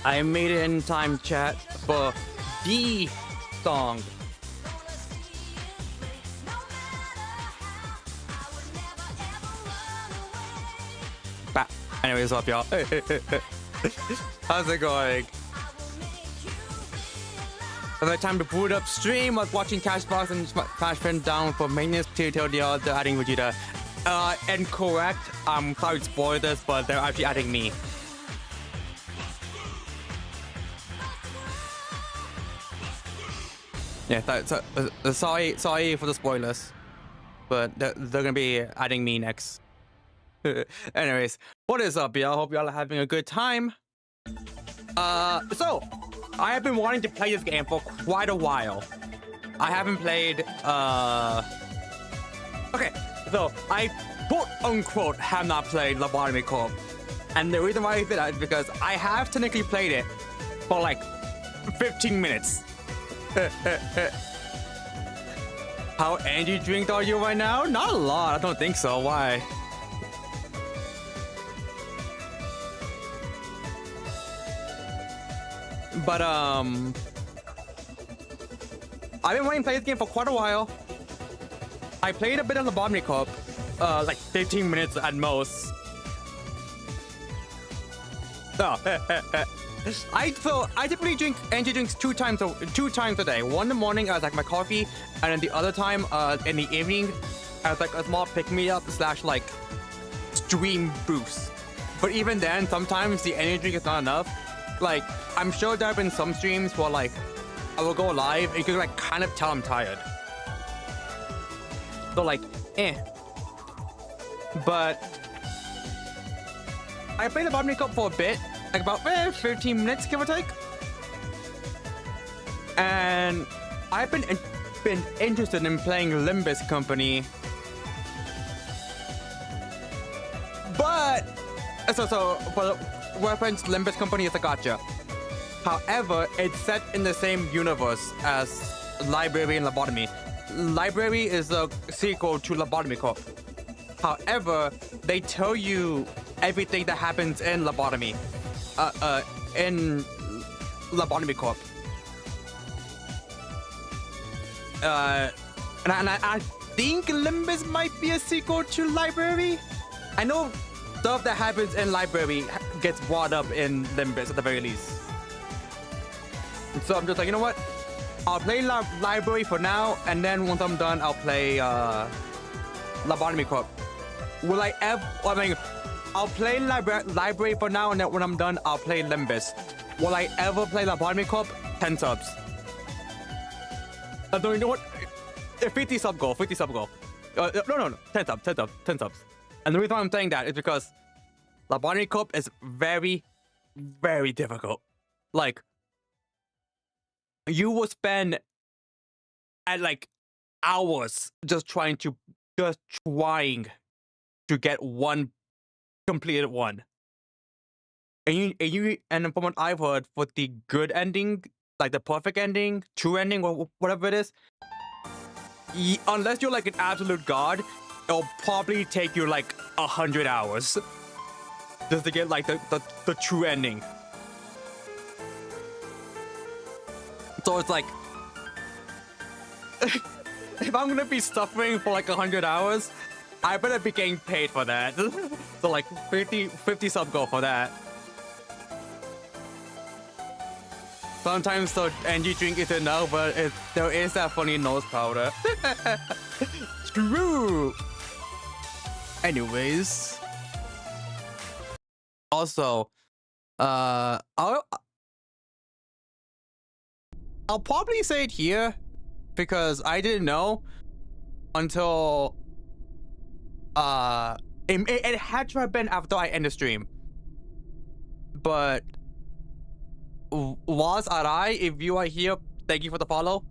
I made it in time, chat, for the song. But anyways, what's up, y'all? How's it going? Another time to boot up stream. I was watching Cashbox and Flashpin down for maintenance till the other adding Vegeta. Incorrect. I'm sorry to spoil this, but they're actually adding me. Yeah, sorry for the spoilers, but they're gonna be adding me next. Anyways, what is up, y'all? Hope y'all are having a good time. So I have been wanting to play this game for quite a while. I haven't played. Okay, so I quote unquote have not played Lobotomy Corp, and the reason why I say that is because I have technically played it for like 15 minutes. How energy drinked are you right now? Not a lot. I don't think so. Why? But I've been wanting to play this game for quite a while. I played a bit of Lobotomy Corp, like 15 minutes at most. Oh. I typically drink energy drinks two times a day. One in the morning as like my coffee, and then the other time in the evening as like a small pick-me-up / like stream boost. But even then, sometimes the energy drink is not enough. Like, I'm sure there have been some streams where like I will go live and you can like kind of tell I'm tired. So like, But I played the Lobotomy Corp for a bit. Like about 15 minutes, give or take. And I've been interested in playing Limbus Company. But so for reference, Limbus Company is a gacha. However, it's set in the same universe as Library and Lobotomy. Library is a sequel to Lobotomy Corp. However, they tell you everything that happens in Lobotomy. In Lobotomy Corp. And I think Limbus might be a sequel to Library. I know stuff that happens in Library gets brought up in Limbus at the very least. So I'm just like, you know what? I'll play Library for now, and then once I'm done, I'll play Lobotomy Corp. Will I ever? I mean, I'll play Library for now, and then when I'm done, I'll play Limbus. Will I ever play Lobotomy Corp? 10 subs. No, you know what? 50 sub goal. 50 sub goal. No. 10 subs. And the reason why I'm saying that is because Lobotomy Corp is very, very difficult. Like, you will spend at like hours just trying to get one completed one. And from what I've heard, for the good ending, like the perfect ending, true ending, or whatever it is, unless you're like an absolute god, it'll probably take you like 100 hours just to get like the true ending. So it's like, if I'm gonna be suffering for like 100 hours, I better be getting paid for that. So like 50 sub goal for that. Sometimes the energy drink is enough, but there is that funny nose powder. True. Anyways. Also, I'll probably say it here because I didn't know until it had to have been after I end the stream. But was Arai, if you are here, thank you for the follow.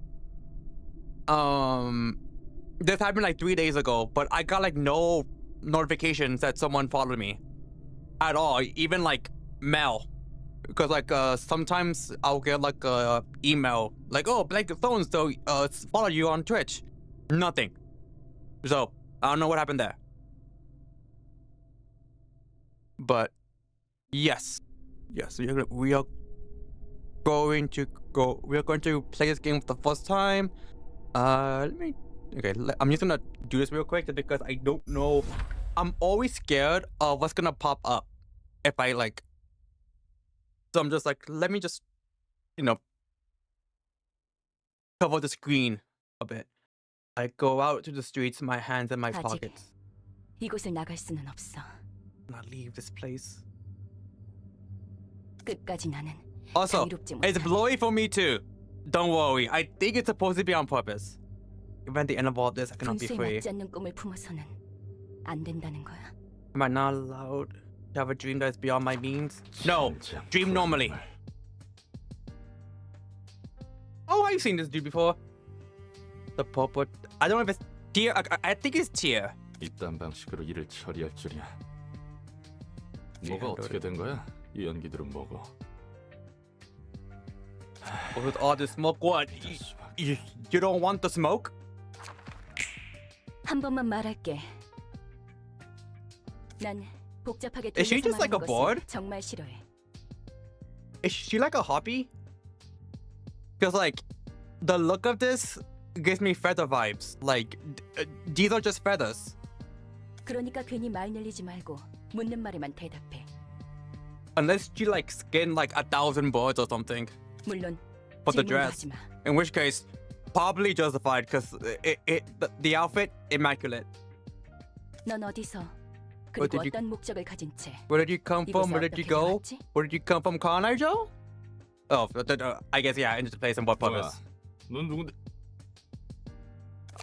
This happened like 3 days ago, but I got like no notifications that someone followed me at all, even like mail. Because like sometimes I'll get like a email like, oh, Blake Phones so follow you on Twitch. Nothing. So I don't know what happened there. But yes, we are we're going to play this game for the first time. I'm just gonna do this real quick because I don't know. I'm always scared of what's gonna pop up if I like. So I'm just like, let me just, cover the screen a bit. I go out to the streets, my hands in my pockets. 이곳을 나갈 수는 없어. Not leave this place. 끝까지 나는 Also, 자유롭지 it's 못하네. blowy for me too. Don't worry. I think it's supposed to be on purpose. Even at the end of all this, I cannot be 분수에 free. 맞지 않는 꿈을 품어서는 안 된다는 거야. Am I not allowed to have a dream that is beyond my means? No. Dream normally. Oh, I've seen this dude before. The purple. I don't know if it's tier. I think it's tier. 이딴 방식으로 일을 처리할 줄이야. 뭐가 어떻게 된 거야? 이 연기들은 뭐고? With all the smoke, what? You don't want the smoke? 한 번만 말할게. 난 복잡하게 Is she 돌려서 just like a 말하는 board? 것을 정말 싫어해. Is she like a hobby? Because like, the look of this gives me feather vibes. Like, these are just feathers. 그러니까 괜히 말 늘리지 말고 묻는 말에만 대답해. Unless she like skinned like 1,000 birds or something. 물론 For the 질문도 dress. 하지 마. In which case, probably justified because the outfit, immaculate. 넌 어디서 Where 그리고 did you- 어떤 목적을 가진 채 Where did you come from? 이곳에 Where did you 어떻게 go? 들어왔지? Where did you come from, Colonel Joe? Oh, I guess yeah, into the place and what purpose? 넌 누군데?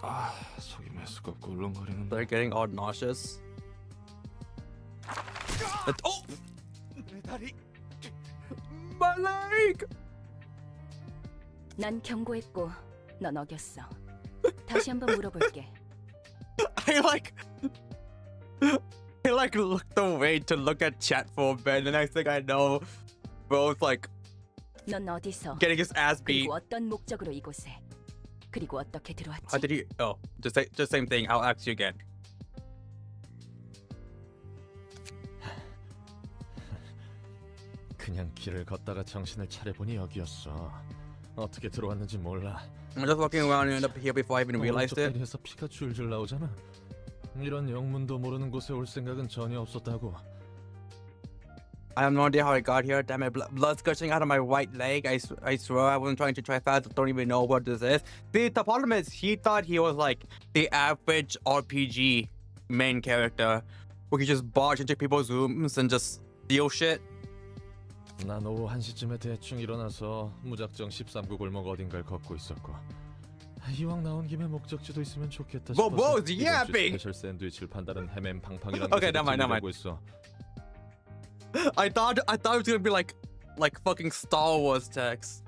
아, 속이 메스껍고 울렁거리는데. They're getting all nauseous. Oh! My leg! 난 경고했고 넌 어겼어. 다시 한번 물어볼게. I looked away to look at chat for a bit, and the next thing I know, bro's like 넌 어디서 getting his ass beat. 그리고 어떤 목적으로 이곳에 그리고 어떻게 들어왔지? How did he? Oh, just same thing. I'll ask you again. 그냥 길을 걷다가 정신을 차려보니 여기였어. 어떻게 들어왔는지 몰라. I'm just walking around and end up here before I even realized 오른쪽 it. 다리에서 피가 줄줄 나오잖아. 이런 영문도 모르는 곳에 올 생각은 전혀 없었다고. I have no idea how I got here. Damn it, blood's gushing out of my right leg. I swear I wasn't trying to try fast. I don't even know what this is. The problem is he thought he was like the average RPG main character where he just barge into people's rooms and just steal shit. 난 오후 1시쯤에 대충 일어나서 무작정 13구 골목 어딘가를 걷고 있었고 이왕 나온 김에 목적지도 있으면 좋겠다 Well, 싶어서 what's yapping? 스페셜 샌드위치를 판다는 헤맨 팡팡이라는 Okay, 곳에 never mind. 들리고 있어. I thought it was gonna be like fucking Star Wars text.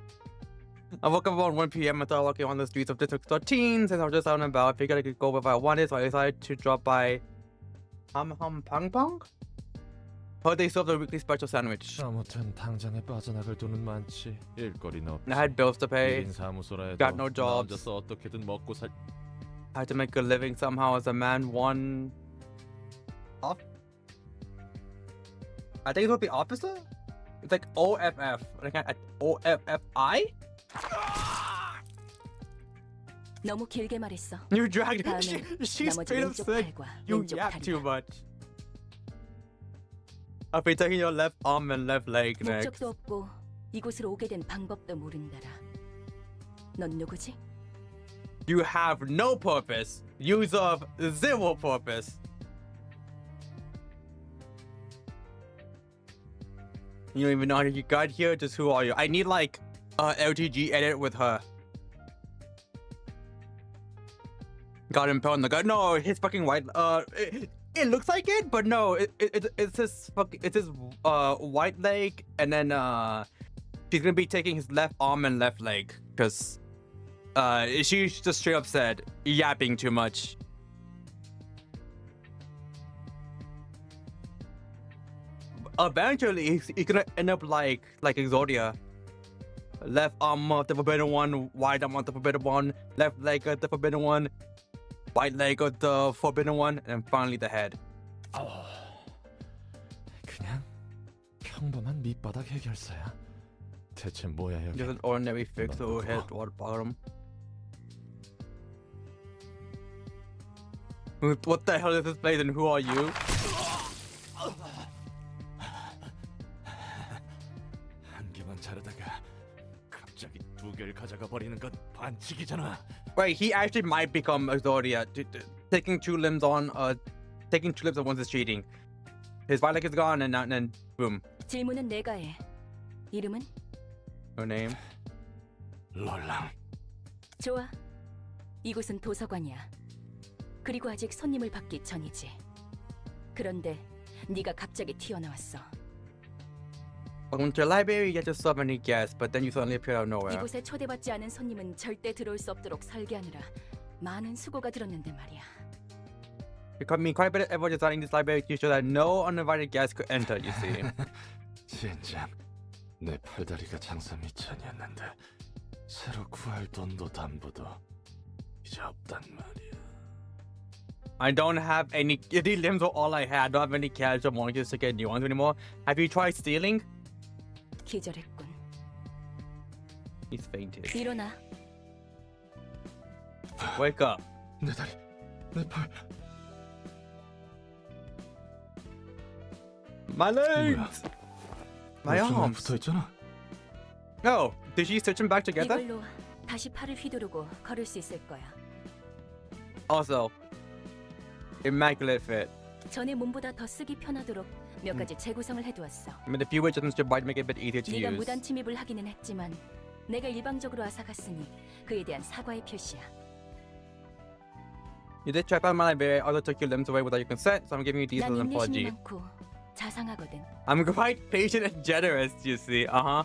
I woke up around 1 p.m. and started walking on the streets of District 13 since I was just out and about. I figured I could go wherever I wanted, so I decided to drop by Pang Pang. Heard they served a weekly special sandwich. 아무튼 당장에 빠져나갈 돈은 많지. 일거리는 없지. I had bills to pay. 1인 사무소라 해도 Got no 나 jobs. 혼자서 어떻게든 먹고 살. I had to make a living somehow as a man. One off. I think it would be officer. It's like OFF. Like OFFI. 너무 길게 말했어. You dragged. 다음은 She 나머지 straight up 왼쪽 said 팔과 you 왼쪽 yap too 다리야. much. I'll be taking your left arm and left leg next. 목적도 없고 이곳으로 오게 된 방법도 모른다라. 넌 누구지? You have no purpose. Use of zero purpose. You don't even know how you got here. Just who are you? I need like LTG edit with her. Got impaled in the gut. No, his fucking white. It looks like it, but no. It's his white leg, and then she's gonna be taking his left arm and left leg because she just straight up said yapping too much. Eventually, he's gonna end up like Exodia. Left arm of the forbidden one, right arm of the forbidden one, left leg of the forbidden one, right leg of the forbidden one, and finally the head. 그냥 평범한 밑바닥 해결사야. 대체 뭐야 여기? Just an ordinary fixer who hit water bottom. What the hell is this place and who are you? 한 개만 자르다가 갑자기 두 개를 가져가 버리는 건 반칙이잖아. Wait, he actually might become Exodia. Taking two limbs at once is cheating. His right leg is gone and then boom. 질문은 내가 해. 이름은? No name. 롤랑. 좋아. 이곳은 도서관이야. 그리고 아직 손님을 받기 전이지. 그런데 네가 갑자기 튀어나왔어. Welcome to the library. You get to so many guests, but then you suddenly appear out of nowhere. 이곳에 초대받지 않은 손님은 절대 들어올 수 없도록 설계하느라 많은 수고가 들었는데 말이야. You got me quite a bit of effort designing this library to show that no uninvited guests could enter. You see. 젠장. 내 팔다리가 장사 미천이었는데 새로 구할 돈도 담보도 이제 없단 말이야. I don't have any. These limbs were all I had. I don't have any cash or mortgages to get new ones anymore. Have you tried stealing? 기절했군. He's fainted. 일어나. Wake up. 내 다리, 내 팔. My legs. My arms. 붙어 있잖아. No. Did she stitch them back together? 이걸로 다시 팔을 휘두르고 걸을 수 있을 거야. Also, immaculate fit. 전에 몸보다 더 쓰기 편하도록 몇 가지 재구성을 해두었어. I mean, the few adjustments to might make it a bit easier to 네가 use. 무단 침입을 하기는 했지만 내가 일방적으로 앗아갔으니 그에 대한 사과의 표시야. You did trap out my library. I also took your limbs away without your consent, so I'm giving you these as 난 an 인내심이 apology. 많고 자상하거든. I'm quite patient and generous, you see. Uh-huh.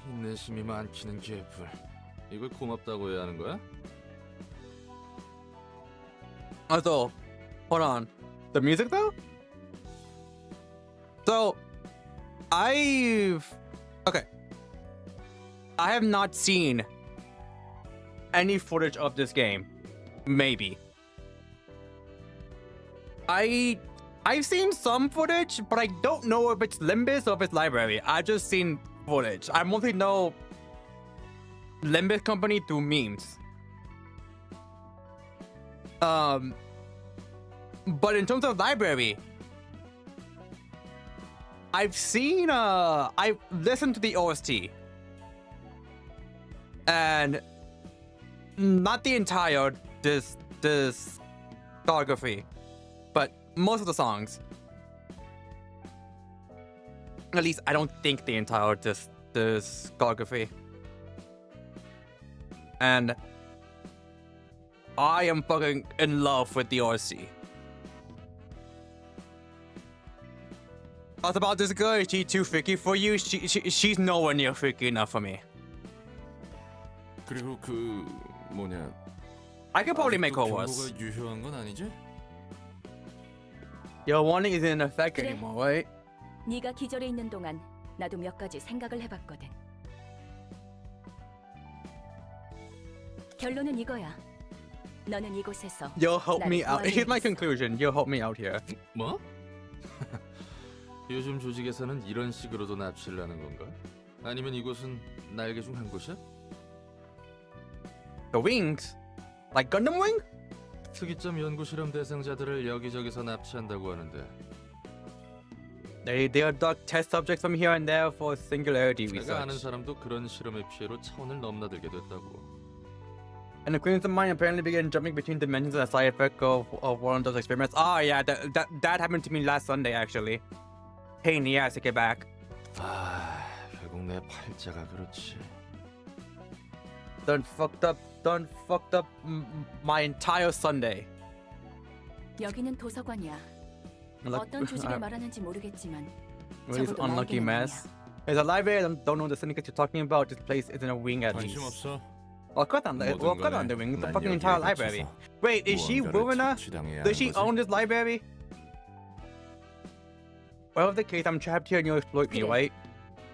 인내심이 많기는 개뿔. 이걸 고맙다고 해야 하는 거야? Also, hold on. The music though? So, okay. I have not seen any footage of this game. Maybe. I've seen some footage, but I don't know if it's Limbus or if it's Library. I've just seen footage. I mostly know Limbus Company through memes. But in terms of Library, I've listened to the OST. And not the entire discography, but most of the songs. At least I don't think the entire discography. And I am fucking in love with the OST. I was about this girl, is she too freaky for you? She's nowhere near freaky enough for me. 그리고 그 뭐냐? I could probably make her worse. 경고가 유효한 건 아니지? Your warning isn't in effect 그래. anymore, right? 네가 기절해 있는 동안 나도 몇 가지 생각을 해봤거든. 결론은 이거야. 너는 이곳에서 You'll help me 나를 out. Here's my 구하려고 conclusion. You'll help me out here. 뭐? 요즘 조직에서는 이런 식으로도 납치를 하는 건가? 아니면 이곳은 날개 중 한 곳이야? The wings? Like Gundam wing? 특이점 연구 실험 대상자들을 여기저기서 납치한다고 하는데 They abduct test subjects from here and there for singularity 내가 아는 research. 사람도 그런 실험의 피해로 차원을 넘나들게 됐다고. An acquaintance of mine apparently began jumping between dimensions as a side effect of one of those experiments. Oh yeah, that happened to me last Sunday actually. Pain in the ass to get back. 아, 결국 내 팔자가 그렇지. Done fucked up my entire Sunday. 여기는 도서관이야. 어떤 조직을 말하는지 모르겠지만 This 적어도 unlucky 날개는 mess. There's a library. I don't know the syndicate you're talking about. This place isn't a wing at least. 관심 없어. Well, cut on the wing. The fucking entire library. Wait, is she Ruina? Does she own this library? Well, the case, I'm trapped here and you exploit me, 그래. right?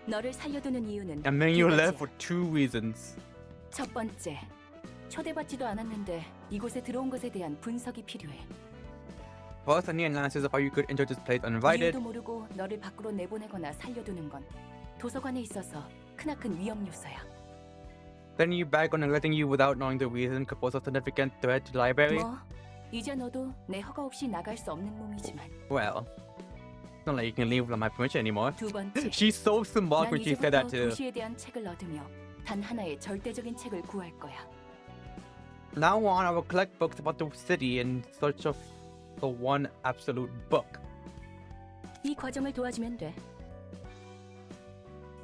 너를 살려두는 이유는 I'm making you 두 left 가지야. for two reasons. 첫 번째, 초대받지도 않았는데 이곳에 들어온 것에 대한 분석이 필요해. First, I need analysis of how you could enter this place uninvited. 이유도 모르고 너를 밖으로 내보내거나 살려두는 건 도서관에 있어서 크나큰 위험 요소야. Then you beg on letting you without knowing the reason could pose a significant threat to the library? 뭐 이제 너도 내 허가 없이 나갈 수 없는 몸이지만 Well, it's not like you can leave without my permission anymore. 두 번째, She's so smart 난 when she said that 이제부터 too. 도시에 대한 책을 얻으며 단 하나의 절대적인 책을 구할 거야. Now on, I will collect books about the city in search of the one absolute book. 이 과정을 도와주면 돼.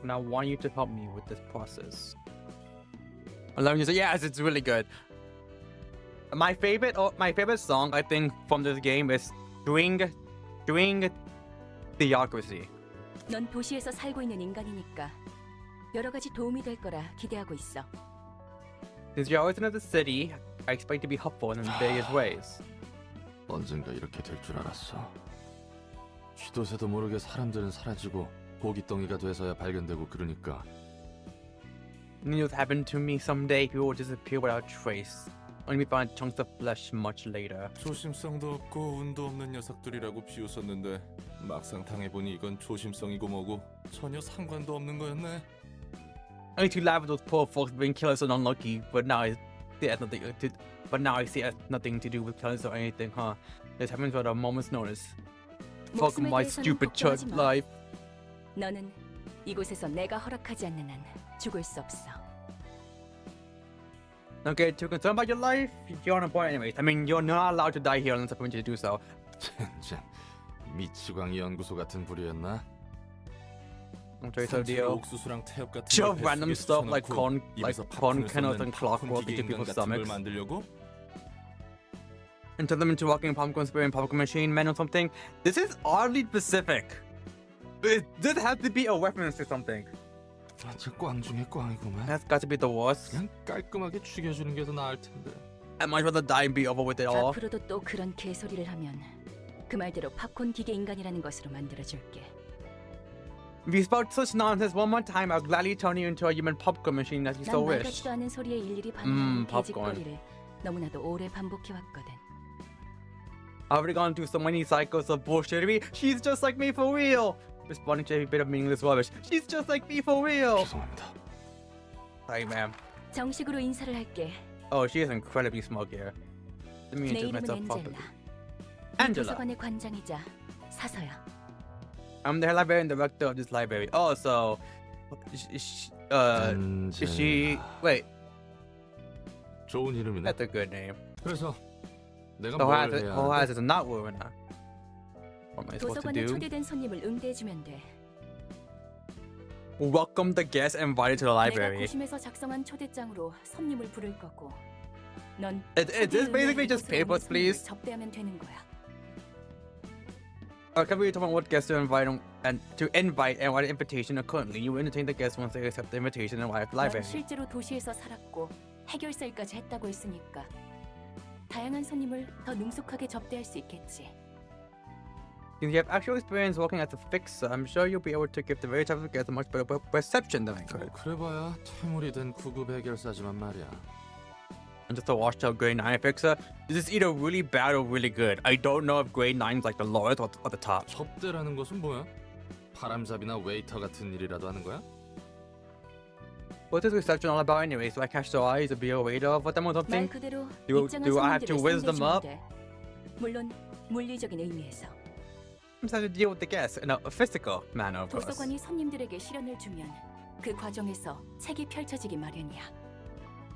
And I want you to help me with this process. Let me just say, yes, it's really good. My favorite song, I think, from this game is Doing Theocracy. 넌 도시에서 살고 있는 인간이니까 여러 가지 도움이 될 거라 기대하고 있어. Since you're always in the city, I expect to be helpful in various ways. 언젠가 이렇게 될 줄 알았어. 쥐도 새도 모르게 사람들은 사라지고 고깃덩이가 돼서야 발견되고 그러니까. And it will happen to me someday. People will disappear without trace. Only be found chunks of flesh much later. 조심성도 없고 운도 없는 녀석들이라고 비웃었는데 막상 당해보니 이건 조심성이고 뭐고 전혀 상관도 없는 거였네. I need to laugh at those poor folks being killers and unlucky, but now I see it has nothing to. But now I see it has nothing to do with killers or anything, huh? This happens without a moment's notice. Fuck 목숨에 my 대해서는 stupid church 걱정하지 마. life. 너는 이곳에서 내가 허락하지 않는 한 죽을 수 없어. Don't get too concerned about your life. You're on a point anyways. I mean, you're not allowed to die here unless I permit you to do so. 젠장 미치광이 연구소 같은 부류였나? I'm sure so, deal. 옥수수랑 태엽 같은 Shove 걸 random 뱃속에 stuff like 쑤셔넣고 corn 입에서 kernels and 팝콘을 쏟는 clockwork 팝콘 into 기계 people's 인간 같은 걸 stomachs 만들려고? and turn them into walking popcorn spraying popcorn machine men or something. This is oddly specific. This has to be a reference to something. 완전 꽝 중에 꽝이구만. That's got to be the worst. 그냥 깔끔하게 죽여주는 게 더 나을 텐데. I might rather die and be over with it all. 앞으로도 또 그런 개소리를 하면 그 말대로 팝콘 기계 인간이라는 것으로 만들어줄게. If you spout such nonsense one more time, I'll gladly turn you into a human popcorn machine as you 난 so 말 wish. 같지도 않은 소리에 일일이 반응하는 popcorn. 개짓거리를 너무나도 오래 반복해왔거든. I've already gone through so many cycles of bullshittery. She's just like me for real. Responding to every bit of meaningless rubbish. She's just like me for real. 죄송합니다. Sorry, ma'am. 정식으로 인사를 할게. Oh, she is incredibly smug here. Let me 내 introduce 이름은 myself properly. 엔젤라. Angela. 도서관의 관장이자 사서야. I'm the librarian director of this library. Oh, so, is she? Wait, 좋은 이름이네. that's a good name. 그래서 내가 So 뭘 has it? 해야 Who 돼? has it? Not Ruina. What am I supposed to 도서관에 do? 초대된 손님을 응대해주면 돼. Welcome the guests invited to the 내가 library. 고심해서 작성한 초대장으로 손님을 부를 거고, 넌 Is this basically just papers, please? 접대하면 되는 거야. Can we talk about what guests to invite and what invitation accordingly? You entertain the guests once they accept the invitation and arrive at the 넌 library. 실제로 도시에서 살았고 해결사 일까지 했다고 했으니까 다양한 손님을 더 능숙하게 접대할 수 있겠지. If you have actual experience working as a fixer, I'm sure you'll be able to give the very type of guests a much better perception than I could. 그래봐야 퇴물이 된 9급 해결사지만 말이야. And just a washed out grade 9 fixer, this is either really bad or really good. I don't know if grade 9 is like the lowest or the top. 접대라는 것은 뭐야? 바람잡이나 웨이터 같은 일이라도 하는 거야? What's this reception all about anyway? So I catch their eyes or be a waiter for them or 말 something? 그대로 Do 입장한 I have to 손님들을 whiz them 상대해주면 up? 돼. 물론 물리적인 의미에서. I'm just have to deal with the guests in a physical manner, of course. 도서관이 손님들에게 시련을 주면 그 과정에서 책이 펼쳐지기 마련이야.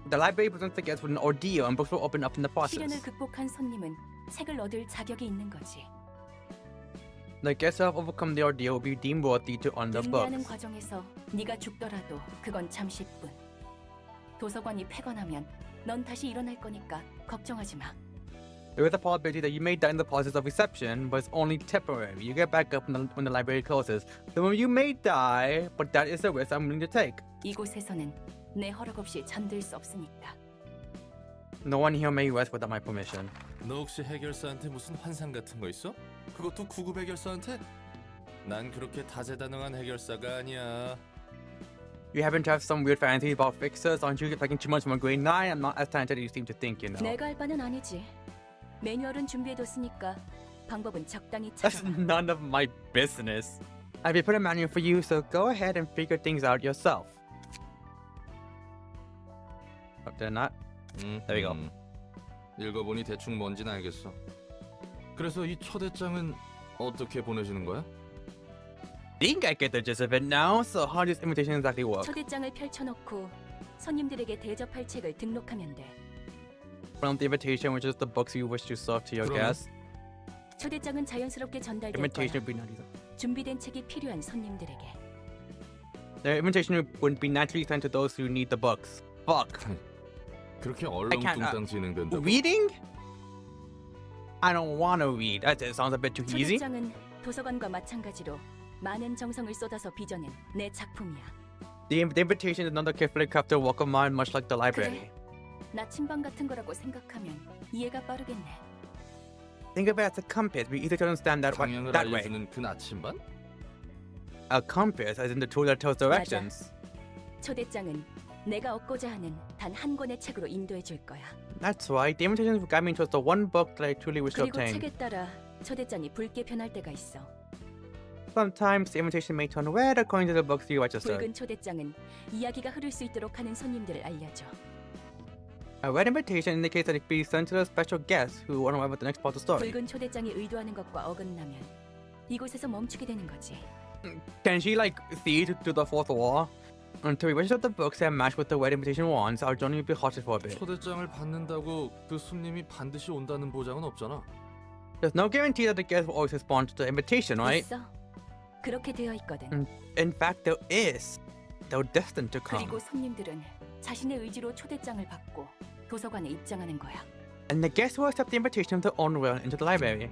The library presents the guests with an ordeal and books will open up in the 시련을 process. 극복한 손님은 책을 얻을 자격이 있는 거지. The guests who have overcome the ordeal will be deemed worthy to earn the 응대하는 books. 과정에서 네가 죽더라도 그건 잠시뿐. 도서관이 폐건하면 넌 다시 일어날 거니까 걱정하지 마. There is a possibility that you may die in the process of reception, but it's only temporary. You get back up when the library closes. So you may die, but that is the risk I'm willing to take. 이곳에서는 내 허락 없이 잠들 수 없으니까. No one here may rest without my permission. 너 혹시 해결사한테 무슨 환상 같은 거 있어? 그것도 9급 해결사한테? 난 그렇게 다재다능한 해결사가 아니야. You happen to have some weird fantasies about fixers, aren't you? Taking too much from a grade 9? I'm not as talented as you seem to think, you know. 내가 할 바는 아니지. 매뉴얼은 준비해뒀으니까 방법은 적당히 That's 찾아봐. none of my business. I've been put a manual for you, so go ahead and figure things out yourself. They're not. There we go. 읽어보니 대충 뭔진 알겠어. 그래서 이 초대장은 어떻게 보내주는 거야? Think I get the gist of it now. So how does invitation exactly work? 초대장을 펼쳐놓고 손님들에게 대접할 책을 등록하면 돼. From the invitation, which is the books you wish to serve to your 그러면? guests. 초대장은 자연스럽게 전달될 Invitation 거야. would be not either. 준비된 책이 필요한 손님들에게. The invitation would be naturally sent to those who need the books. Fuck. 그렇게 can't, 얼렁뚱땅 진행된다고? Reading? I don't want to read. That sounds a bit too easy. 초대장은 도서관과 마찬가지로 많은 정성을 쏟아서 빚어낸 내 작품이야. The invitation is another carefully crafted work of mine, much like the library. 나침반 같은 거라고 생각하면 이해가 빠르겠네. Think of it as a compass. We easy to understand that 방향을 way. 알려주는 그 나침반? A compass, as in the tool that tells directions. 초대장은 내가 얻고자 하는 단 한 권의 책으로 인도해 줄 거야. That's right. The invitation will guide me towards the one book that I truly wish to 그리고 obtain. 책에 따라 초대장이 붉게 변할 때가 있어. Sometimes the invitation may turn red according to the books you registered. 붉은 초대장은 이야기가 흐를 수 있도록 하는 손님들을 알려줘. A red invitation indicates that it be sent to the special guests who want to arrive at the next part of the story. 붉은 초대장이 의도하는 것과 어긋나면 이곳에서 멈추게 되는 거지. Can she like see to the fourth wall? Until we register the books and match with the red invitation wants, our journey will be halted for a bit. 초대장을 받는다고 그 손님이 반드시 온다는 보장은 없잖아. There's no guarantee that the guests will always respond to the invitation, right? 있어. 그렇게 되어 있거든. In fact, there is. They're destined to come. 그리고 손님들은 자신의 의지로 초대장을 받고 도서관에 입장하는 거야. And the guests will accept the invitation of their own will into the library.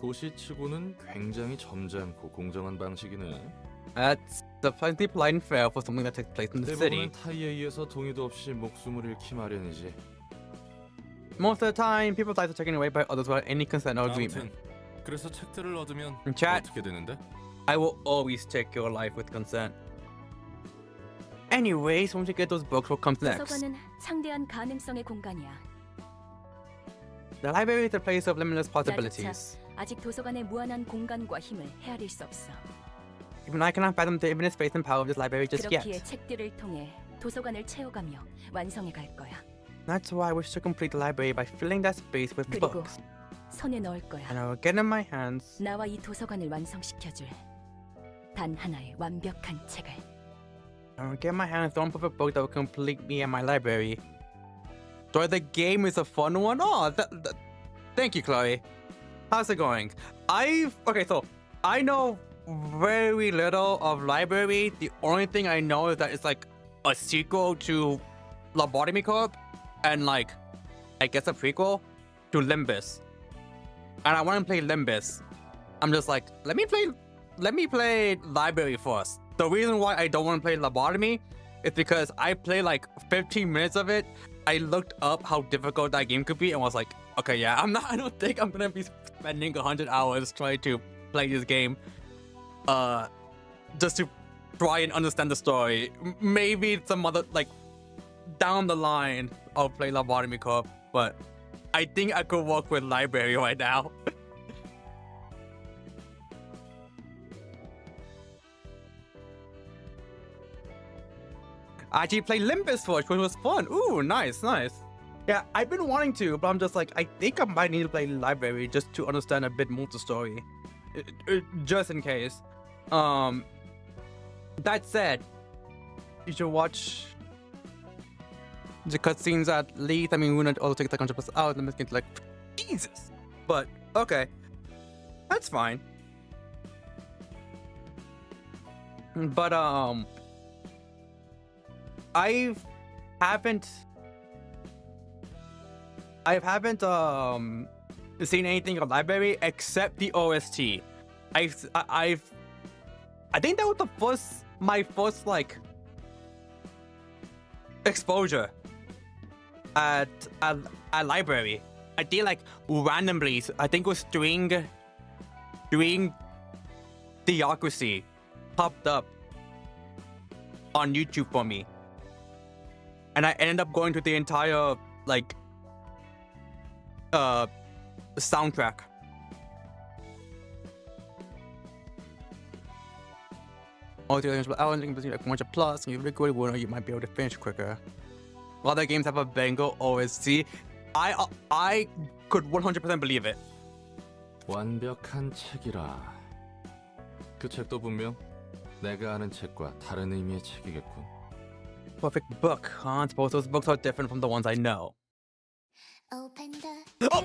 도시치고는 굉장히 점잖고 공정한 방식이네. That's surprisingly polite and fair for something that takes place in the city. 대부분은 타이에 의해서 동의도 없이 목숨을 잃기 마련이지. Most of the time, people's lives are taken away by others without any consent or agreement. 아무튼 그래서 책들을 얻으면 Chat. 어떻게 되는데? I will always take your life with consent. Anyways, once you get those books, what comes next? 도서관은 창대한 가능성의 공간이야. The library is a place of limitless 나조차 possibilities. 아직 도서관의 무한한 공간과 힘을 헤아릴 수 없어. Even I cannot fathom the infinite space and power of this library just 그렇기에 yet. 책들을 통해 도서관을 채워가며 완성해 갈 거야. That's why I wish to complete the library by filling that space with 그리고 books. 손에 넣을 거야. And I will get in my hands 나와 이 도서관을 완성시켜줄 단 하나의 완벽한 책을. I will get my hands on a book that will complete me and my library. So the game is a fun one. Oh, thank you, Chloe. How's it going? So I know very little of library. The only thing I know is that it's like a sequel to Lobotomy Corp and like I guess a prequel to Limbus. And I want to play Limbus. I'm just like, let me play library first. The reason why I don't want to play Lobotomy is because I played like 15 minutes of it. I looked up how difficult that game could be and was like, okay, yeah, I don't think I'm gonna be spending 100 hours trying to play this game. Just to try and understand the story. Maybe some other, like, down the line, I'll play Lobotomy Corp, but I think I could work with library right now. I actually played Limbus first, which was fun. Ooh, nice. Yeah, I've been wanting to, but I'm just like, I think I might need to play library just to understand a bit more of the story. Just in case. That said, you should watch the cutscenes at least. I mean, we're not all take the 100% out. Let me get like, Jesus. But okay, that's fine. But I haven't seen anything of library except the OST. I think that was my first like exposure at library. I did like randomly. I think it was during Theocracy popped up on YouTube for me, and I ended up going to the entire like soundtrack. All the others were out and like 100 plus, and you record one, or you might be able to finish quicker. other games have a banger OST, I could 100% believe it. 완벽한 책이라. 그 책도 분명 내가 아는 책과 다른 의미의 책이겠군. Perfect book, huh? Suppose those books are different from the ones I know. Open the Oh,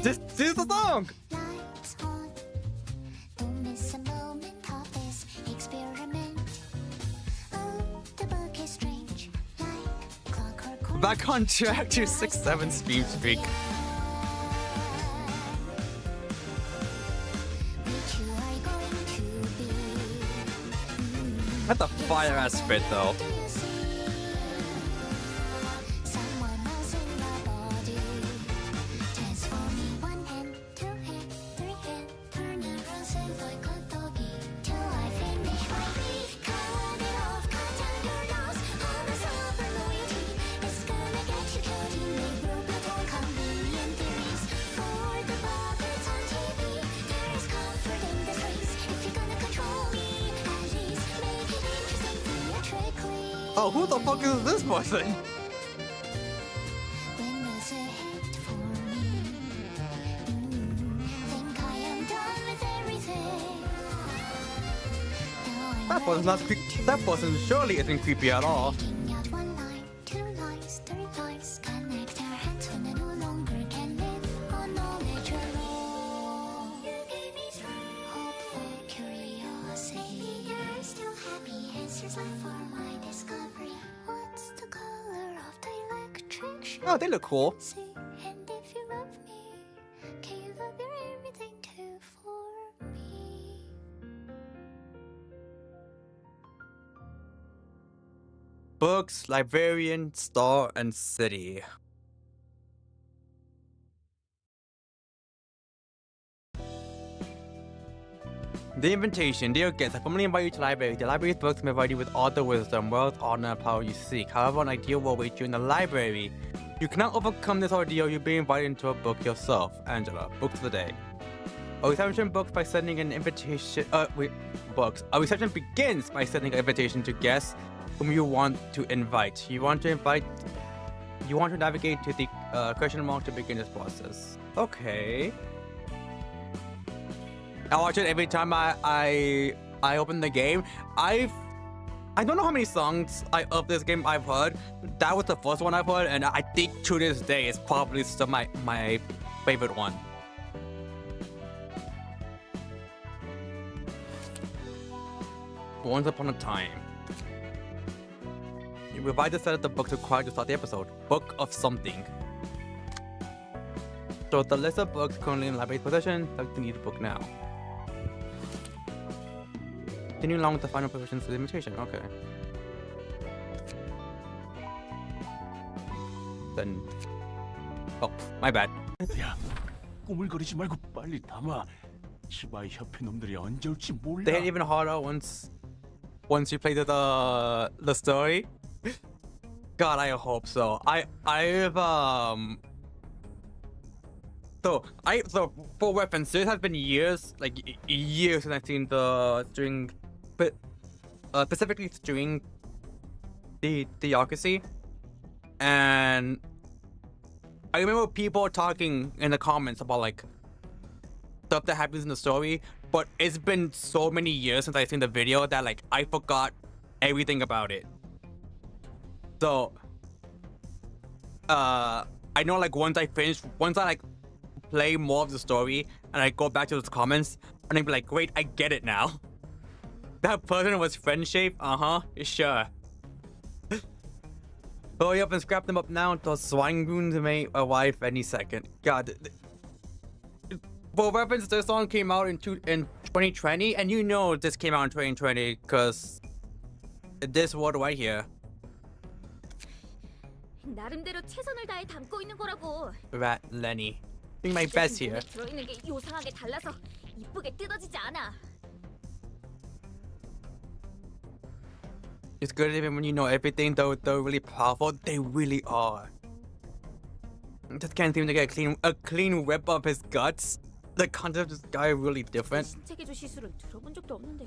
this is the song. lights on. Don't miss a moment of this experiment. Oh, the book is strange, like clockwork. Back on track to 6-7 speed streak. Which you are going to be. That's a fire ass spit though. Do you see someone else in my body? Transforming one hand, two hand, three hand, turning frozen like a doggy till I finish my beat. Cut it off, cut down your nose. All this over loyalty is gonna get you killed. You may broke but all convenient theories for the puppets on TV. There is comfort in this race if you're gonna control me. At least make it interesting theatrically. Oh, who the fuck is this person? When there's a hit for me, think I am done with everything. Now I'm That person's not creepy. That person surely isn't creepy at all. taking out one line, two lines, three lines. Connect our hands when I no longer can live on knowledge alone. You gave me strength, hopeful curiosity. You're still happy, answers left for my discovery. What's the color of the electric sheet? Oh, they look cool. See, and if you love me, can you love your everything too for me? Books, librarian, star, and city. The invitation. Dear guests, I formally invite you to the library. The library's books may provide you with all the wisdom, wealth, honor, and power you seek. However, an ideal will await you in the library. You cannot overcome this ordeal. You'll be invited into a book yourself. Angela, books of the day. A reception books by sending an invitation. Books. A reception begins by sending an invitation to guests whom you want to invite. You want to navigate to the question mark to begin this process. Okay. I watch it every time I open the game. I don't know how many songs of this game I've heard. That was the first one I've heard, and I think to this day it's probably still my favorite one. Once upon a time. You revise the set of the books required to start the episode. Book of something. So the list of books currently in library's possession. Select the needed book now. Continue along with the final provisions for the invitation. Okay. Then. Oh, my bad. 야, 꾸물거리지 말고 빨리 담아. 시바이 협회 놈들이 언제 올지 몰라. They hit even harder once you play the story. God, I hope so. So for reference, this has been years, like years since I've seen the string, but specifically string the theocracy, and I remember people talking in the comments about like stuff that happens in the story, but it's been so many years since I've seen the video that like I forgot everything about it. So I know like once I like play more of the story and I go back to those comments and I'd be like, wait, I get it now. That person was friend shaped? Sure. Hurry up and scrap them up now until Swangoons may arrive any second. God. For reference, this song came out in 2020, and you know this came out in 2020 because this word right here. 나름대로 최선을 다해 담고 있는 거라고. Rat Lenny. Doing my best here. 들어있는 게 요상하게 달라서 이쁘게 뜯어지지 않아. It's good even when you know everything, though they're really powerful. They really are. Just can't seem to get a clean rip of his guts. The concept of this guy really different. 신체개조 시술은 들어본 적도 없는데.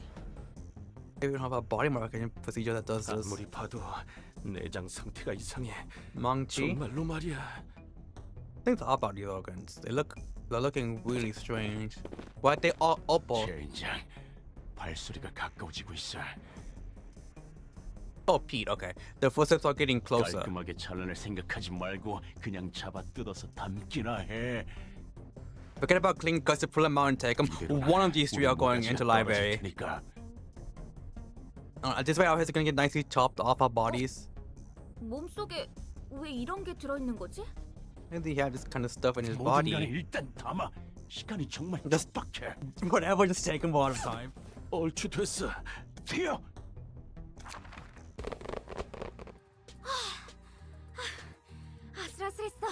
They even have a body marking procedure that does this. 아무리 봐도 내장 상태가 이상해. Mangchi. 정말로 말이야. Things are about these organs. They're looking really strange. Why they all opal? 젠장, 발소리가 가까워지고 있어. Oh, Pete. Okay. The footsteps are getting closer. 깔끔하게 잘라낼 생각하지 말고 그냥 잡아 뜯어서 담기나 해. Forget about clean guts to pull them out and take them. One of these three are going into library. 테니까. This way our heads are gonna get nicely chopped off our bodies. 몸속에 왜 이런 게 들어있는 거지? And he have this kind of stuff in his 뭐든 간에 body. 일단 담아. 시간이 정말 Just- 촉박해. Whatever, just take them all the time. 얼추 됐어. 튀어. 아슬아슬했어.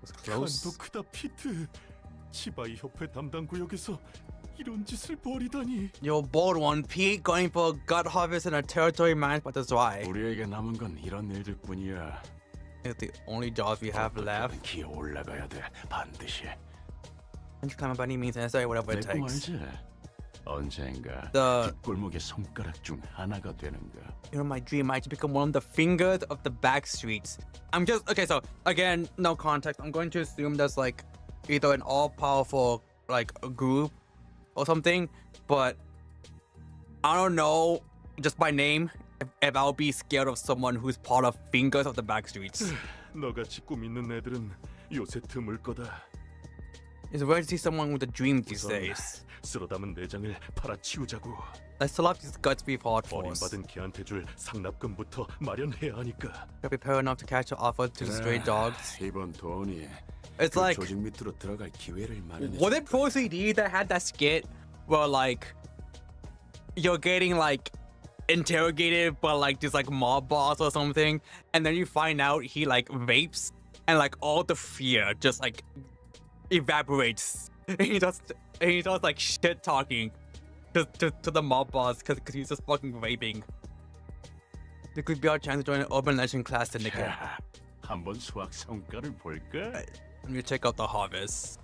It's close. 간도 크다 피트. 치바이 협회 담당 구역에서 이런 짓을 벌이다니. Yo, bold one, Pete, going for a gut harvest in a territory managed by the Zwei. 우리에게 남은 건 이런 일들뿐이야. It's the only jobs we have left. 기어 올라가야 돼. 반드시. And you climb up by any means necessary, whatever it 내 꿈 takes. 알지? 언젠가 The- 뒷골목의 손가락 중 하나가 되는 거. You know, my dream might become one of the fingers of the back streets. I'm just okay. So again, no context. I'm going to assume there's like either an all-powerful like a group or something, but I don't know just by name if I'll be scared of someone who's part of fingers of the back streets. 너같이 꿈 있는 애들은 요새 드물 거다. It's rare to see someone with a dream these 우선 days. 쓸어 담은 내장을 팔아치우자고. Let's still have these guts we've fought for us. 버림받은 개한테 줄 상납금부터 마련해야 하니까. Gotta be prepared enough to catch an offer to the stray dogs. 이번 돈이 It's like, 조직 밑으로 들어갈 기회를 마련해. was it Pro CD that had that skit where like you're getting like interrogated by like this like mob boss or something, and then you find out he like vapes and like all the fear just like evaporates. And he just like shit talking to the mob boss because he's just fucking vaping. This could be our chance to join an urban legend class syndicate. 자, 한번 수학 성과를 볼까? Let me check out the harvest.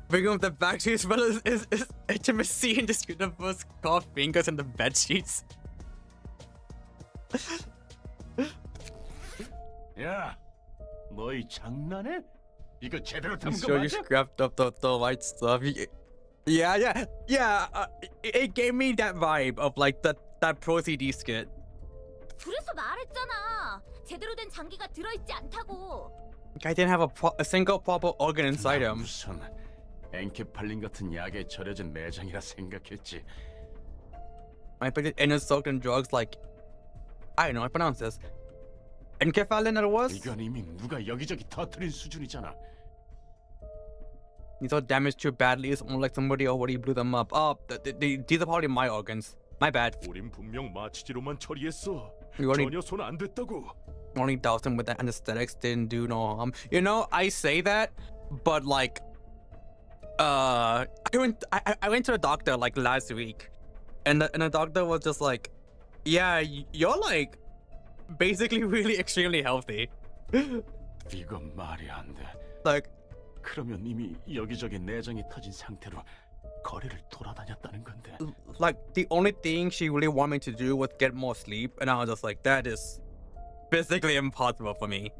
Bringing up the backstreets well is intimacy in this universe called fingers in the bed sheets. 야, 너희 장난해? 이거 제대로 I'm 담은 거 sure you 맞아? scrapped up the white stuff. Yeah. It gave me that vibe of like that Pro CD skit. 그래서 말했잖아. 제대로 된 장기가 들어있지 않다고. I didn't have a single proper organ inside him. 무슨 엔케팔린 같은 약에 절여진 내장이라 생각했지. I put it in a soaked in drugs like I don't know how to pronounce this. Enkephalin it was? 이건 이미 누가 여기저기 터뜨린 수준이잖아. These are damaged too badly. It's almost like somebody already blew them up. Oh, these are probably my organs. My bad. 우린 분명 마취제로만 처리했어. You only- 전혀 손 안 댔다고. Only doused them with the anesthetics. Didn't do no harm. You know, I say that, but like, I went to the doctor like last week, and the doctor was just like, yeah, you're like basically really extremely healthy. 이건 말이 안 돼. Like, 그러면 이미 여기저기 내장이 터진 상태로 거리를 돌아다녔다는 건데. like the only thing she really wanted me to do was get more sleep, and I was just like, that is physically impossible for me.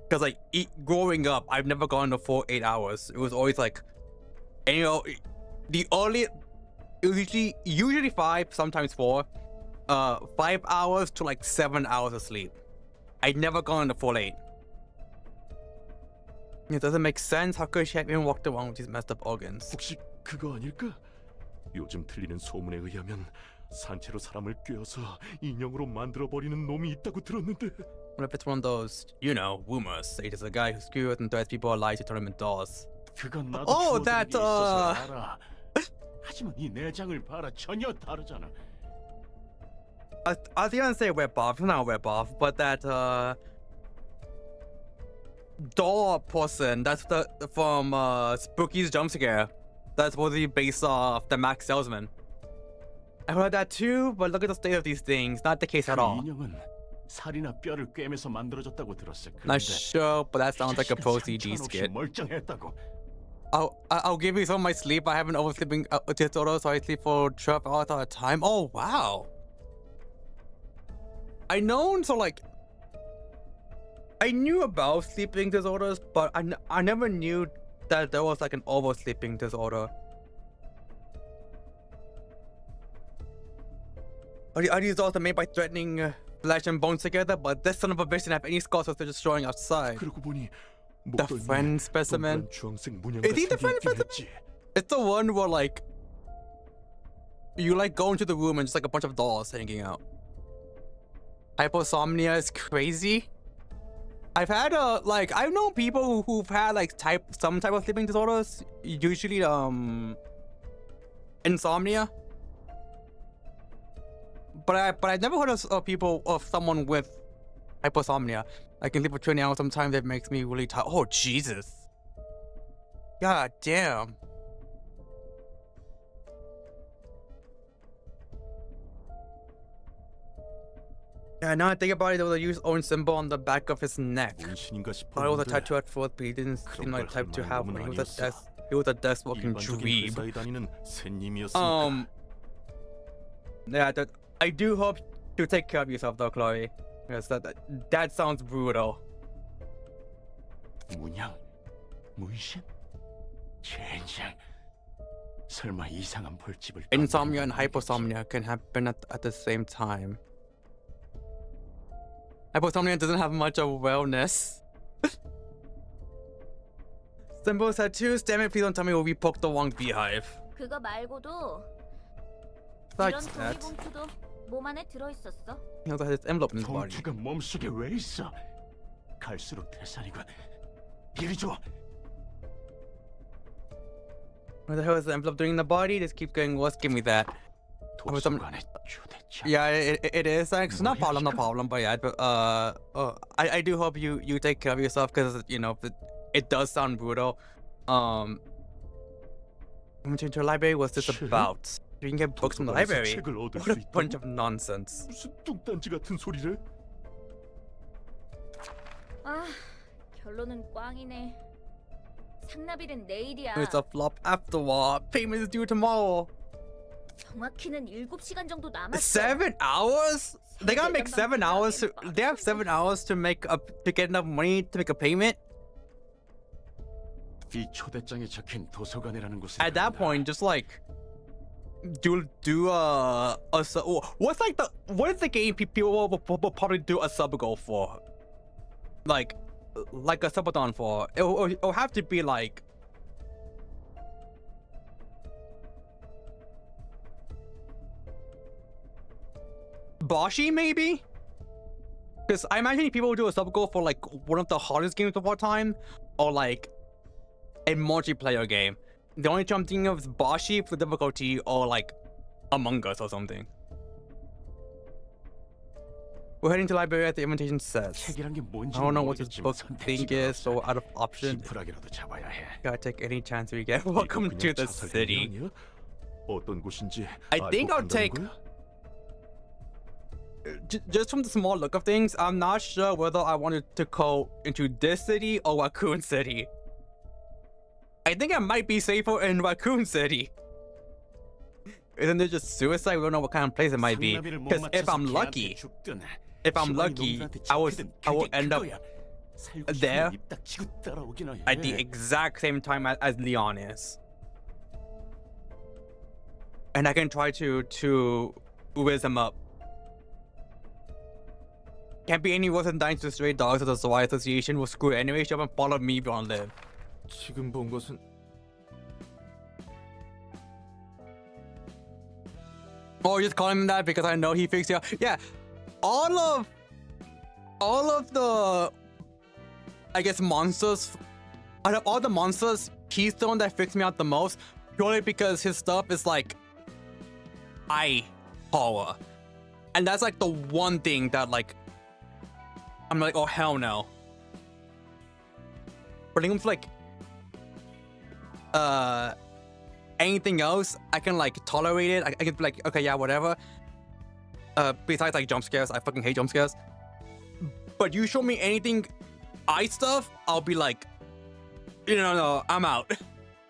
Because like growing up, I've never gone the full 8 hours. It was always like, and you know, the early it was usually 5, sometimes 4, 5 hours to like 7 hours of sleep. I'd never gone the full 8. It doesn't make sense. How could she have even walked around with these messed up organs? 혹시 그거 아닐까? 요즘 들리는 소문에 의하면 산채로 사람을 꿰어서 인형으로 만들어 버리는 놈이 있다고 들었는데. What if it's one of those, you know, rumors? Say there's a guy who skewers and threats people alive to turn them into dolls. 그건 나도 Oh, 주워들은 that, 게 있어서 알아. 하지만 이 내장을 봐라, 전혀 다르잖아. I was gonna say rip-off, not rip-off, but that doll person, that's from Spooky's Jump Scare. That's supposed to be based off the Max Salesman. I heard that too, but look at the state of these things. Not the case at 그 all. 인형은 살이나 뼈를 꿰매서 만들어졌다고 들었어. Not 그런데 sure, but that sounds like a Pro 자식은 CD 상처 없이 skit. 멀쩡했다고. I'll give you some of my sleep. I have an oversleeping disorder, so I sleep for 12 hours at a time. Oh wow. I know, so like, I knew about sleeping disorders, but I never knew that there was like an oversleeping disorder. Are these also made by threatening flesh and bones together? But this son of a bitch didn't have any scars, so they're just showing outside. 그러고 보니 The friend specimen. 주황색 문양과 Is he the friend 생겨 있긴 specimen? 했지. It's the one where like you like go into the room and just like a bunch of dolls hanging out. Hyposomnia is crazy. I've had I've known people who've had like some type of sleeping disorders. Usually insomnia. But I've never heard of someone with hyposomnia. I can sleep for 20 hours. Sometimes it makes me really tired. Oh Jesus. God damn. Yeah, now I think about it, there was a used own symbol on the back of his neck. 문신인가 Thought it was a 싶었는데 tattoo at first, but he didn't seem like the type to have one. He was a desk walking 일반적인 dream. 회사에 다니는 새님이었으니까. Yeah, I do hope you take care of yourself though, Chloe. Because that sounds brutal. 문양, 문신, 젠장. 설마 이상한 벌집을 Insomnia and hyposomnia can happen at the same time. Hyposomnia doesn't have much of wellness. Symbol tattoos? Damn it, please don't tell me we poked the wrong beehive. 그거 말고도 Besides 이런 that, 종이봉투도 몸 안에 들어있었어. he also has this envelope in his body. 봉투가 몸속에 왜 있어? 갈수록 태산이군. 이리 줘. What the hell is the envelope doing in the body? This keeps getting worse. Give me that. 도서관에 초대장. Yeah, it is. Thanks. No problem. But yeah, I do hope you take care of yourself because you know it does sound brutal. Going to a library. What's this Sure. about? You can get books from the 도서관에서 library. 책을 얻을 What a 수 bunch 있다고? of nonsense. 무슨 뚱딴지 같은 소리를? 아, 결론은 꽝이네. 상납일은 내일이야. It's a flop after all. Payment is due tomorrow. 정확히는 7시간 정도 남았어. 7 hours? They gotta make 7 hours. They have 7 hours to get enough money to make a payment. 이 초대장에 적힌 도서관이라는 곳에 At that point, just like what is the game people will probably do a sub goal for? Like a subathon for? It'll have to be like Boshi maybe? Because I imagine people will do a sub goal for like one of the hardest games of all time, or like a multiplayer game. The only two I'm thinking of is Boshi for difficulty, or like Among Us or something. We're heading to the library as the invitation says. 책이란 게 뭔지 I don't know what this 모르겠지만 book thing 선택지가 is, so 없어. out of options, 지푸라기라도 잡아야 해. gotta take any chance we get. Welcome 이거 to 그냥 the 자살 city. 행위 아니야? 어떤 곳인지 I 알고 think I'll 간다는 take- 거야? Just from the small look of things, I'm not sure whether I wanted to go into this city or Raccoon City. I think I might be safer in Raccoon City. Isn't it just suicide? We don't know what kind of place it might be. 상납일을 못 Because if 맞춰서 I'm 걔한테 lucky, 죽든 if I'm 시원히 lucky, 놈들한테 I will 잡히든 end up 그게 그거야. 살고 there 싶으면 입 닥치고 따라오기나 해. at the exact same time as Leon is. And I can try to whiz him up. Can't be any worse than dying to stray dogs at the Sawai Association. Will screw it anyway. Shove and follow me if you want to live. 지금 본 것은 Or just call him that because I know he fixed it. Yeah, all of the, I guess, monsters. Out of all the monsters, he's the one that freaks me out the most. Purely because his stuff is like eye horror, and that's like the one thing that like I'm like, oh hell no. But it comes to like anything else, I can like tolerate it. I can be like, okay, yeah, whatever. Besides like jump scares, I fucking hate jump scares. But you show me anything eye stuff, I'll be like, no, I'm out.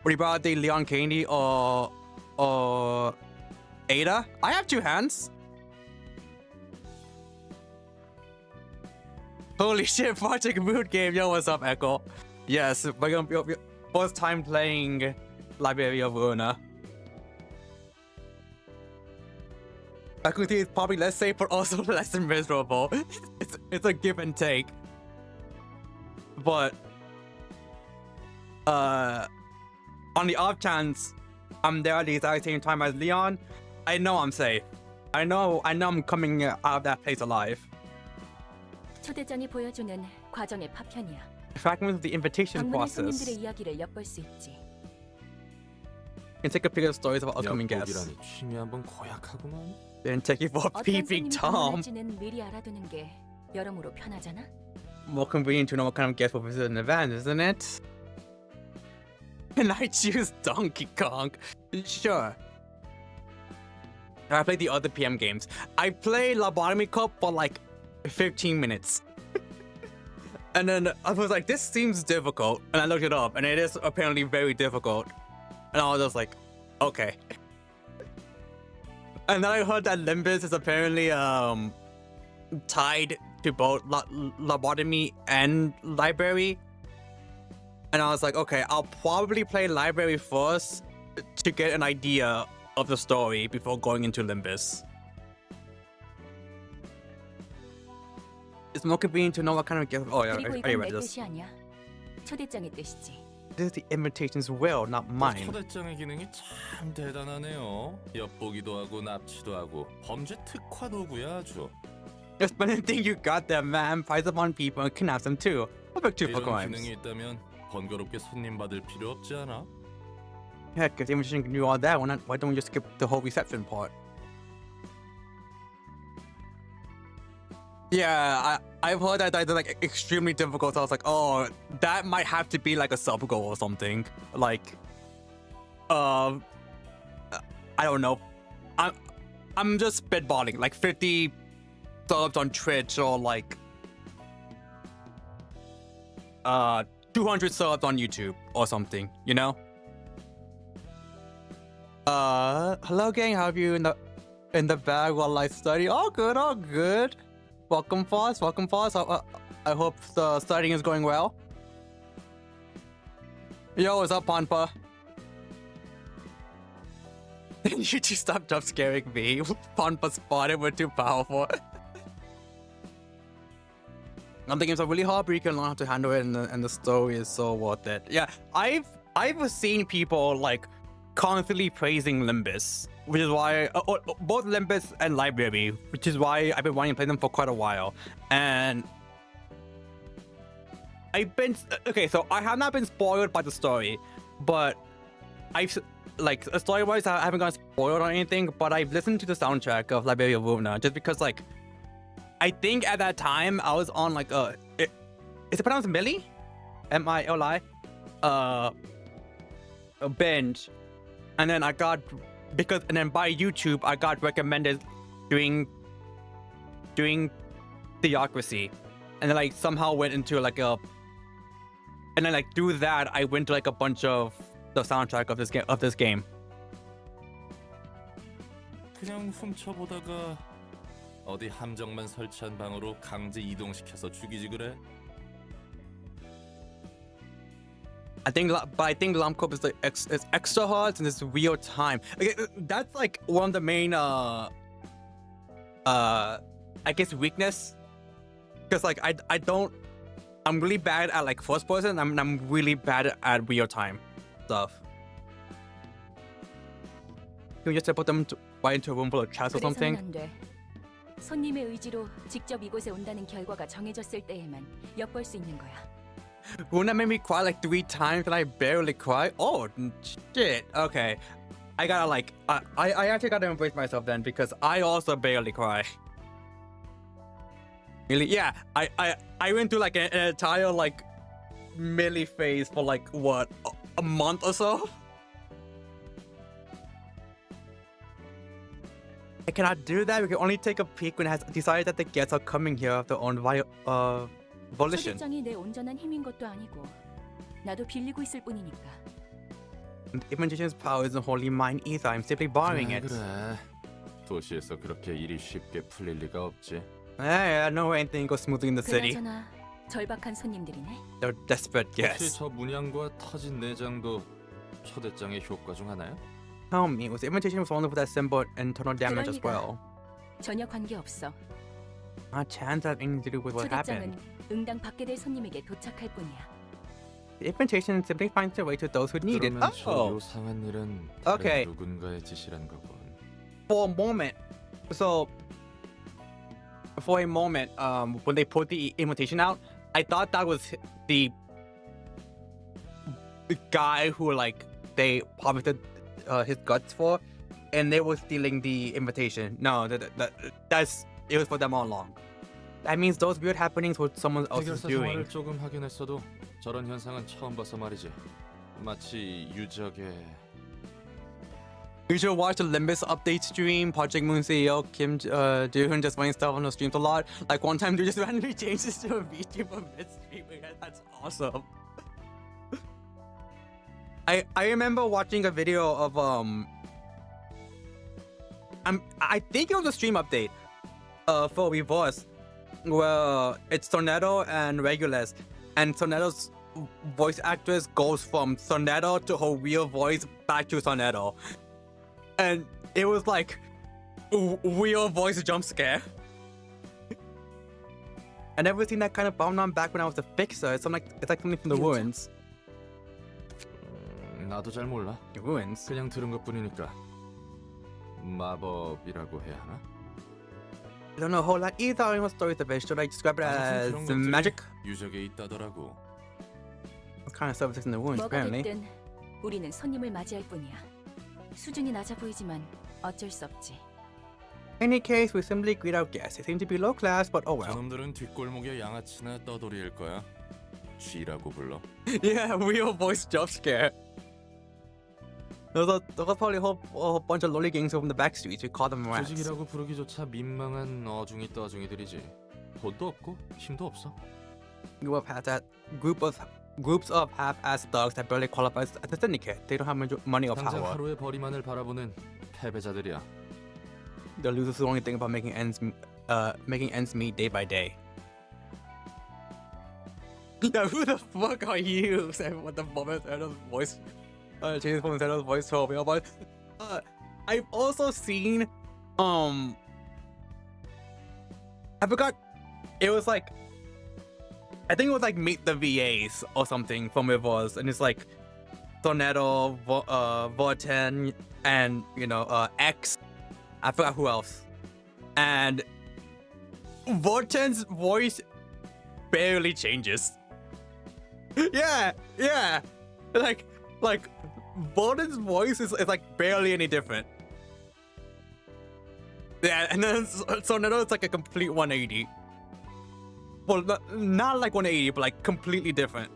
What about the Leon Candy or Ada? I have two hands. Holy shit, Project Mood game. Yo, what's up, Echo? Yes, first time playing Library of Ruina. Faculty is probably less safe, but also less miserable. It's a give and take. But on the off chance I'm there at the exact same time as Leon, I know I'm safe. I know I'm coming out of that place alive. 초대장이 보여주는 과정의 파편이야. Fragments of the invitation 방문의 process. 손님들의 이야기를 엿볼 수 있지. Can take a pic of stories of upcoming guests. 엿보기라니 취미 한번 고약하구만. Then take it for a 어떤 peeping 손님이 Tom. 방문할지는 미리 알아두는 게 여러모로 편하잖아. More convenient to know what kind of guest will visit in advance, isn't it? And I choose Donkey Kong. Sure. I played the other PM games. I played Lobotomy Cup for like 15 minutes. And then I was like, this seems difficult. And I looked it up, and it is apparently very difficult. And I was just like, okay. And then I heard that Limbus is apparently tied to both Lobotomy and Library. And I was like, okay, I'll probably play Library first to get an idea of the story before going into Limbus. It's more convenient to know what kind of gift. Oh yeah, 그리고 I 이건 read 내 this. 뜻이 아니야. 초대장의 뜻이지. This is the invitation's will, not mine. 초대장의 기능이 참 대단하네요. 엿보기도 하고 납치도 하고 범죄 특화 도구야 아주. Just but anything you got there, man. Prize upon people and kidnap them too. Perfect too for 이런 crimes. 기능이 있다면 번거롭게 손님 받을 필요 없지 않아? Heck, if the invitation can do all that, why don't we just skip the whole reception part? Yeah, I've heard that that's like extremely difficult. So I was like, oh, that might have to be like a sub goal or something. Like, I don't know. I'm just spitballing. Like 50 subs on Twitch or like 200 subs on YouTube or something. You know? Hello, gang. How have you in the bag while I study? All good, all good. Welcome, Foss. Welcome, Foss. I hope the studying is going well. Yo, what's up, Panpa? You just stop jump scaring me. Panpa spotted. We're too powerful. Some games are really hard, but you can learn how to handle it, and the story is so worth it. Yeah, I've seen people like constantly praising Limbus, which is why both Limbus and Library, which is why I've been wanting to play them for quite a while. And I've been okay, so I have not been spoiled by the story, but I've like story-wise I haven't gotten spoiled or anything, but I've listened to the soundtrack of Library of Ruina just because like I think at that time I was on like is it pronounced Millie? M-I-L-I? A binge. And then I got and then by YouTube I got recommended doing Theocracy, and then like somehow went into like and then like through that I went to like a bunch of the soundtrack of this game. 그냥 훔쳐보다가 어디 함정만 설치한 방으로 강제 이동시켜서 죽이지 그래? I think Lamcop is like it's extra hard and it's real time. Okay, that's like one of the main I guess weakness, because like I'm really bad at like first person. I'm really bad at real time stuff. Can we just put them right into a room full of chats or 그래서는 something? 안 돼. 손님의 의지로 직접 이곳에 온다는 결과가 정해졌을 때에만 엿볼 수 있는 거야. Wouldn't that make me cry like 3 times and I barely cry? Oh shit. Okay. I gotta like I actually gotta embrace myself then, because I also barely cry. Really? Yeah. I went through like an entire like Millie phase for like what, a month or so? I cannot do that. We can only take a peek when it has decided that the guests are coming here of their own volition. 초대장이 내 온전한 힘인 것도 아니고 나도 빌리고 있을 뿐이니까. The invitation's power isn't wholly mine either. I'm simply borrowing it. 그래. 도시에서 그렇게 일이 쉽게 풀릴 리가 없지. Yeah, no way anything goes smoothly in the city. 그나저나 절박한 손님들이네. They're desperate, 혹시 yes. 저 문양과 터진 내장도 초대장의 효과 중 하나요? Tell me, was the invitation responsible for that symbol internal damage as 그럴 리가. well? 전혀 관계 없어. Not chance that anything to do with what happened. 초대장은 응당 받게 될 손님에게 도착할 뿐이야. The invitation simply finds a way to those who need it. 그러면 저 Oh, 요상한 일은 Okay. 다른 누군가의 짓이란 거군. for a moment. So, for a moment, when they put the invitation out, I thought that was the guy who like they harvested his guts for, and they were stealing the invitation. No, that's it was for them all along. That means those weird happenings were someone else's 해결사 doing. 생활을 조금 하긴 했어도 저런 현상은 처음 봐서 말이지. 마치 유적의 You should watch the Limbus update stream. Project Moon CEO Kim Ji-hoon just funny stuff on the streams a lot. Like one time, they just randomly changed this to a VTuber mid-streaming. That's awesome. I remember watching a video of I think it was a stream update for Reverse where it's Tornado and Regulus, and Tornado's voice actress goes from Tornado to her real voice back to Tornado. And it was like real voice jump scare. I never seen that kind of phenomenon back when I was a fixer. It's like something from the ruins. 나도 잘 몰라. Ruins. 그냥 들은 것뿐이니까. 마법이라고 해야 하나? I don't know a whole lot either. I know stories of it. Should I describe it as 그런 것들이 magic? 유적에 있다더라고. What kind of stuff is in the ruins? 뭐가 Apparently. 됐든 우리는 손님을 맞이할 뿐이야. 수준이 낮아 보이지만 어쩔 수 없지. In any case, we simply greet our guests. They seem to be low class, but oh well. 저놈들은 뒷골목의 양아치나 떠돌이일 거야. 쥐라고 불러. Yeah, real voice jump scare. Those are probably a whole bunch of lolly gangs from the back streets. We call them rats. 조직이라고 부르기조차 민망한 어중이 떠중이들이지. 돈도 없고 힘도 없어. Groups of half-assed thugs that barely qualify as a syndicate. They don't have much money or 당장 power. 하루의 벌이만을 바라보는 패배자들이야. The losers who only think about making ends meet day by day. Now, who the fuck are you? Saying what the moment Zero's voice, changes from Zero's voice to me. But I've also seen, I forgot. It was like, I think it was like Meet the VAs or something from Reverse, and it's like Tornado, Vorten, and X. I forgot who else. And Vorten's voice barely changes. Yeah. Like Vorten's voice is like barely any different. Yeah, and then Tornado is like a complete 180. Well, not like 180, but like completely different.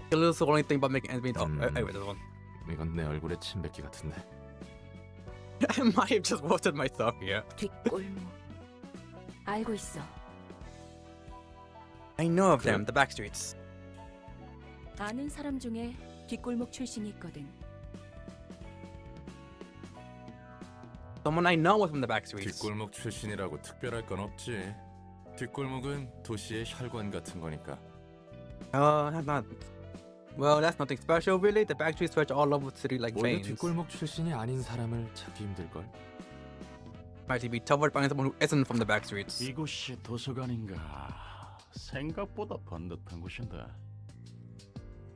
The little only thing about making ends meet. Oh, wait, this one. 이건 내 얼굴에 침뱉기 같은데. I might have just voted myself here. 뒷골목. 알고 있어. I know of them, the backstreets. 아는 사람 중에 뒷골목 출신이 있거든. Someone I know was from the backstreets. 뒷골목 출신이라고 특별할 건 없지. 뒷골목은 도시의 혈관 같은 거니까. Well, that's nothing special, really. The backstreets stretch all over the city like 원래 veins. 뒷골목 출신이 아닌 사람을 찾기 힘들걸. Might be tougher to find someone who isn't from the backstreets. 이곳이 도서관인가? 생각보다 번듯한 곳인데.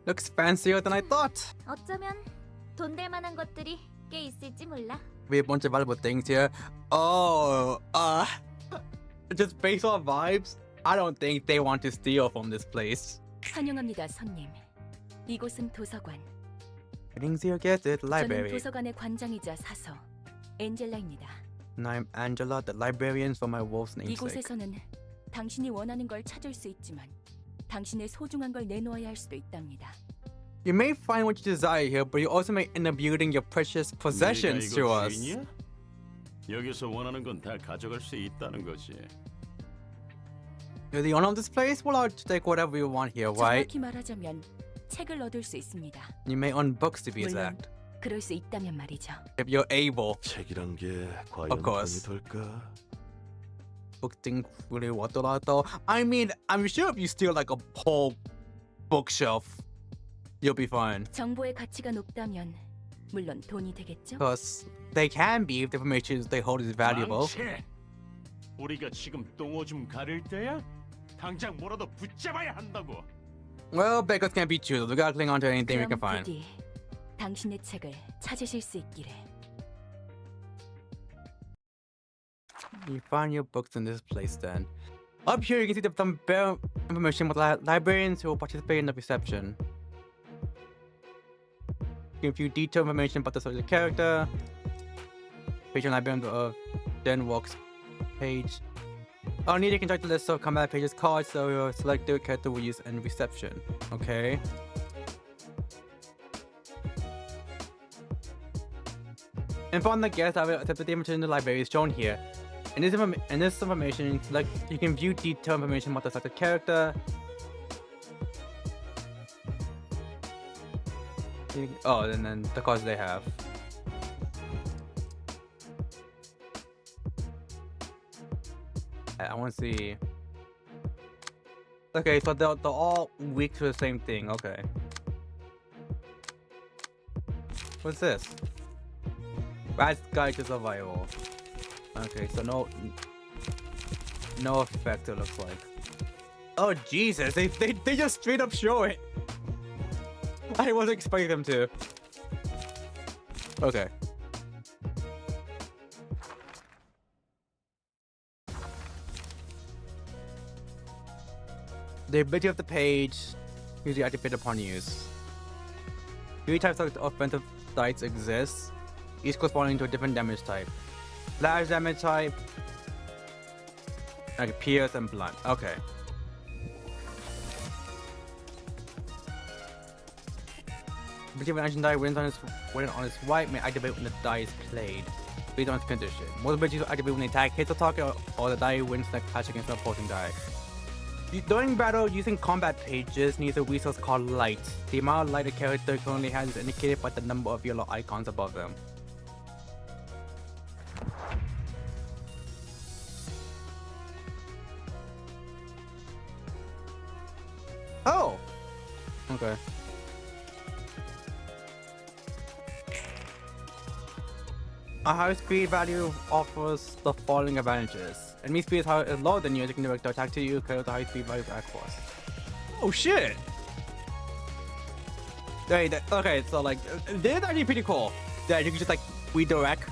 Looks fancier than I thought. 어쩌면 돈 될 만한 것들이 꽤 있을지 몰라. We have a bunch of valuable things here. Oh, just based on vibes, I don't think they want to steal from this place. 환영합니다, 손님. 이곳은 도서관. Greetings, dear guests, it's the 저는 library. 도서관의 관장이자 사서 엔젤라입니다. And I'm Angela, the librarian for my wolf's namesake. 이곳에서는 당신이 원하는 걸 찾을 수 있지만 당신의 소중한 걸 내놓아야 할 수도 있답니다. You may find what you desire here, but you also may end up yielding your precious possessions to 네가 이거 us. 주인이야? 여기서 원하는 건 다 가져갈 수 있다는 거지. You're the owner of this place? Well, I'll take whatever you want here, right? 정확히 말하자면 책을 얻을 수 있습니다. You may own books to be 물론 exact. 그럴 수 있다면 말이죠. 책이란 게 과연 Of 돈이 course. 될까? book thing really worth a lot though. I mean, I'm sure if you steal like a whole bookshelf, you'll be fine. 정보의 가치가 높다면 물론 돈이 되겠죠? Because they can be if the information they hold is valuable. 망치! 우리가 지금 똥오줌 가릴 때야? 당장 뭐라도 붙잡아야 한다고. Well, beggars can't be choosers. We gotta cling on to anything we can 그럼 find. 부디 당신의 책을 찾으실 수 있기를. You find your books in this place then. Up here you can see some bare information about librarians who will participate in the reception. Give you detailed information about the subject character. Patron librarian of then walks page. Oh, need to conduct a list of combat pages cards so your selected character will use in reception. Okay. Inform the guest that accepted the information in the library is shown here. In this information, you can view detailed information about the selected character. Oh, and then the cards they have. I want to see. Okay, so they're all weak to the same thing. Okay. What's this? Rat's Guide to Survival. Okay, so no effect it looks like. Oh Jesus, they just straight up show it. I wasn't expecting them to. Okay. The ability of the page usually activated upon use. 3 types of offensive dice exist, each corresponding to a different damage type. Flash damage type, like pierce and blunt. Okay. If an action die when on its right may activate when the die is played, based on its condition. Most abilities will activate when the attack hits the target or the die wins the clash against the opposing die. During battle, using combat pages needs a resource called light. The amount of light a character currently has is indicated by the number of yellow icons above them. Oh! Okay. A high speed value offers the following advantages. Enemy speed is lower than yours, you can direct the attack to you, carry the high speed value attack force. Oh shit! Okay, so like, this is actually pretty cool. That you can just like redirect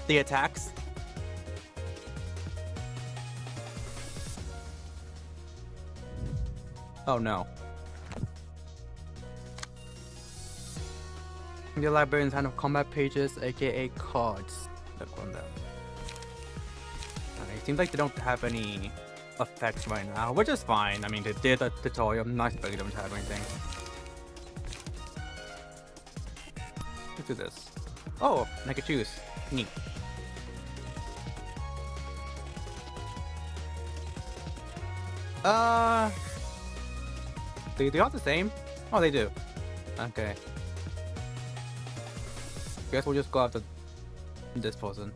the attacks. Oh no. The librarians handle combat pages, aka cards. Look on them. Okay, seems like they don't have any effects right now, which is fine. I mean, they did a tutorial. I'm not expecting them to have anything. Let's do this. Oh, I can choose. Neat. They are the same? Oh, they do. Okay. Guess we'll just go after this person.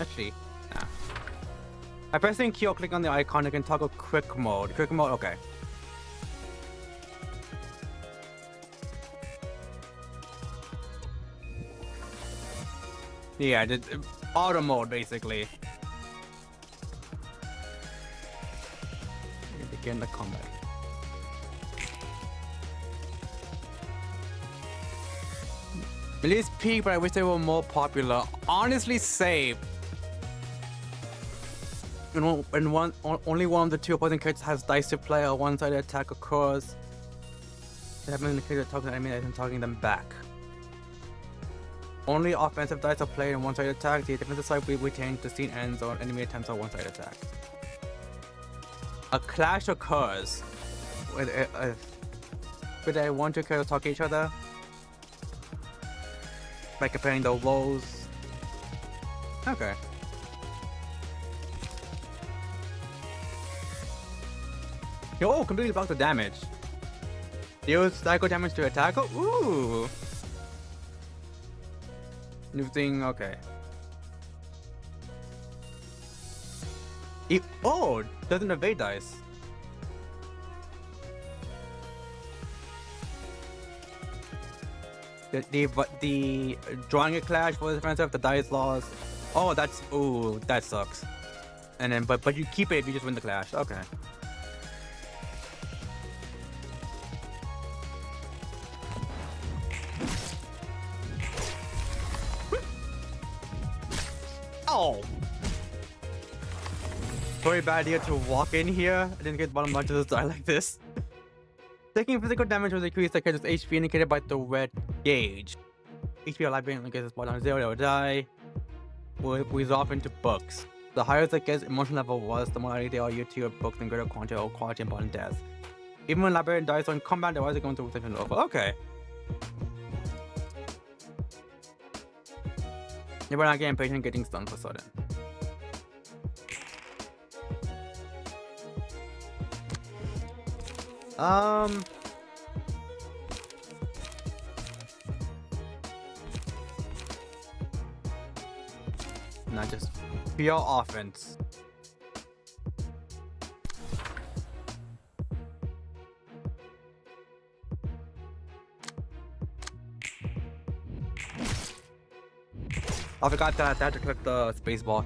Actually, nah. By pressing Q or click on the icon, you can toggle quick mode. Quick mode, okay. Yeah, the auto mode basically. Begin the combat. Release peak, but I wish they were more popular. Honestly, same. When only one of the two opposing characters has dice to play, or one-sided attack occurs, it happens when the character talks to the enemy and targeting them back. Only offensive dice are played in one-sided attack. The defensive side will retain the scene ends or enemy attempts a one-sided attack. A clash occurs with a one two characters talk to each other by comparing the rolls. Okay. Oh, completely blocks the damage. Deals psycho damage to attack. Oh, ooh. New thing, okay. Oh, doesn't evade dice. The drawing a clash for the defense of the dice loss. Oh, that sucks. And then but you keep it if you just win the clash. Okay. Oh. Very bad idea to walk in here. I didn't get bottom line to just die like this. Taking physical damage will decrease the character's HP indicated by the red gauge. HP of librarian indicates bottom line 0, they will die. Will resolve into books. The higher the guy's emotion level was, the more likely they are you to your books in greater quantity or quality and bottom death. Even when librarian dies on combat, they're always going to reception over. Okay. Yeah, we're not getting patient getting stunned for sudden. Not just pure offense. I forgot that I had to click the space bar.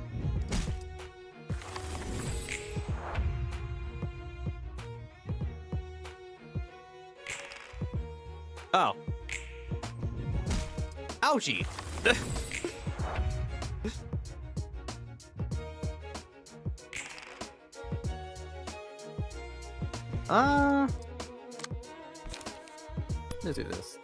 Oh. Ouchie. Let's do this.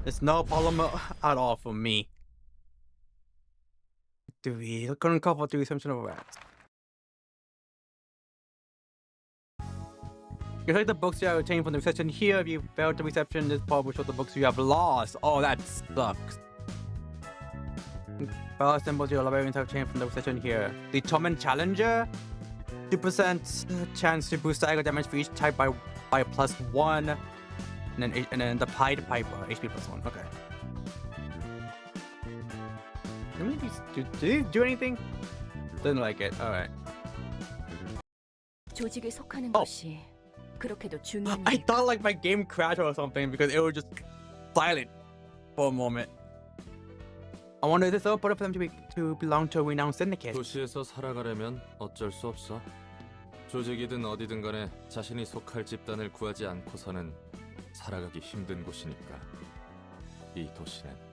It's no problem at all for me. Do we couldn't cover the reception of rats? You take the books you have obtained from the reception here. If you failed the reception, this part will show the books you have lost. Oh, that sucks. Well, symbols your librarians have changed from the reception here. Determined Challenger, 2% chance to boost stagger damage for each type by +1, and then the Pied Piper HP +1. Okay. Do these do anything? Didn't like it. All right. 조직에 속하는 Oh. 것이 그렇게도 중요한 I 일일까? thought like my game crashed or something because it was just silent for a moment. I wonder if this is for them to belong to a renowned syndicate. 도시에서 살아가려면 어쩔 수 없어. 조직이든 어디든 간에 자신이 속할 집단을 구하지 않고서는 살아가기 힘든 곳이니까. 이 도시는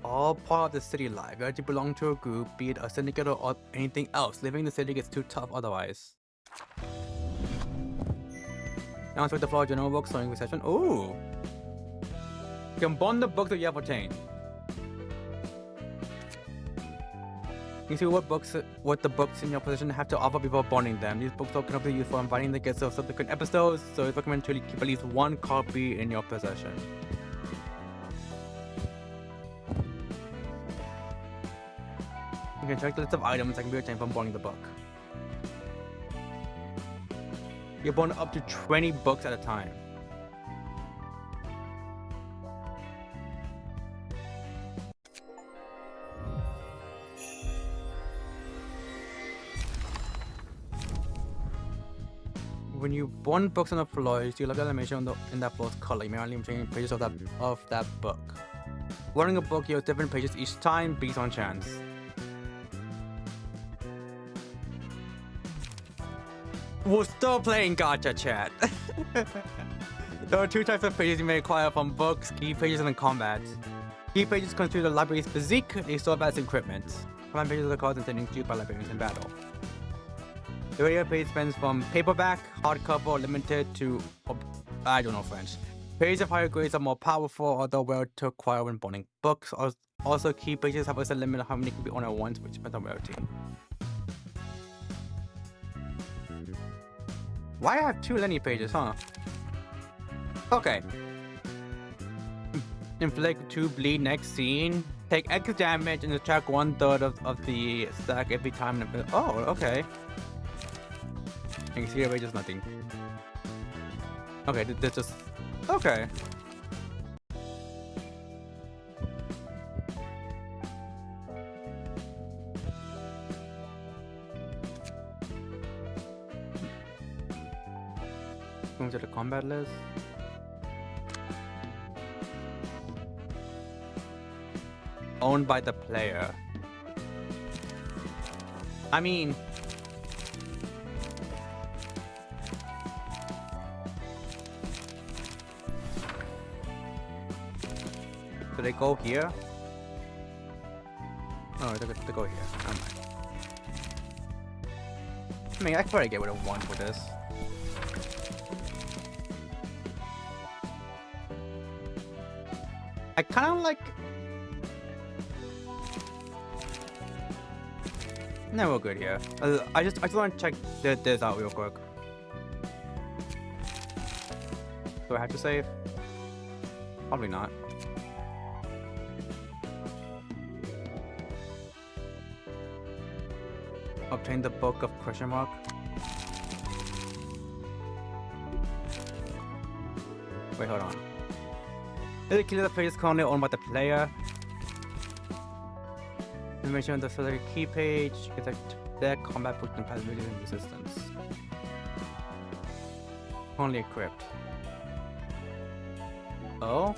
All part of the city life. You have to belong to a group, be it a syndicate or anything else. Living in the city gets too tough otherwise. Now let's the floor general book sewing session. Ooh. You can bond the books that you have obtained. You can see what the books in your possession have to offer before bonding them. These books can be used for inviting the guests of subsequent episodes, so it's recommended to keep at least one copy in your possession. You can check the list of items that can be obtained from bonding the book. You bond up to 20 books at a time. When you bond books on the floor, you see a lot of animation in that floor's color. You may only change pages of that book. Bonding a book, you use different pages each time based on chance. We're still playing Gacha Chat. There are two types of pages you may acquire from books, key pages, and combat. Key pages constitute the library's physique. They serve as equipment. Command pages are the cards intended to use by librarians in battle. The radio page spans from paperback, hardcover, or limited to, I don't know French. Pages of higher grades are more powerful, although rare to acquire when bonding books. Also, key pages have a set limit of how many can be owned at once, which depends on rarity. Why I have two linear pages, huh? Okay. Inflict 2 bleed next scene. Take X damage and subtract 1/3 of the stack every time. Oh, okay. You can see the rate is nothing. Okay, this just... Okay. Welcome to the combat list. Owned by the player. I mean, do they go here? Oh, they go here. Never mind. I mean, I could probably get rid of one for this. I kind of like. No, we're good here. I just want to check this out real quick. Do I have to save? Probably not. Obtain the book of question mark. Wait, hold on. Is it clear the page is currently owned by the player? Information on the specific key page. Get their combat book and pass and resistance. Only equipped. Oh?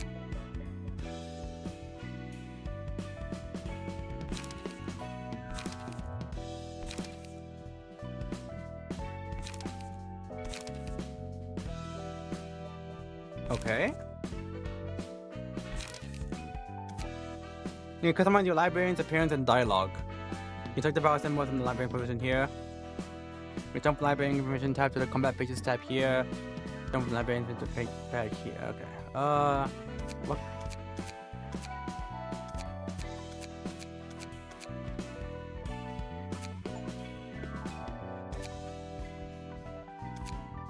Okay. You can customize your librarian's appearance and dialogue. You check the power symbols in the librarian position here. You jump from librarian information tab to the combat pages tab here. Jump from librarian into page tab here. Okay. What?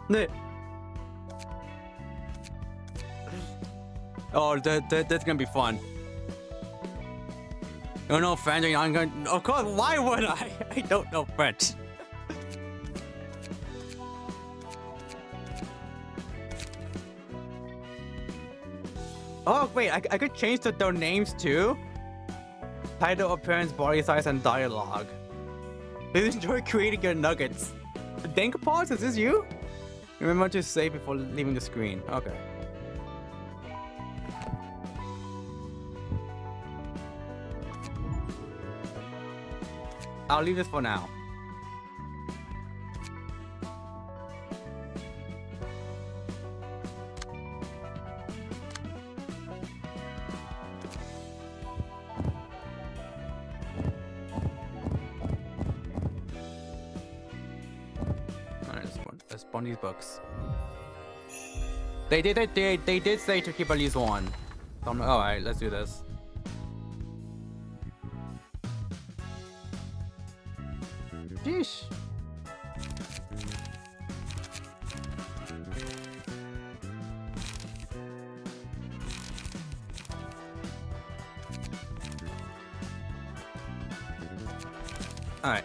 No. Oh, that's gonna be fun. You know French, I'm going. Of course, why would I? I don't know French. Oh wait, I could change their names too. Title, appearance, body size, and dialogue. Please enjoy creating your nuggets. Dankapause, is this you? Remember to save before leaving the screen. Okay. I'll leave this for now. Alright, let's spawn these books. They did say to keep at least one. So alright, let's do this. Sheesh. All right.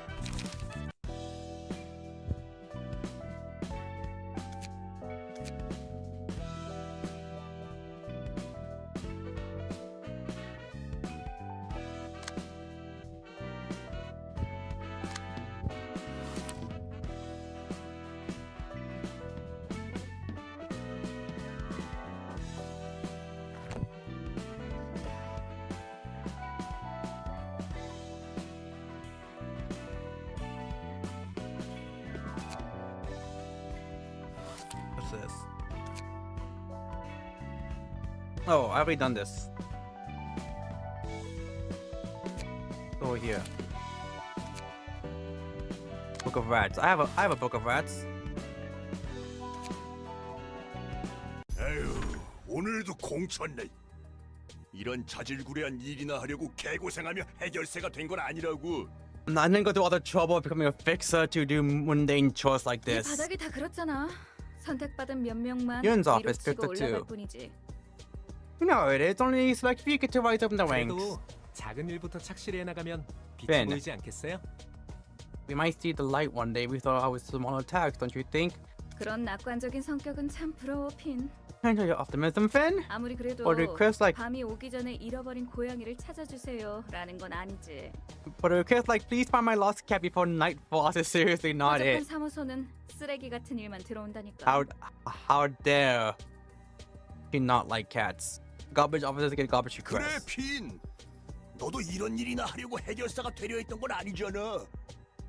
This. Oh, I've already done this. Over here. Book of Rats. I have a Book of Rats. 에휴, 오늘도 공쳤네. 이런 자질구레한 일이나 하려고 개고생하며 해결세가 된 건 아니라고. I didn't go through all the trouble of becoming a fixer to do mundane chores like 이 this. 바닥이 다 그렇잖아. 선택받은 몇 명만 Yun's 위로 office 치고 picked the 올라갈 two. 뿐이지. You know it is. Only select few get to rise up in the ranks. 그래도 작은 일부터 착실히 해나가면 빛이 Ben. 보이지 않겠어요? We might see the light one day. We thought I was small attacks, don't you think? 그런 낙관적인 성격은 참 부러워, 핀. enjoy your optimism, Finn. 아무리 그래도 Or request like, 밤이 오기 전에 잃어버린 고양이를 찾아주세요라는 건 아니지. but a request like, please find my lost cat before night falls is seriously not 허접한 it. 사무소는 쓰레기 같은 일만 들어온다니까. How dare she not like cats? Garbage officers get garbage 그래, requests. 핀. 너도 이런 일이나 하려고 해결사가 되려 했던 건 아니잖아.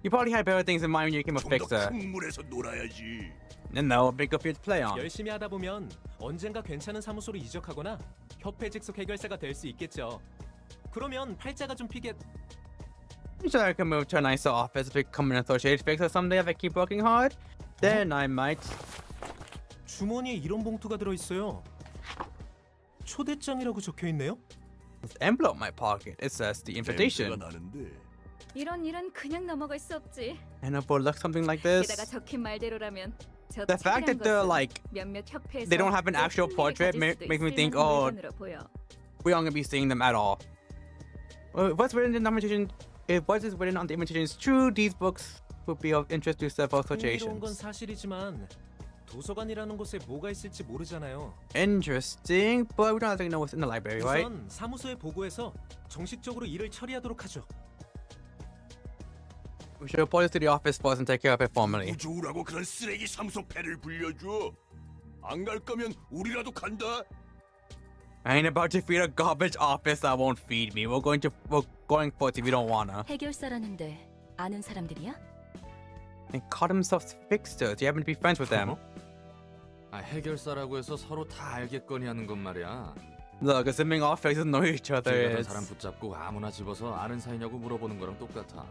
You probably had better things in mind when you became a 좀 더 fixer. 큰 물에서 놀아야지. And no, bigger field to play on. 열심히 하다 보면 언젠가 괜찮은 사무소로 이적하거나 협회 직속 해결사가 될 수 있겠죠. 그러면 팔자가 좀 피게. So I can move to a nicer office, become an associate fixer someday if I keep working hard. Then I might. 주머니에 이런 봉투가 들어 있어요. 초대장이라고 적혀 있네요. This envelope in my pocket. It says the 냄새가 invitation. 나는데. 이런 일은 그냥 넘어갈 수 없지. And if it looks something like this, 게다가 적힌 말대로라면 저 the fact that they're like 몇몇 협회에서 they don't have an actual 또 portrait 흥미를 가질 makes me 수도 think, 있을 만한 oh, 물건으로 보여. we aren't gonna be seeing them at all. What's written in the invitation? If what is written on the invitation is true, these books would be of interest to several 흥미로운 건 associations. 사실이지만 도서관이라는 곳에 뭐가 있을지 모르잖아요. Interesting, but we don't have to know what's in the library, right? 우선 사무소에 보고해서 정식적으로 일을 처리하도록 하죠. We should report this to the office first and take care of it formally. 우주라고 그런 쓰레기 사무소 패를 불려줘. 안 갈 거면 우리라도 간다. I ain't about to feed a garbage office that won't feed me. We're going first if you don't wanna. 해결사라는데 아는 사람들이야? They call themselves fixers. You happen to be friends with them. 아, 해결사라고 해서 서로 다 알겠거니 하는 건 말이야. Look, assuming all fixers know each other, 길 가던 it's 사람 붙잡고 아무나 집어서 아는 사이냐고 물어보는 거랑 똑같아.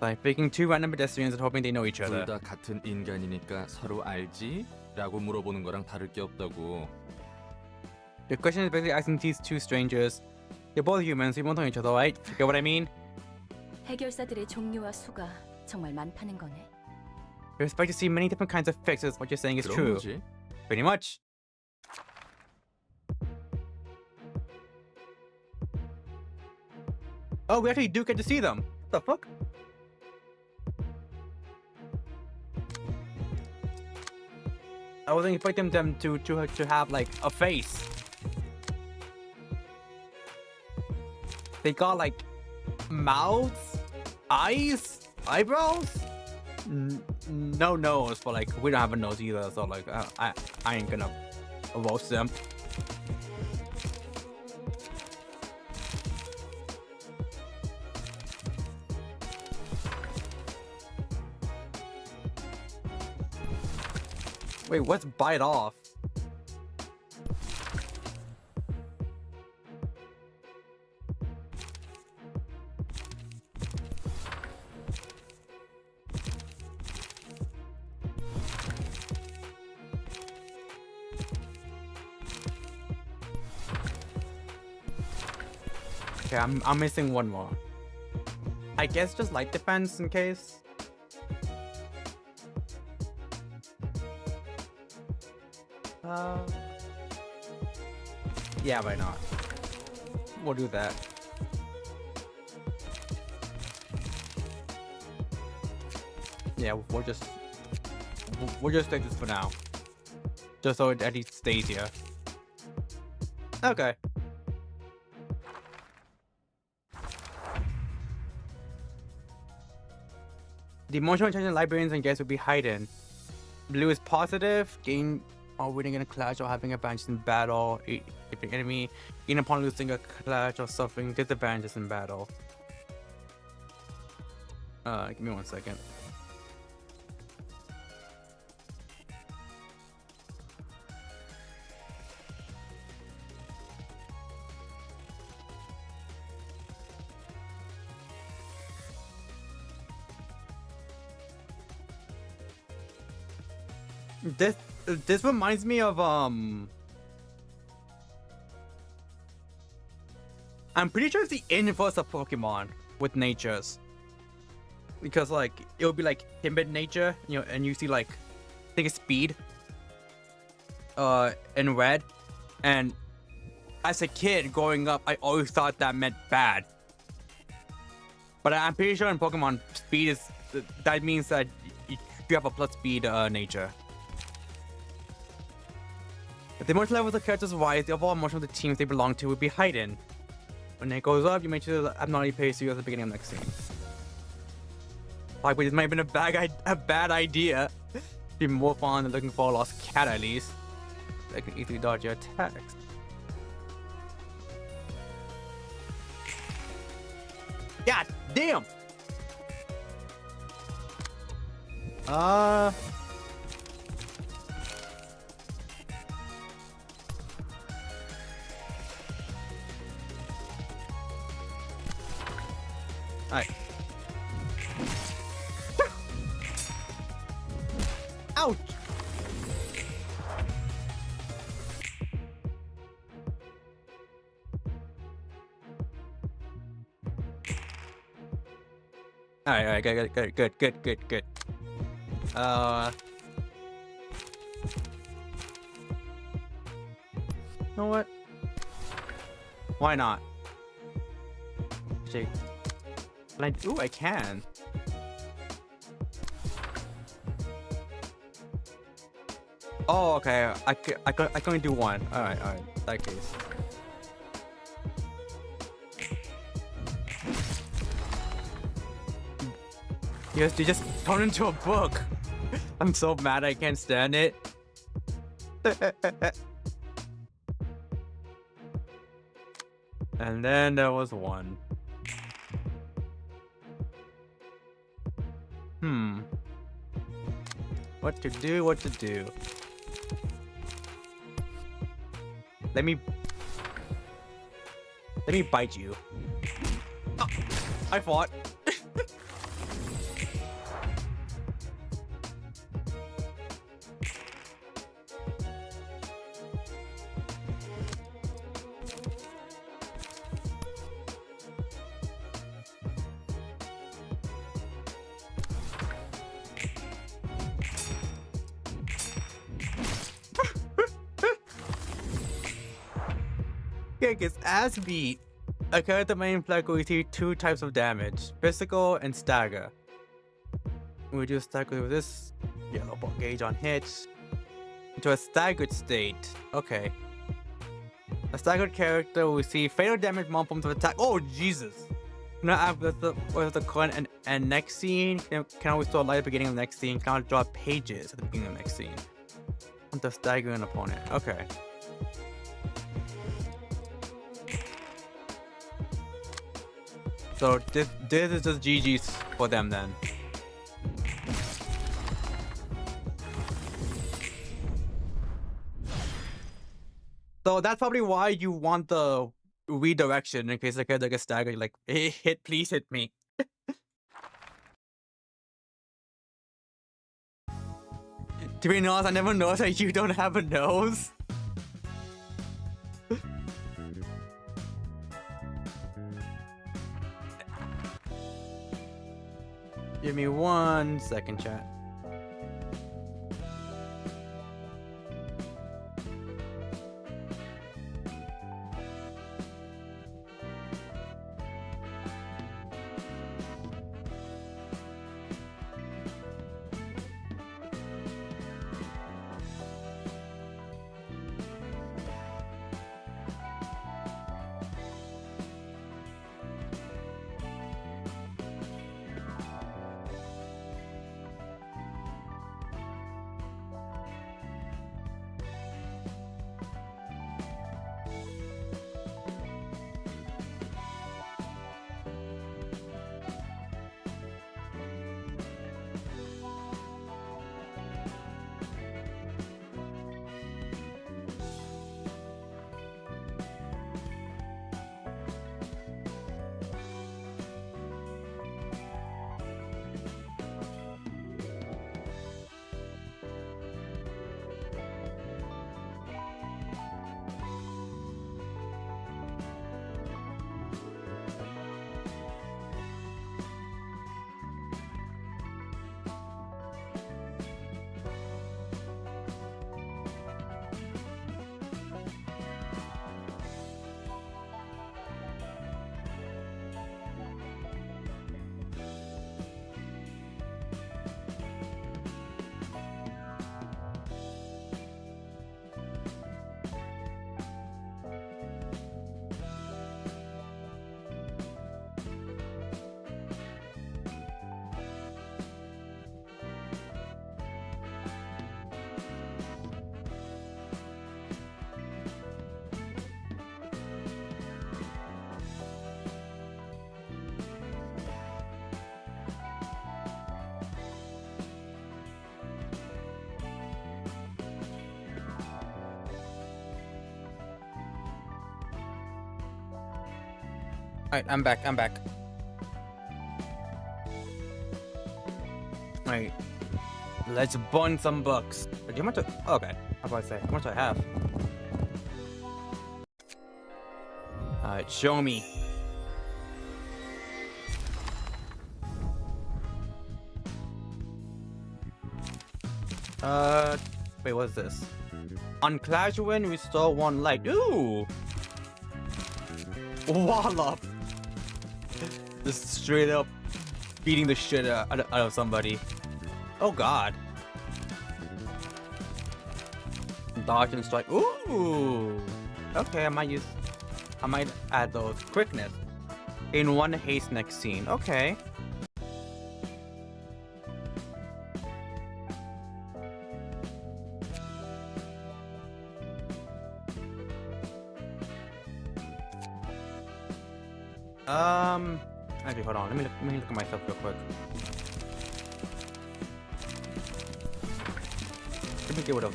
like picking two random pedestrians and hoping they know each 둘 other. 다 같은 인간이니까 서로 알지? 라고 물어보는 거랑 다를 게 없다고. The question is basically asking these two strangers. They're both humans, so you won't know each other, right? You get what I mean? 해결사들의 종류와 수가 정말 많다는 거네. You expect to see many different kinds of fixers. What you're saying is 그런 true. 거지. Pretty much. Oh, we actually do get to see them. What the fuck? I wasn't expecting them to have like a face. They got like mouths, eyes, eyebrows. No nose, but like we don't have a nose either, so like I ain't gonna roast them. Wait, what's bite off? Okay, I'm missing one more. I guess just light defense in case. Yeah, why not? We'll do that. Yeah, we'll just take this for now, just so it at least stays here. Okay. The emotional intelligence librarians and guests will be hidden. Blue is positive, gain or winning in a clash or having advantages in battle. If the enemy, even upon losing a clash or suffering disadvantages in battle. Give me 1 second. This reminds me of I'm pretty sure it's the inverse of Pokemon with natures, because like it would be like timid nature, you know, and you see like I think it's speed in red, and as a kid growing up I always thought that meant bad, but I'm pretty sure in Pokemon speed is that means that you have a plus speed nature. If the emotional levels of characters rise, the overall emotion of the teams they belong to will be heightened. When it goes up, you make sure the abnormality pays you at the beginning of the next scene. Like, this might have been a bad idea. Be more fun than looking for a lost cat at least. They can easily dodge your attacks. God damn! Alright. Ouch! Alright, good. You know what? Why not? Shake. Ooh, I can. Oh, okay. I can only do one. Alright. In that case. You just turned into a book. I'm so mad I can't stand it. And then there was one. What to do? Let me bite you. Oh, I fought. Gets ass beat. A character may inflict will receive 2 types of damage: physical and stagger. We reduce stagger with this yellow ball gauge on hit into a staggered state. Okay. A staggered character will receive fatal damage from forms of attack. Oh Jesus! Now after the current and next scene, can always draw light at the beginning of the next scene. Can always draw pages at the beginning of the next scene. To stagger an opponent. Okay. So this is just GG's for them then. So that's probably why you want the redirection in case the character gets staggered. Like, hey, please hit me. To be honest, I never noticed that you don't have a nose. Give me 1 second, chat. Alright, I'm back. Alright. Let's burn some books. How much? Okay. How about I say? How much do I have? Alright, show me. Wait, what's this? On Clash Win, restore 1 life. Ooh! Wallop! Just straight up beating the shit out of somebody. Oh god. Dodge and strike. Ooh! Okay, I might add those. Quickness. In 1 haste next scene. Okay. Actually, hold on. Let me look at myself real quick. Let me get rid of.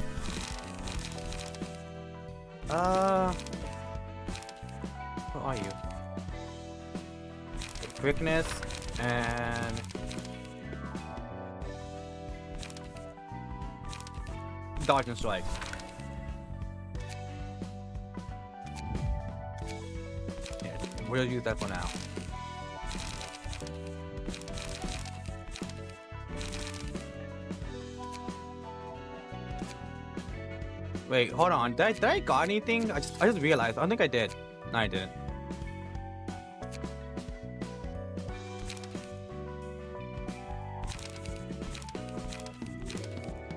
Where are you? Quickness and dodge and strike. Yeah, we'll use that for now. Wait, hold on. Did I got anything? I just realized. I don't think I did. No, I didn't.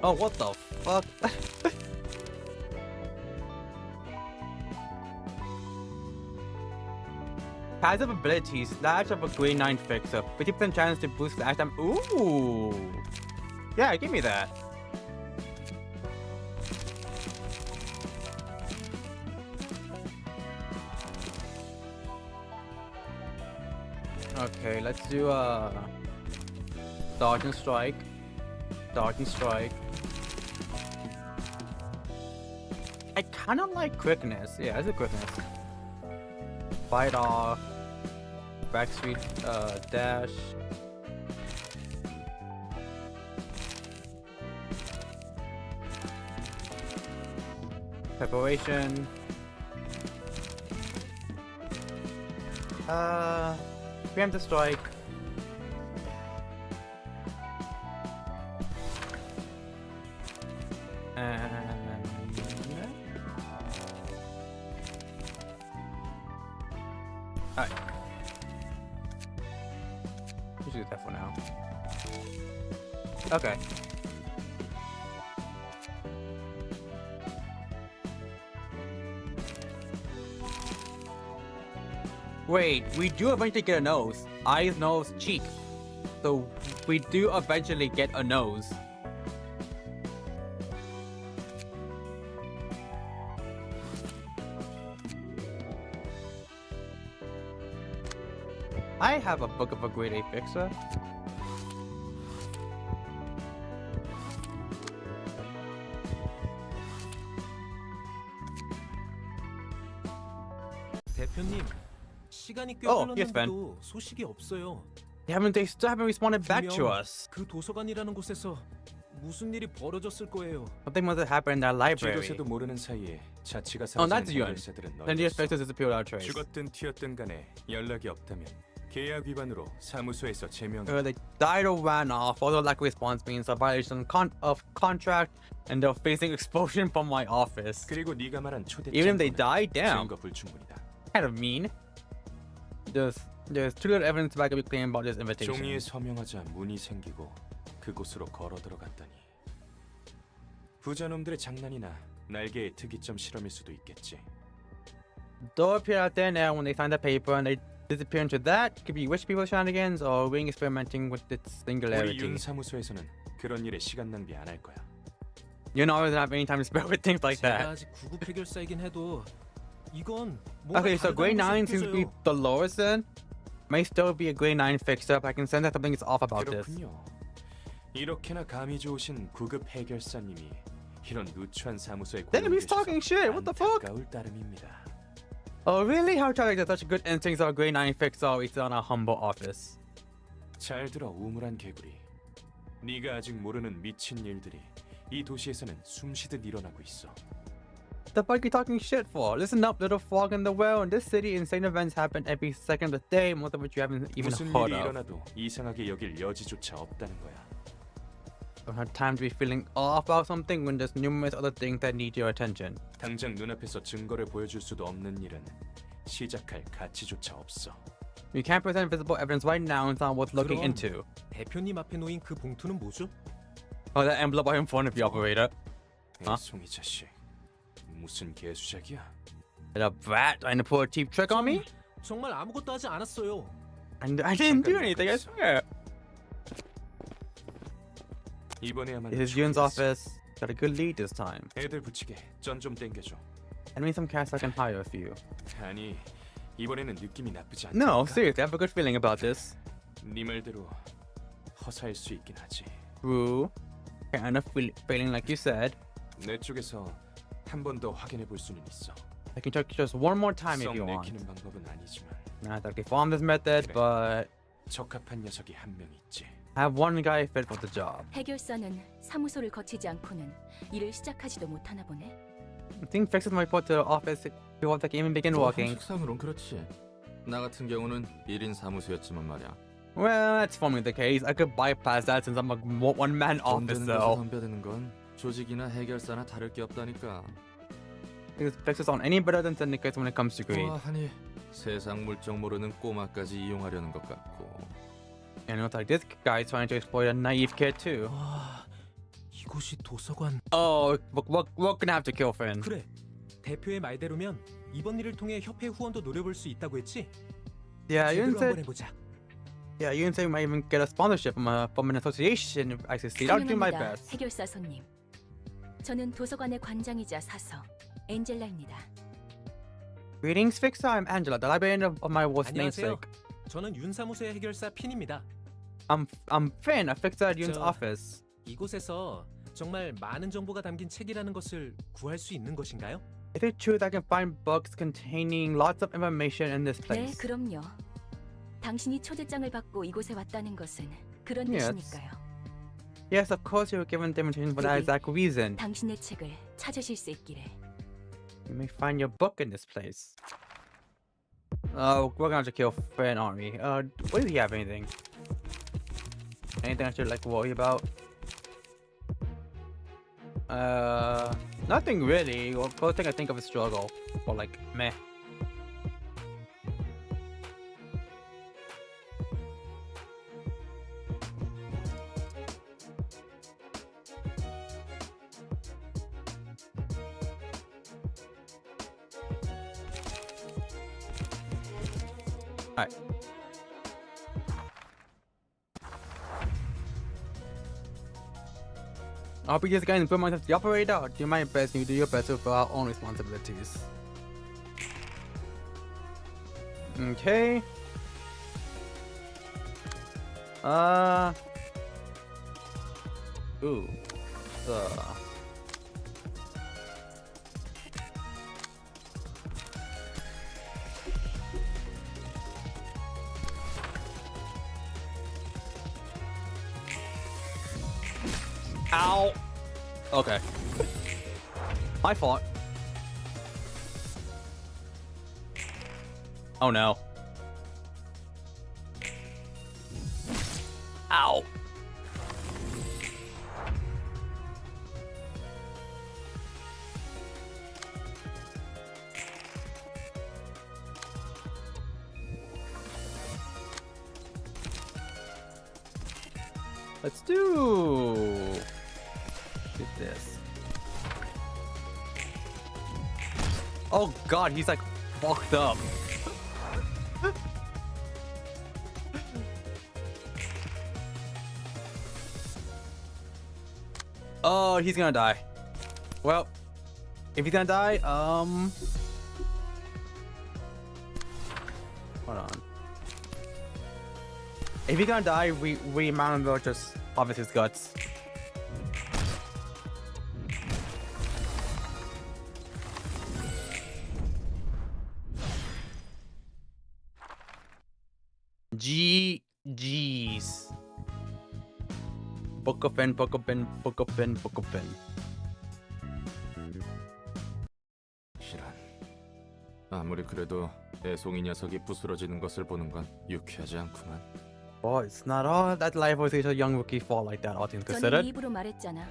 Oh, what the fuck? Passive ability, slash of a grade 9 fixer. 50% chance to boost slash damage. Ooh! Yeah, give me that. Okay, let's do dodge and strike. Dodge and strike. I kind of like quickness. Yeah, it's a quickness. Fight off. Backstreet dash. Preparation. Preemptive strike. And alright. Let's do that for now. Okay. Wait, we do eventually get a nose. Eyes, nose, cheek. So we do eventually get a nose. I have a book of a grade 8 fixer. 대표님, 시간이 꽤 Oh, yes, 흘렀는데도 소식이 없어요. They still haven't responded back to 분명 us. 그 도서관이라는 곳에서 무슨 일이 벌어졌을 거예요. Something must have happened in that library. 쥐도새도 모르는 사이에 자치가 Oh, that's 사라진 Yun. 해결사들은 Then the 널렸어. effects disappeared without trace. 죽었든 튀었든 간에 연락이 없다면 계약 위반으로 사무소에서 제명. They died or ran off. Although lack of response means a violation of contract, and they're facing expulsion from my office. 그리고 네가 말한 초대 Even if they 증거는 die, damn, 증거 불충분이다. kind of mean. There's too little evidence to back up your claim about this invitation. 종이에 서명하자 문이 생기고 그곳으로 걸어 들어갔다니. 부자놈들의 장난이나 날개의 특이점 실험일 수도 있겠지. Door appeared out there now when they signed the paper, and they disappear into that. Could be wish people shenanigans or Wing experimenting with its 우리 singularity. 윤 사무소에서는 그런 일에 시간 낭비 안 할 거야. You know, I don't have any time to spare with things like 제가 that. 아직 9급 해결사이긴 해도 이건 뭔가 Okay, so grade 9 다르다는 seems to be 것을 the lowest then. May still be a grade 9 fixed up. I can sense that something is off about this. 그렇군요. 이렇게나 감이 좋으신 9급 해결사님이 이런 누추한 사무소에 Damn, he's 고용되셔서 talking shit. What the fuck? 안타까울 따름입니다. Oh, really? How Charlie has such good instincts of a grade 9 fixer is on a humble office. 잘 들어 우물한 개구리. 네가 아직 모르는 미친 일들이 이 도시에서는 숨쉬듯 일어나고 있어. The fuck you talking shit for? Listen up, little frog in the well. In this city, insane events happen every second of the day, most of which you haven't even 무슨 heard 일이 of. 일어나도 이상하게 여길 여지조차 없다는 거야. Don't have time to be feeling off about something when there's numerous other things that need your attention. 당장 눈앞에서 증거를 보여줄 수도 없는 일은 시작할 가치조차 없어. You can't present visible evidence right now. It's not worth looking 그럼 into. 대표님 앞에 놓인 그 봉투는 뭐죠? Oh, that envelope right in front of you, operator. Huh? 애송이 자식. 무슨 개수작이야? A brat trying to pull a cheap trick on me? 정말 아무것도 하지 않았어요. I didn't do anything, I swear. 이번에야말로 This is Yun's 죽겠어. office. Got a good lead this time. 애들 붙이게 전 좀 땡겨줘. Send me some cash so I can hire a few. 아니 이번에는 느낌이 나쁘지 않다. No, seriously, I have a good feeling about this. 네 말대로 허사일 수 있긴 하지. True. Kind of feeling like you said. 내 쪽에서 한 번 더 확인해 볼 수는 있어. I can check just one more time if 썩 you want. 내키는 방법은 아니지만 Not exactly farm this method, but 적합한 녀석이 한 명 있지. I have one guy fit for the job. 해결사는 사무소를 거치지 않고는 일을 시작하지도 못하나 보네. I think fixes my report to the office before they can even begin working. 형식상으론 그렇지. 나 같은 경우는 1인 사무소였지만 말이야. Well, that's formally the case. I could bypass that since I'm a one-man 돈 office, 되는 곳에 though. 덤벼드는 건 조직이나 해결사나 다를 게 없다니까. Because fixes aren't any better than syndicates when it comes to greed. 하니 세상 물정 모르는 꼬마까지 이용하려는 것 같고. And it looks like this guy's trying to exploit a naive kid too. 와, 이곳이 도서관. Oh, we're gonna have to kill Finn. 그래. 대표의 말대로면 이번 일을 통해 협회 후원도 노려볼 수 있다고 했지? Yeah, 제대로 Yun 한번 said. 해보자. Yeah, Yun said we might even get a sponsorship from an association if I succeed. I'll do my 환영합니다, best. 해결사 손님. 저는 도서관의 관장이자 사서 엔젤라입니다. Greetings, Fixer. I'm Angela, the librarian of my worst 안녕하세요. namesake. 저는 윤 사무소의 해결사 핀입니다. I'm Finn, a fixer at Yun's 저- office. 이곳에서 정말 많은 정보가 담긴 책이라는 것을 구할 수 있는 것인가요? Is it true that I can find books containing lots of information in this 네, place? 그럼요. 당신이 초대장을 받고 이곳에 왔다는 것은 그런 Yes. 뜻이니까요. Yes, of course you were given the invitation for that 여기 exact reason. 당신의 책을 찾으실 수 있기를. You may find your book in this place. We're gonna have to kill Finn, aren't we? Does he have anything? Anything I should like worry about? Nothing really. Well, first thing I think of is struggle. Or like, meh. Alright. I'll be just going to put myself to the operator. I'll do my best, you do your best for our own responsibilities. Okay. Ooh. Ow. Okay. My fault. Oh no. Ow. Let's do this. Oh god, he's like fucked up. Oh, he's gonna die. Well, if he's gonna die, hold on. If he's gonna die, we might as well just harvest his guts. GG's. Book of pen, book of pen, book of pen, book of pen. 실한. 아무리 그래도 애송이 녀석이 부스러지는 것을 보는 건 유쾌하지 않구만. Boy, it's not all that life was a young rookie fall like that, all things 전에 considered. 네 입으로 말했잖아.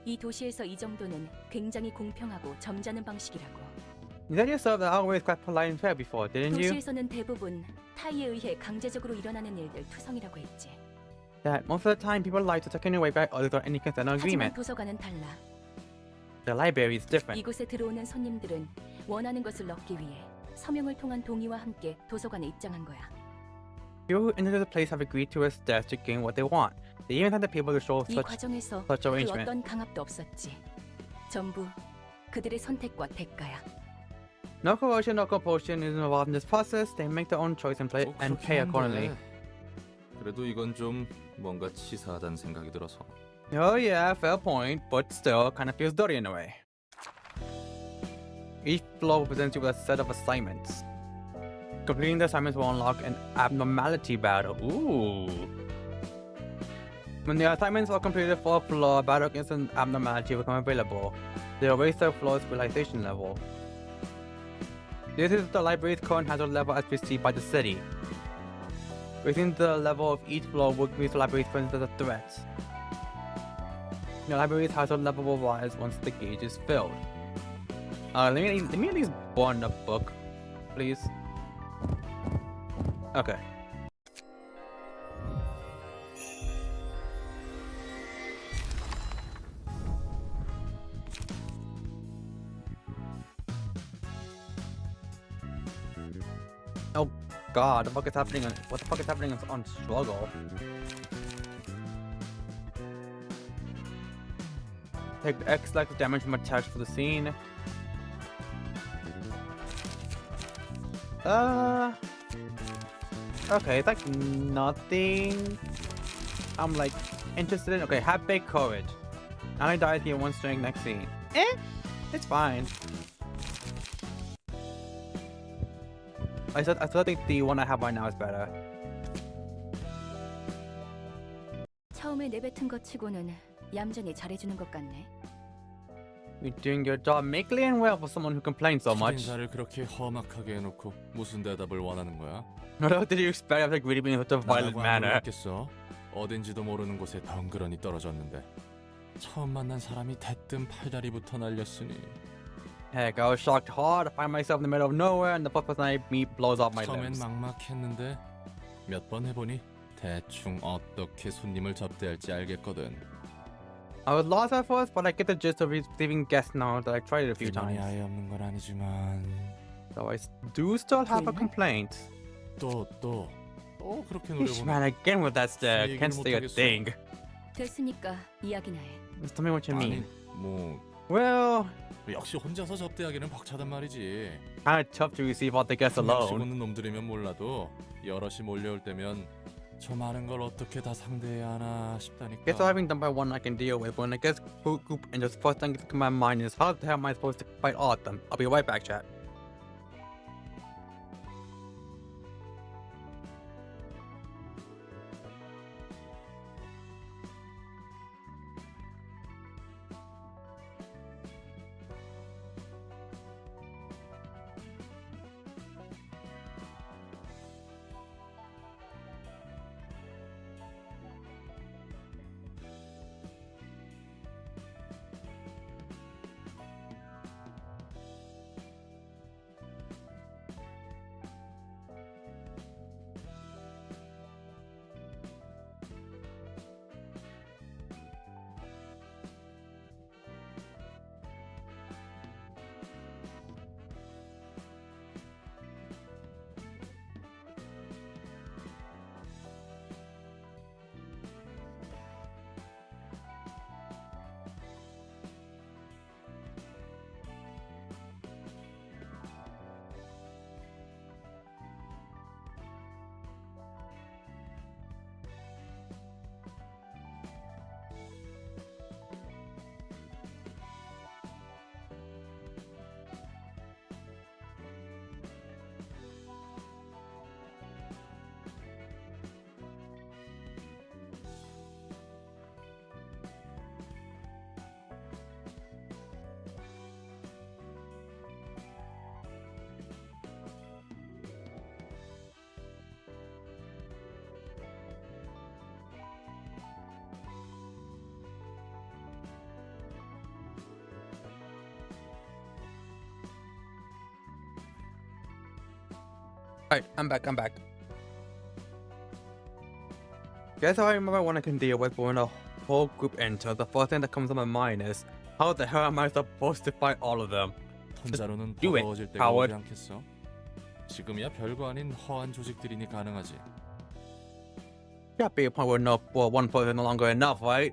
이 도시에서 이 정도는 굉장히 공평하고 점잖은 방식이라고. You said yourself that always quite polite and fair before, didn't you? 도시에서는 대부분 타이에 의해 강제적으로 일어나는 일들 투성이라고 했지. That most of the time people like to take any way back or without any consent or 하지만 agreement. 도서관은 달라. The library is different. 이곳에 들어오는 손님들은 원하는 것을 얻기 위해 서명을 통한 동의와 함께 도서관에 입장한 거야. People who enter the place have agreed to a steps to gain what they want. They even had the people to show 이 such 과정에서 such 그 arrangement. 어떤 강압도 없었지. 전부 그들의 선택과 대가야. No coercion or compulsion is involved in this process. They make their own choice and play 뭐 and 그렇긴 pay 한데, accordingly. 그래도 이건 좀 뭔가 치사하다는 생각이 들어서. Oh yeah, fair point, but still kind of feels dirty in a way. Each floor presents you with a set of assignments. Completing the assignments will unlock an abnormality battle. Ooh. When the assignments are completed for a floor, a battle against an abnormality will become available. They will raise the floor's realization level. This is the library's current hazard level as received by the city. Raising the level of each floor will increase the library's presence as a threat. The library's hazard level will rise once the gauge is filled. Let me at least burn a book, please. Okay. Oh God, what the fuck is happening? What the fuck is happening on struggle? Take X like damage from attached for the scene. Okay, it's like nothing I'm like interested in. Okay, have big courage. Now I dies here one strength next scene. It's fine. I still think the one I have right now is better. 처음에 내뱉은 것 치고는 얌전히 잘해주는 것 같네. You're doing your job meekly and well for someone who complains so much. 인사를 그렇게 험악하게 해놓고 무슨 대답을 원하는 거야? What did you expect after greeting me in such a violent manner? 겠어? 어딘지도 모르는 곳에 덩그러니 떨어졌는데 처음 만난 사람이 대뜸 팔다리부터 날렸으니. Heck, I was shocked hard to find myself in the middle of nowhere and the first person I meet blows off my 처음엔 limbs. 막막했는데 몇 번 해보니 대충 어떻게 손님을 접대할지 알겠거든. I was lost at first, but I get the gist of receiving guests now that I tried it a few 불만이 times. 아예 없는 건 아니지만 So I do still have a 불만? complaint. 또 그렇게 This 노려보면 man again with that stare. 얘기를 Can't say a 못하겠어. thing. 됐으니까 이야기나 해. Just tell me what you mean. 아니 뭐 Well, 역시 혼자서 접대하기는 벅차단 말이지. kinda tough to receive all the guests 한 명씩 alone. 오는 놈들이면 몰라도 여럿이 몰려올 때면 저 많은 걸 어떻게 다 상대해야 하나 싶다니까. Guess having done by one I can deal with. When I guess group and just first thing to my mind is how the hell am I supposed to fight all of them? I'll be right back, chat. Alright, I'm back. Guess how I remember when I can deal with when a whole group enters. The first thing that comes to my mind is, how the hell am I supposed to fight all of them? 혼자로는 do it, 버거워질 때가 Howard. 오지 않겠어? 지금이야 별거 아닌 허한 조직들이니 가능하지. Can't be a point where no, well, one person is no longer enough, right?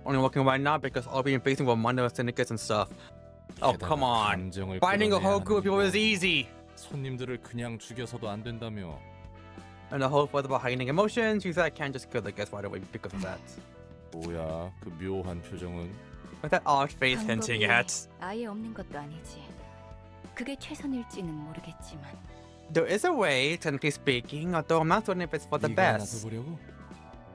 Only working right now because all being facing with minor syndicates and stuff. Oh, 게다가 come on. 감정을 Finding a 끌어내야 whole group of people 하는 is easy. 손님들을 그냥 죽여서도 안 된다며. And the whole part about hiding emotions, you said I can't just kill the guest right away because of that. 뭐야 그 묘한 표정은? With that odd face hinting 방법이 at. 아예 없는 것도 아니지. 그게 최선일지는 모르겠지만. There is a way, technically speaking, although I'm not certain if it's for the 네가 best. 나서보려고?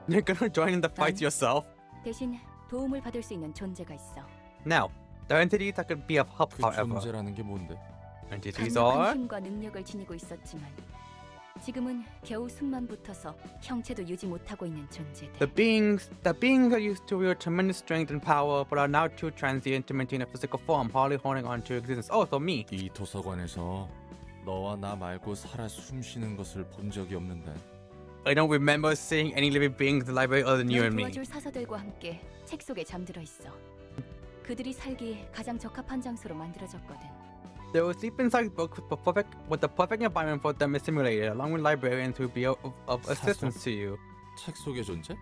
You're gonna join in the fight yourself? 대신 도움을 받을 수 있는 존재가 있어. No. There are entities that could be of help, 그 however. 존재라는 게 뭔데? Entities 강력한 are... 힘과 능력을 지니고 있었지만 지금은 겨우 숨만 붙어서 형체도 유지 못하고 있는 존재들. The beings are used to wield tremendous strength and power, but are now too transient to maintain a physical form, hardly holding on to existence. Oh, so me. 이 도서관에서 너와 나 말고 살아 숨쉬는 것을 본 적이 없는데. I don't remember seeing any living beings in the library other than you 널 and me. 도와줄 사서들과 함께 책 속에 잠들어 있어. 그들이 살기 가장 적합한 장소로 만들어졌거든. They will sleep inside books with the perfect environment for them is simulated, along with librarians who will be of assistance to you. 책 속의 존재?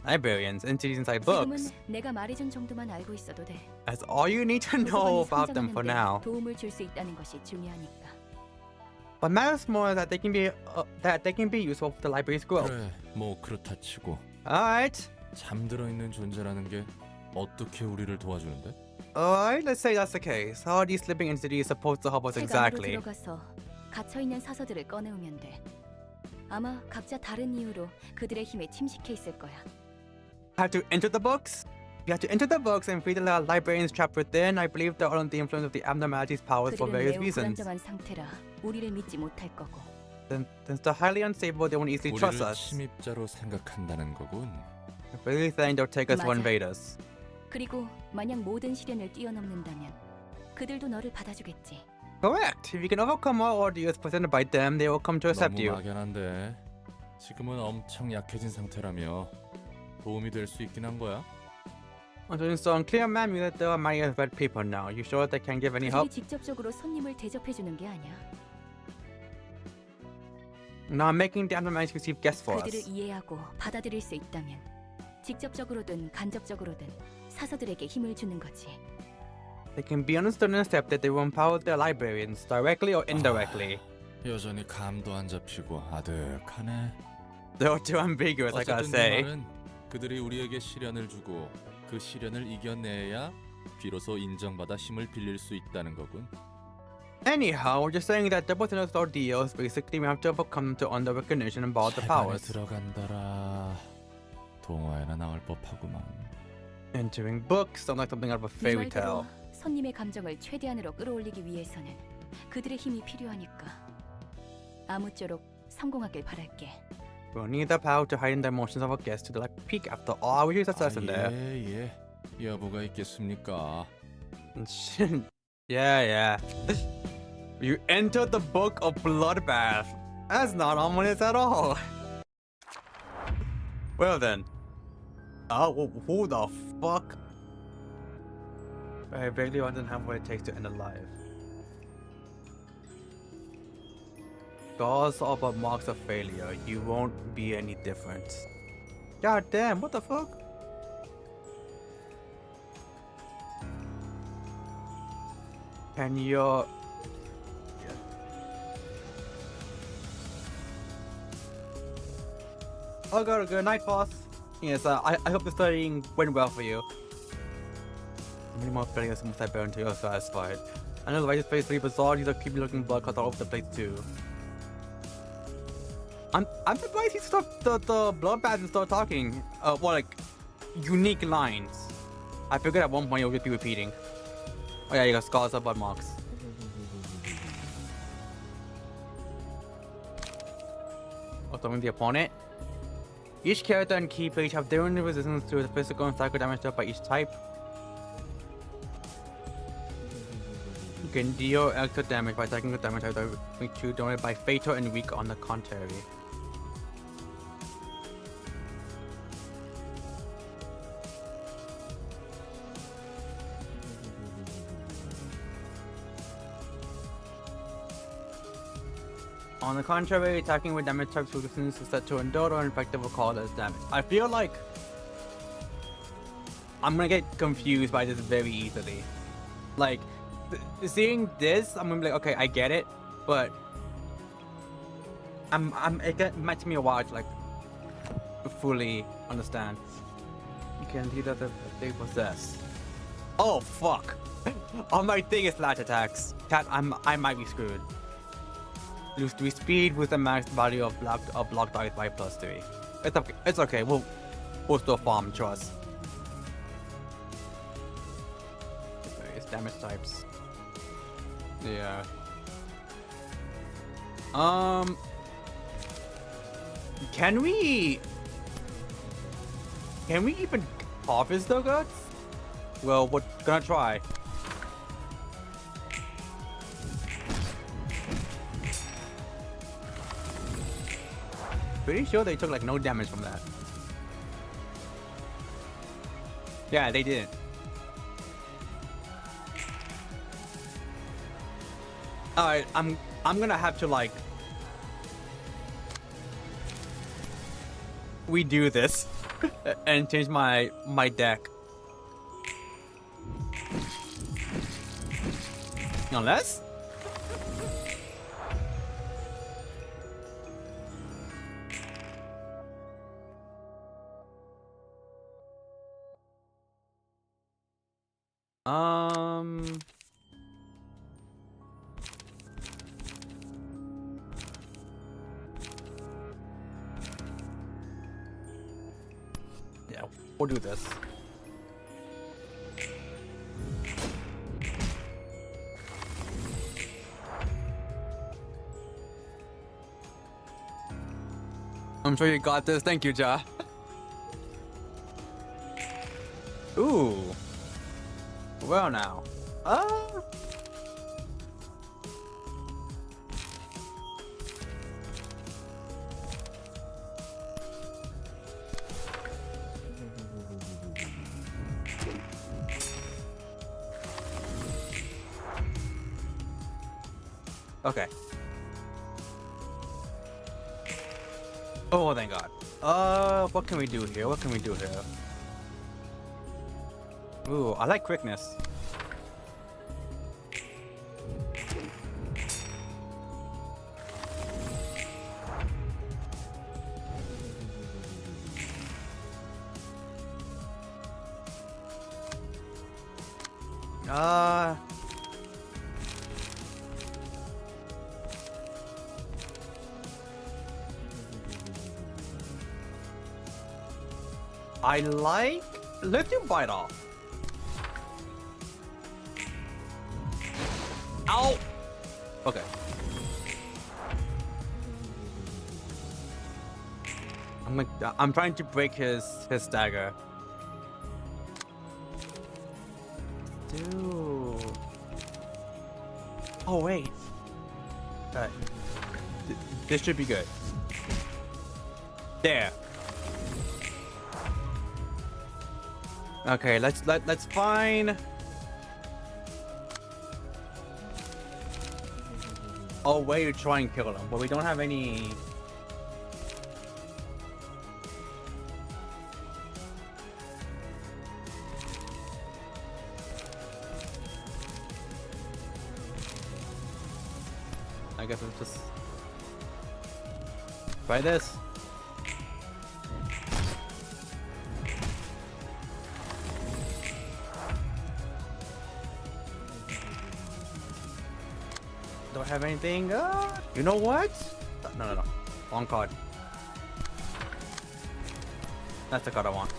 Librarians, entities inside 지금은 books. 내가 말해준 정도만 알고 있어도 돼. That's all you need to know 도서관이 about them for 성장하는데 now. 도움을 줄 수 있다는 것이 중요하니까. What matters more is that they can be useful for the library's growth. 그래 뭐 그렇다 치고 Alright. 잠들어 있는 존재라는 게 어떻게 우리를 도와주는데? Alright, let's say that's the case. How are these sleeping entities supposed to help us 책 안으로 exactly? 들어가서 갇혀 있는 사서들을 꺼내오면 돼. 아마 각자 다른 이유로 그들의 힘에 침식해 있을 거야. Have to enter the books? You have to enter the books and free the librarians trapped within. I believe they're under the influence of the abnormalities' powers for 그들은 various 매우 reasons. 불안정한 상태라 우리를 믿지 못할 거고. Then, since they're highly unstable, they won't easily trust 우리를 us. 침입자로 생각한다는 거군. I really think they'll take us for 맞아. invaders. 그리고 만약 모든 시련을 뛰어넘는다면 그들도 너를 받아주겠지. Correct. If you can overcome all ordeals presented by them, they will come to accept 너무 you. 막연한데 지금은 엄청 약해진 상태라며 도움이 될 수 있긴 한 거야? So unclear, ma'am, you that there are many red people now. You sure they can give any 그들이 help? 직접적으로 손님을 대접해주는 게 아니야. Now I'm making the abnormalities receive guests for 그들을 us. 이해하고 받아들일 수 있다면 직접적으로든 간접적으로든 사서들에게 힘을 주는 거지. They can be understood and accepted. They will empower their librarians directly or indirectly. 여전히 감도 안 잡히고 아득하네. They're too ambiguous, I gotta 어쨌든 네 say. 말은 그들이 우리에게 시련을 주고 그 시련을 이겨내야 비로소 인정받아 힘을 빌릴 수 있다는 거군. Anyhow, we're just saying that double those ordeals, basically we have to overcome to earn the recognition and borrow the 세간에 powers. 들어간다라. 동화에나 나올 법하구만. Entering books sound like something out of a 네 fairy 말대로 tale. 손님의 감정을 최대한으로 끌어올리기 위해서는 그들의 힘이 필요하니까 아무쪼록 성공하길 바랄게. We'll need the power to heighten the emotions of our guests to the like peak after all. We use success in there. 예. 여부가 있겠습니까? Yeah. You enter the book of bloodbath. That's not ominous at all. Well then. Oh, who the fuck? I vaguely want to have what it takes to end alive. Scars are but marks of failure. You won't be any different. God damn, what the fuck? And you're... Oh, good night, boss. Yes, I hope the studying went well for you. Many more failures must I bear until you're satisfied. I know the right place is pretty bizarre. These are creepy looking blood cuts all over the place too. I'm surprised he stopped the bloodbath and started talking. Well, like unique lines. I figured at one point he'll just be repeating. Oh yeah, you got scars or blood marks. Throwing the opponent. Each character and key page have different resistance to the physical and psycho damage dealt by each type. can deal extra damage by taking the damage either to donate by fatal and weak on the contrary. On the contrary, attacking with damage type solutions is set to endure or infective will cause less damage. I feel like I'm gonna get confused by this very easily. Like, seeing this, I'm gonna be like, okay, I get it, but it might take me a while to like fully understand. You can do that if they possess. Oh fuck! On my thing is flash attacks. Cat, I might be screwed. Lose 3 speed with the max value of block dice by +3. It's okay. It's okay. We'll still farm. Trust. Various damage types. Yeah. Can we even harvest the guts? Well, we're gonna try. Pretty sure they took like no damage from that. Yeah, they didn't. Alright, I'm gonna have to like redo this and change my deck. Unless yeah, we'll do this. I'm sure you got this. Thank you, Ja. Ooh. Well now. Okay. Oh, thank God. What can we do here? What can we do here? Ooh, I like quickness. I like lithium bite off. Ow! Okay. I'm trying to break his dagger. Dude. Oh wait. This should be good. There. Okay, let's find a way to try and kill him, but we don't have any. I guess it's just try this. Don't have anything. You know what? No. Wrong card. That's the card I want.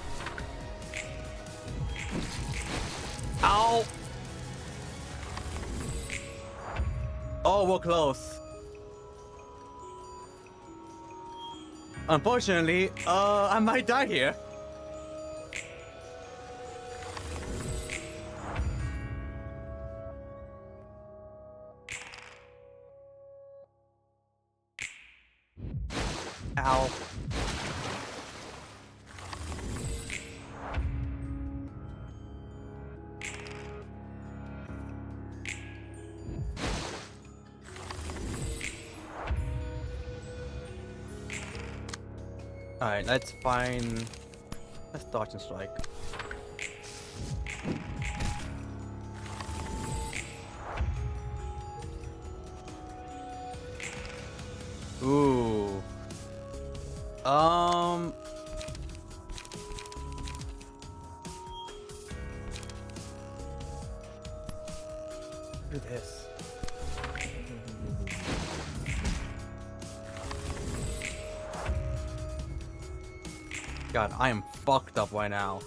Ow! Oh, we're close. Unfortunately, I might die here. Ow. Alright, let's dodge and strike. Ooh. Do this. God, I am fucked up right now.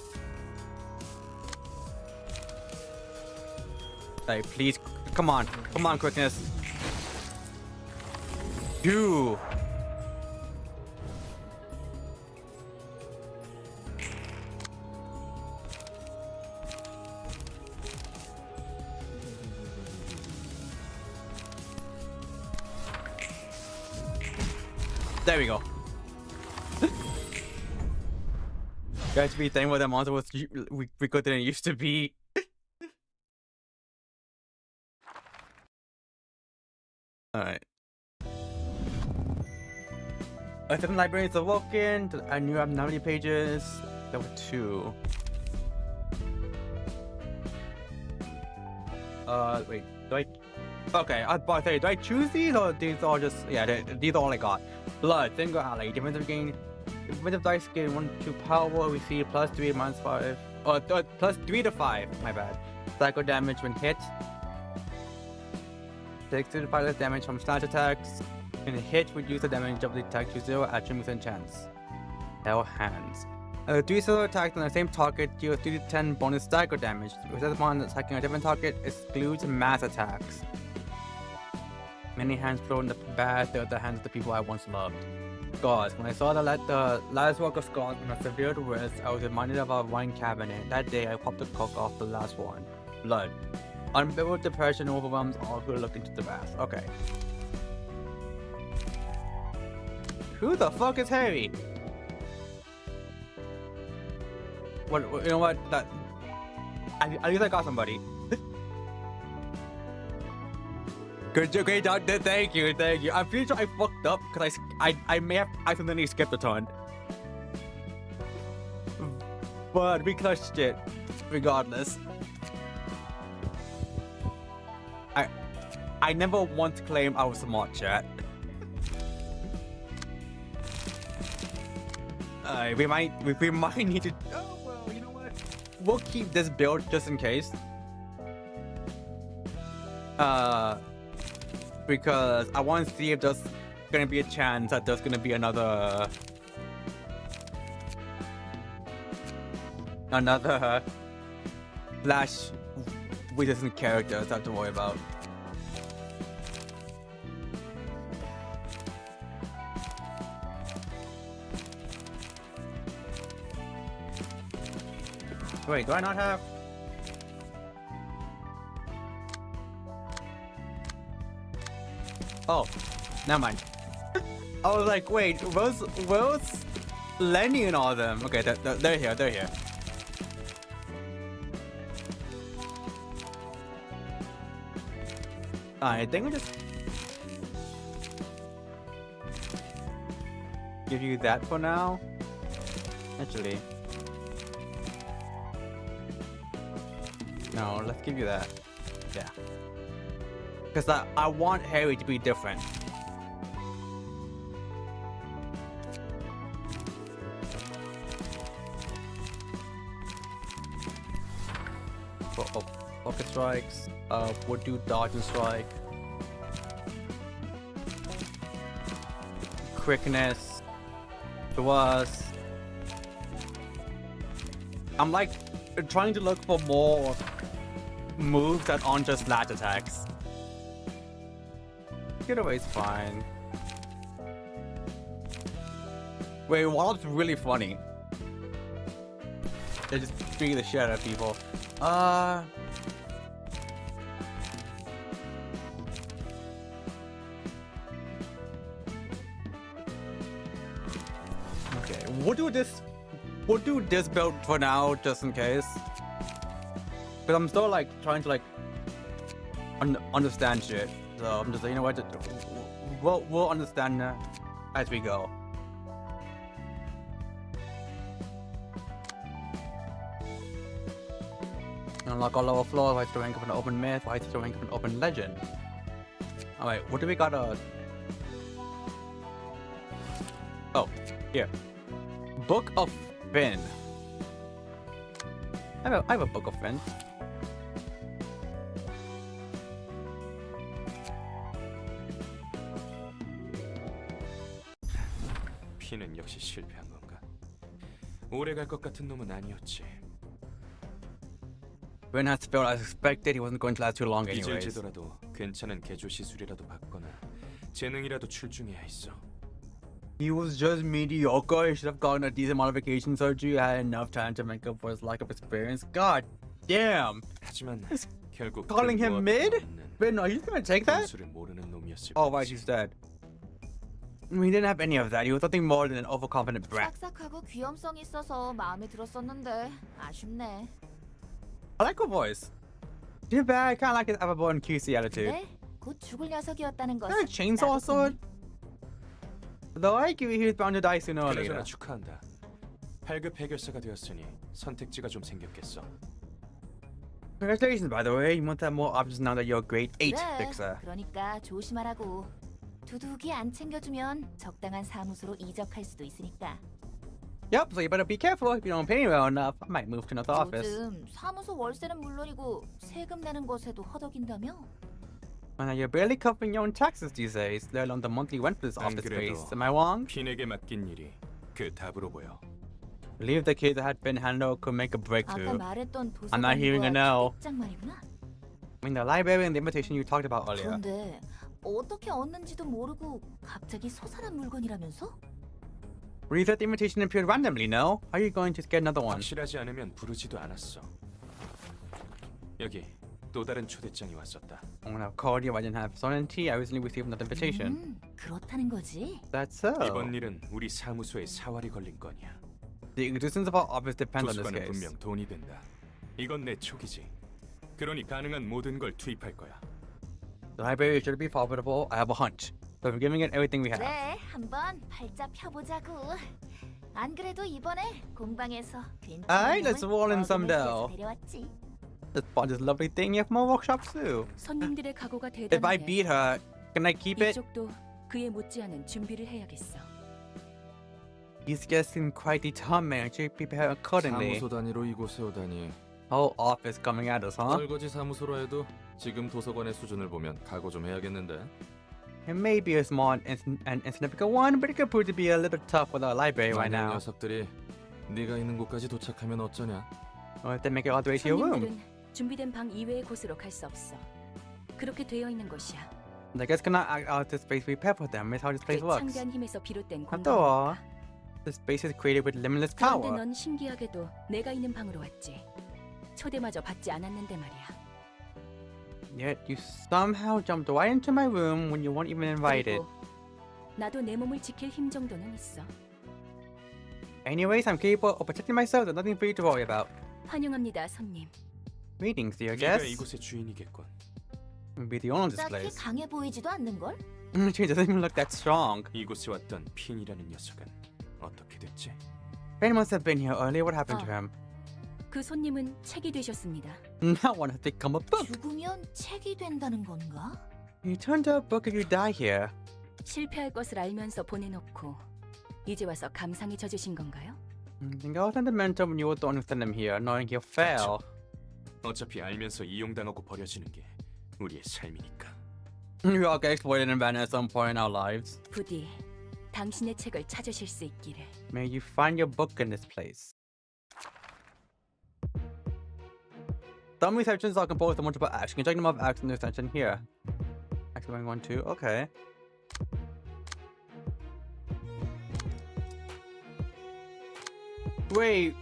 Hey, please, come on, quickness. Dude. There we go. Guys, we think what that monster was we good than it used to be. Alright. A different libraries are walking. I knew I have 90 pages. There were 2. Wait, do I? Okay, I was about to say, do I choose these or these all just, yeah, these are all I got. Blood, Single Alley, defensive gain, defensive dice gain 1-2 power, we see +3 -5, +3 to 5, my bad. Psycho damage when hit. Takes 2 to 5 less damage from slash attacks. When hit, reduce the damage of the attack to 0 at and chance. Hell hands. 3 solo attacks on the same target deal 3 to 10 bonus stagger damage. Resist upon attacking a different target, excludes mass attacks. Many hands flow in the bad, they're the hands of the people I once loved. God, when I saw the last work of Scott in a severe risk, I was reminded of our wine cabinet. That day, I popped the cork off the last one. Blood. Unbearable depression overwhelms all who look into the bath. Okay. Who the fuck is Harry? What? You know what? That. At least I got somebody. Good job, great job. Thank you. I'm pretty sure I fucked up because I may have accidentally skipped a turn. But we clutched it, regardless. I never once claimed I was smart, chat. We might need to. Oh well, you know what? We'll keep this build just in case. Because I want to see if there's gonna be a chance that there's gonna be another Flash resistant characters I have to worry about. Wait, do I not have? Oh, never mind. I was like, wait, where's Lenny and all of them? Okay, they're here. I think we just give you that for now. Actually, no, let's give you that. Yeah. Because I want Harry to be different. Pocket strikes. Would do dodge and strike. Quickness. It was. I'm like trying to look for more moves that aren't just lat attacks. Getaway's fine. Wait, Wallop's really funny. They just beat the shit out of people. we'll do this. We'll do this build for now, just in case. But I'm still like trying to like understand shit. So I'm just like, you know what? We'll understand as we go. Unlock all lower floors. Why to rank up an open myth? Why to rank up an open legend? Alright, what do we got? Oh, here. Book of Finn. I have a Book of Finn. 피는 역시 실패한 건가? 오래 갈 것 같은 놈은 아니었지. Finn has failed as expected. He wasn't going to last too long anyways. 잊을지더라도 괜찮은 개조 시술이라도 받거나 재능이라도 출중해야 했어. He was just mediocre. He should have gotten a decent modification surgery. Had enough time to make up for his lack of experience. God damn. 하지만 결국 Calling him mid? Wait, no, he's gonna take that? 수를 모르는 놈이었을 Oh, right, he's dead. He didn't have any of that. He was nothing more than an overconfident brat. 싹싹하고 귀염성 있어서 마음에 들었었는데 아쉽네. I like her voice. Too bad. I kind of like his Everborn QC attitude. 네, 곧 죽을 녀석이었다는 Is that 것을 a chainsaw 나도 sword? Though I give you he was bound to die sooner or later. 그러나 축하한다. 8급 해결사가 되었으니 선택지가 좀 생겼겠어. Congratulations, by the way. You must have more options now that you're a grade 8 그래, fixer. 그러니까 조심하라고. 두둑이 안 챙겨주면 적당한 사무소로 이적할 수도 있으니까. Yep, so you better be careful. If you don't pay me well enough, I might move to another office. 요즘 사무소 월세는 물론이고 세금 내는 것에도 허덕인다며? And you're barely covering your own taxes these days, let alone the monthly rent for this 안 office 그래도 space. Am I wrong? 핀에게 맡긴 일이 그 답으로 보여. Believe the case that had been handled could make a 아까 breakthrough. 말했던 I'm not hearing it now. 장 말이구나. I mean, the library and the invitation you talked about earlier. 그런데 어떻게 얻는지도 모르고 갑자기 솟아난 물건이라면서? Reset the invitation appeared randomly, no? How are you going to get another one? 확실하지 않으면 부르지도 않았어. 여기 또 다른 초대장이 왔었다. I'm gonna call you if I didn't have sovereignty. I recently received another invitation. 그렇다는 거지. That's so. 이번 일은 우리 사무소에 사활이 걸린 건이야. The existence of our office depends on this 도서관은 case. 분명 돈이 된다. 이건 내 촉이지. 그러니 가능한 모든 걸 투입할 거야. The library should be profitable. I have a hunch. So we're giving it everything we have. 그래, 한번 팔자 펴보자고. 안 그래도 이번에 공방에서 Alright, 괜찮은 let's roll in some dough. 데려왔지. Let's buy this lovely thing here from our workshop too. 손님들의 각오가 If I 대단하네. beat her, can I keep it? 이쪽도 그에 못지않은 준비를 해야겠어. He's getting quite determined. Should prepare accordingly. 사무소 단위로 이곳에 오다니. Whole office coming at us, huh? 설거지 사무소로 해도 지금 도서관의 수준을 보면 각오 좀 해야겠는데. It may be a small and insignificant one, but it could prove to be a little tough with our library right 만약 now. 녀석들이 네가 있는 곳까지 도착하면 어쩌냐? Or if they make it all the way to your room. 손님들은 준비된 방 이외의 곳으로 갈 수 없어. 그렇게 되어 있는 것이야. I guess cannot act out the space we prepare for them. Is how this place 그 works. 창대한 힘에서 비롯된 After all, 공간이니까. the space is created with limitless 그런데 power. 넌 신기하게도 내가 있는 방으로 왔지. 초대마저 받지 않았는데 말이야. Yet you somehow jumped right into my room when you weren't even invited. 그리고 나도 내 몸을 지킬 힘 정도는 있어. Anyways, I'm capable of protecting myself. There's nothing for you to worry about. 환영합니다, 손님. Greetings, dear 네가 guest. 이곳의 주인이겠군. You'll be the owner of this 딱히 place. 강해 보이지도 않는 걸? She doesn't even look that strong. 이곳에 왔던 핀이라는 녀석은 어떻게 됐지? Ben must have been here earlier. What happened to him? 그 손님은 책이 되셨습니다. Now one has become a book. 죽으면 책이 된다는 건가? You turn to a book if you die here. 실패할 것을 알면서 보내놓고 이제 와서 감상에 젖으신 건가요? Think I was sentimental when you were the one who sent him here, knowing he'll fail. 어차피 알면서 이용당하고 버려지는 게 우리의 삶이니까. We all get exploited and abandoned at some point in our lives. 부디 당신의 책을 찾으실 수 있기를. May you find your book in this place. Some of these sections are composed of multiple acts. You can check them off acts in this section here. Actually, 1, 2, okay. Wait,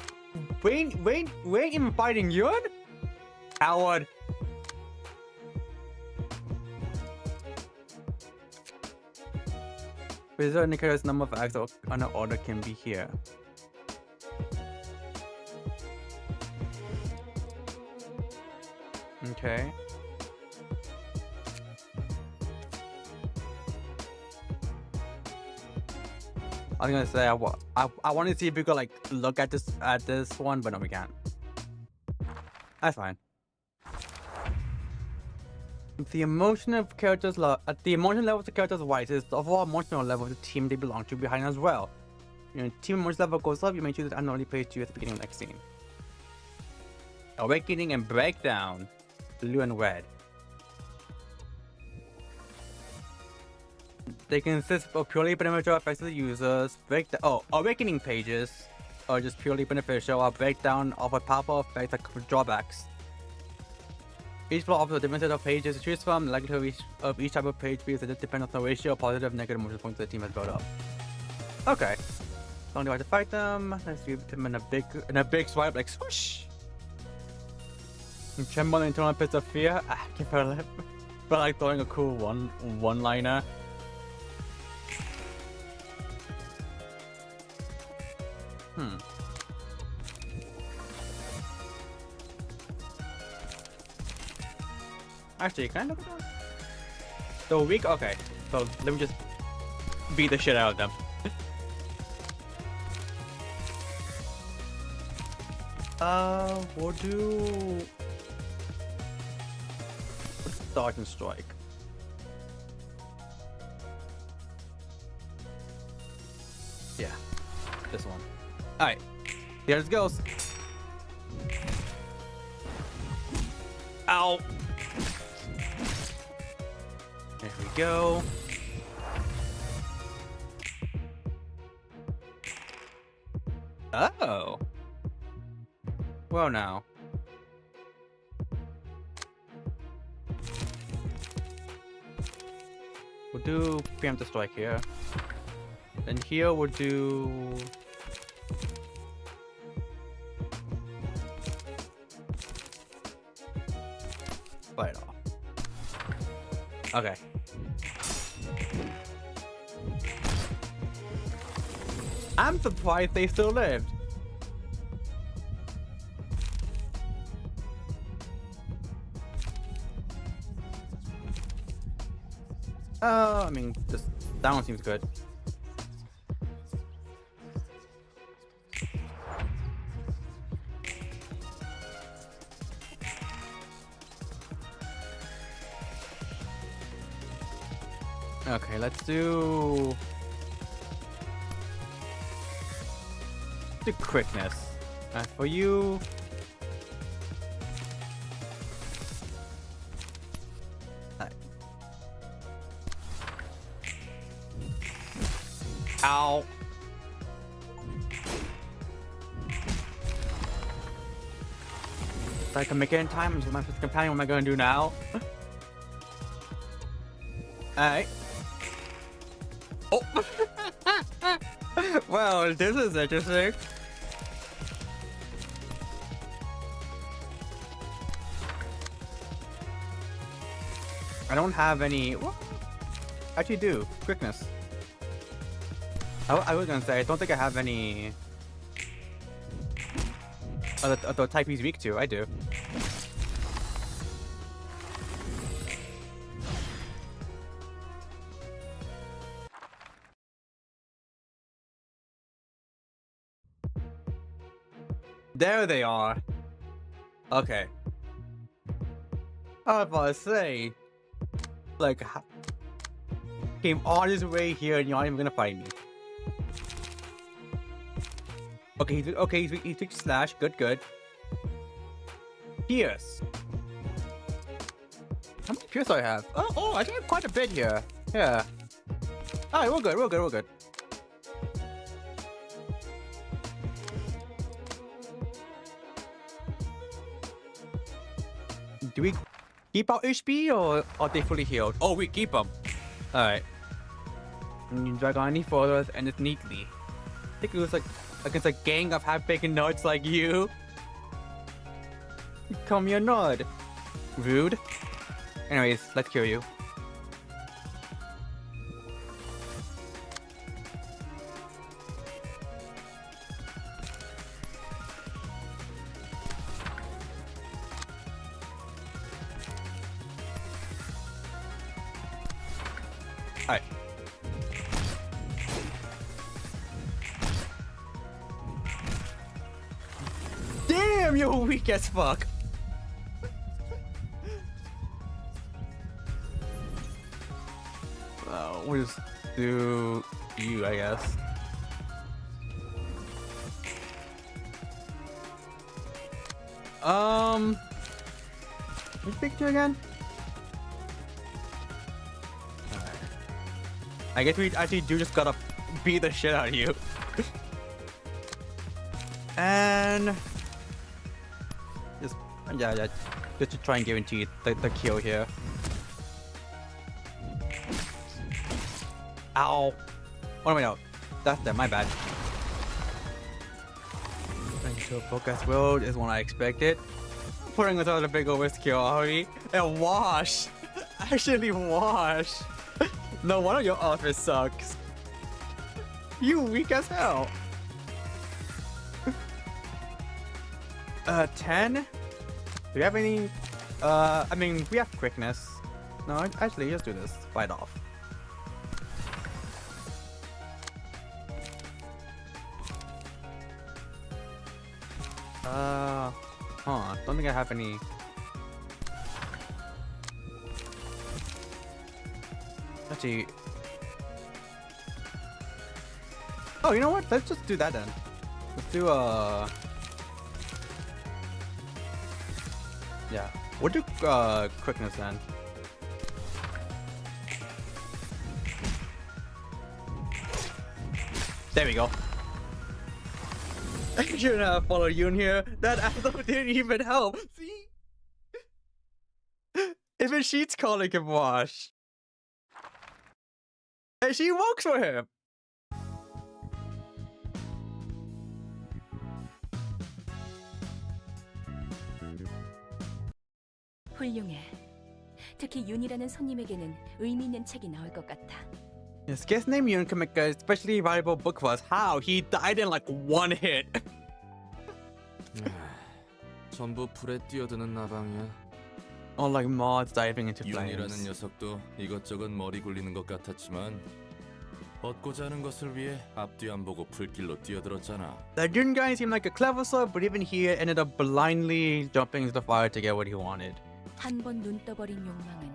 we ain't even fighting Yun? Howard. Visual indicators number of acts on an order can be here. Okay. I was gonna say I want to see if we could like look at this one, but no, we can't. That's fine. The emotion of characters the emotion level of the characters rises, the overall emotional level of the team they belong to behind as well. Your team emotion level goes up, you may choose to unknowingly place you at the beginning of the next scene. Awakening and Breakdown, blue and red. They consist of purely beneficial effects to the users. Awakening pages are just purely beneficial, while Breakdown offer powerful effects that come with drawbacks. Each floor offers a different set of pages to choose from. The likelihood of each type of page being just depends on the ratio of positive and negative emotion points the team has built up. Okay. Don't know how to fight them. Let's do them in a big swipe, like swoosh. And tremble in internal pits of fear. I can feel like throwing a cool one-liner. Actually, can I look at that? The weak? Okay. So let me just beat the shit out of them. We'll do Dodge and Strike. Yeah, this one. Alright, here it goes. Ow! There we go. Oh. Well now. We'll do preemptive strike here. And here we'll do fight off. Okay. I'm surprised they still lived. I mean, that one seems good. Okay, let's do the quickness. As for you, ow. I can make it in time. My first companion. What am I gonna do now? Alright. Oh. Well, this is interesting. I don't have any. What? Actually, do quickness. I was gonna say I don't think I have any. The type he's weak to. I do. There they are. Okay. I was about to say, like, came all this way here and you're not even gonna fight me. Okay, he took slash. Good. Pierce. How many pierce do I have? Oh, I think I have quite a bit here. Yeah. Alright, we're good. Do we keep our HP or are they fully healed? Oh, we keep them. Alright. And you drag on any further and it's neatly. I think it was like against a gang of half-baked nerds like you. Call me a nerd. Rude. Anyways, let's kill you. Alright. Damn, you're weak as fuck. We'll just do you, I guess. Which picture again? Alright. I guess we actually do just gotta beat the shit out of you. And just just to try and guarantee the kill here. Ow! Oh wait, no, that's them. My bad. Into a focus world is what I expected. Putting us on a big overskill already. And wash! Actually wash! No wonder your office sucks. You weak as hell. 10? Do we have any? I mean, we have quickness. No, actually, let's do this. Fight off. Don't think I have any. Actually. Oh, you know what? Let's just do that then. Let's do yeah. We'll do quickness then. There we go. I shouldn't have followed you in here. That arrow didn't even help. See? Even she's calling him wash. And she works for him. 훌륭해. 특히 윤이라는 손님에게는 의미 있는 책이 나올 것 같아. Yes, guess name Yun can make a especially valuable book for us. How? He died in like one hit. 전부 불에 뛰어드는 나방이야. Or like moths diving into 윤이라는 flames. 녀석도 이것저것 머리 굴리는 것 같았지만 얻고자 하는 것을 위해 앞뒤 안 보고 불길로 뛰어들었잖아. That Yun guy seemed like a clever sort, but even he ended up blindly jumping into the fire to get what he wanted. 한 번 눈 떠버린 욕망은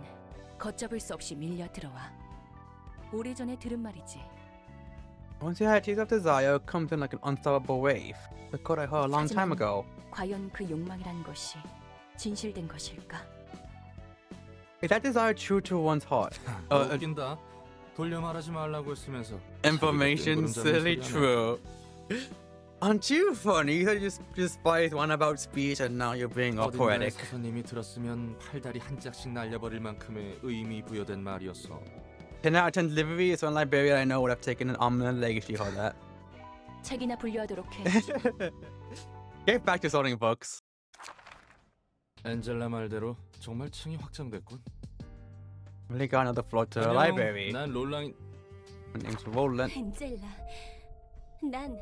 걷잡을 수 없이 밀려 들어와. 오래전에 들은 말이지. Once you had a taste of desire, it comes in like an unstoppable wave. The quote I heard a long time ago. 과연 그 욕망이란 것이 진실된 것일까? Is that desire true to one's heart? 웃긴다. 돌려 말하지 말라고 했으면서. Information silly true. Aren't you funny? You said you just spied one about speech and now you're being all 어딘가에 poetic. 서서님이 들었으면 팔다리 한 짝씩 날려버릴 만큼의 의미 부여된 말이었어. 10 out of 10 delivery is one librarian I know would have taken an ominous legacy for that. 책이나 분류하도록 해. Get back to sorting books. 엔젤라 말대로 정말 층이 확장됐군. Really got another floor to the 안녕, library. 난 롤랑. My name's Roland. 엔젤라, 난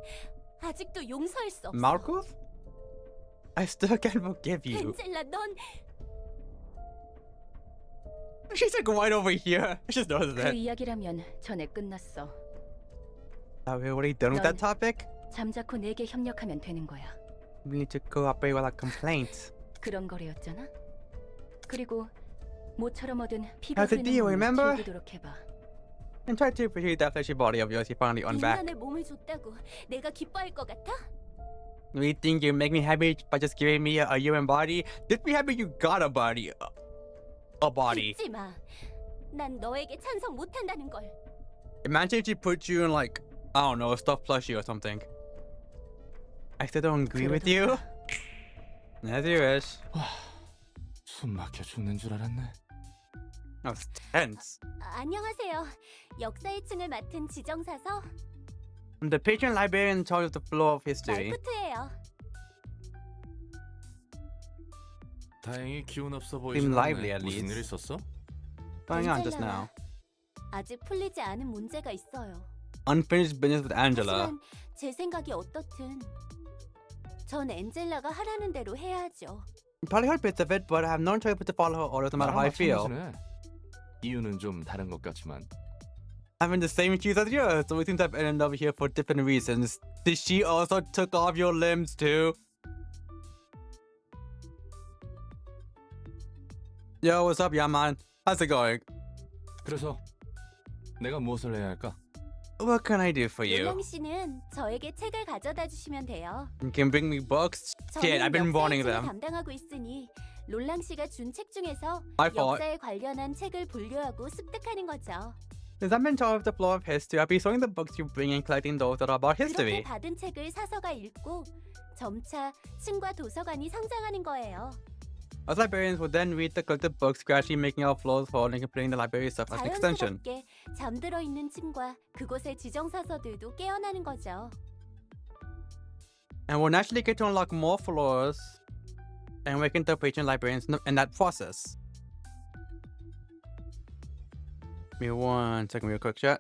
아직도 용서할 수 없어. Marcus? I still can't forgive you. 엔젤라, 넌 She's like right over here. I just noticed 그 that. 이야기라면 전에 끝났어. Are we already done with that 넌 topic? 잠자코 내게 협력하면 되는 거야. We need to cooperate with our complaints. 그런 거래였잖아. 그리고 모처럼 얻은 피가 How's the deal, 흐르는 몸을 remember? 즐기도록 해봐. And try to appreciate that fleshy body of yours you finally earned back. 인간의 몸을 줬다고 내가 기뻐할 것 같아? We think you make me happy by just giving me a human body? Did we happy you got a body? A body. 잊지 마. 난 너에게 찬성 못한다는 걸. Imagine if she put you in like, I don't know, a stuffed plushie or something. I still don't agree with you. As you wish. 숨 막혀 죽는 줄 알았네. That was tense. 안녕하세요. 역사의 층을 맡은 지정사서 I'm the patron librarian in charge of the flow of history. 말프트예요. 다행히 기운 없어 Seem 보이진 lively 않네. at 무슨 least. 일 있었어? Going on just now. 아직 풀리지 않은 문제가 있어요. Unfinished business with Angela. 하지만 제 생각이 어떻든 전 엔젤라가 하라는 대로 해야죠. Probably heard bits of it, but I have no choice but to follow her orders no matter how I feel. 이유는 좀 다른 것 같지만. I'm in the same shoes as yours, so we seem to have ended up here for different reasons. Did she also took off your limbs too? Yo, what's up, Yaman? How's it going? 그래서 내가 무엇을 해야 할까? What can I do for you? 롤랑 씨는 저에게 책을 가져다 주시면 돼요. You can bring me books? Shit, I've been wanting them. 담당하고 있으니 롤랑 씨가 준 책 중에서 My fault. 역사에 관련한 책을 분류하고 습득하는 거죠. Since I'm in charge of the floor of history, I'll be sorting the books you bring and collecting those that are about 그렇게 history. 받은 책을 사서가 읽고 점차 층과 도서관이 성장하는 거예요. Us librarians will then read the collected books, gradually making our floors whole and completing the library stuff as an extension. 자연스럽게 잠들어 있는 층과 그곳의 지정사서들도 깨어나는 거죠. And we'll naturally get to unlock more floors and awaken the patron librarians in that process. Give me 1 second real quick, chat.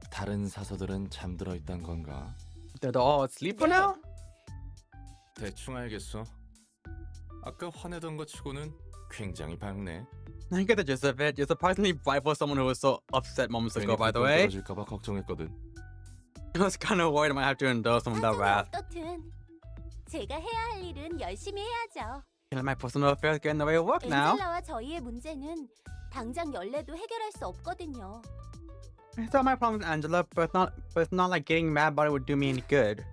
다른 사서들은 잠들어 있단 건가? They're all asleep for now? 대충 알겠어. 아까 화내던 것 치고는 굉장히 밝네. I get the gist of it. You're surprisingly bright for someone who was so upset moments ago, by the way. 떨어질까봐 걱정했거든. I was kind of worried I might have to endure some of that wrath. 어떻든 제가 해야 할 일은 열심히 해야죠. Can't let my personal affairs get in the way of work now. 엔젤라와 저희의 문제는 당장 열래도 해결할 수 없거든요. It's not my problem, Angela, but it's not like getting mad about it would do me any good.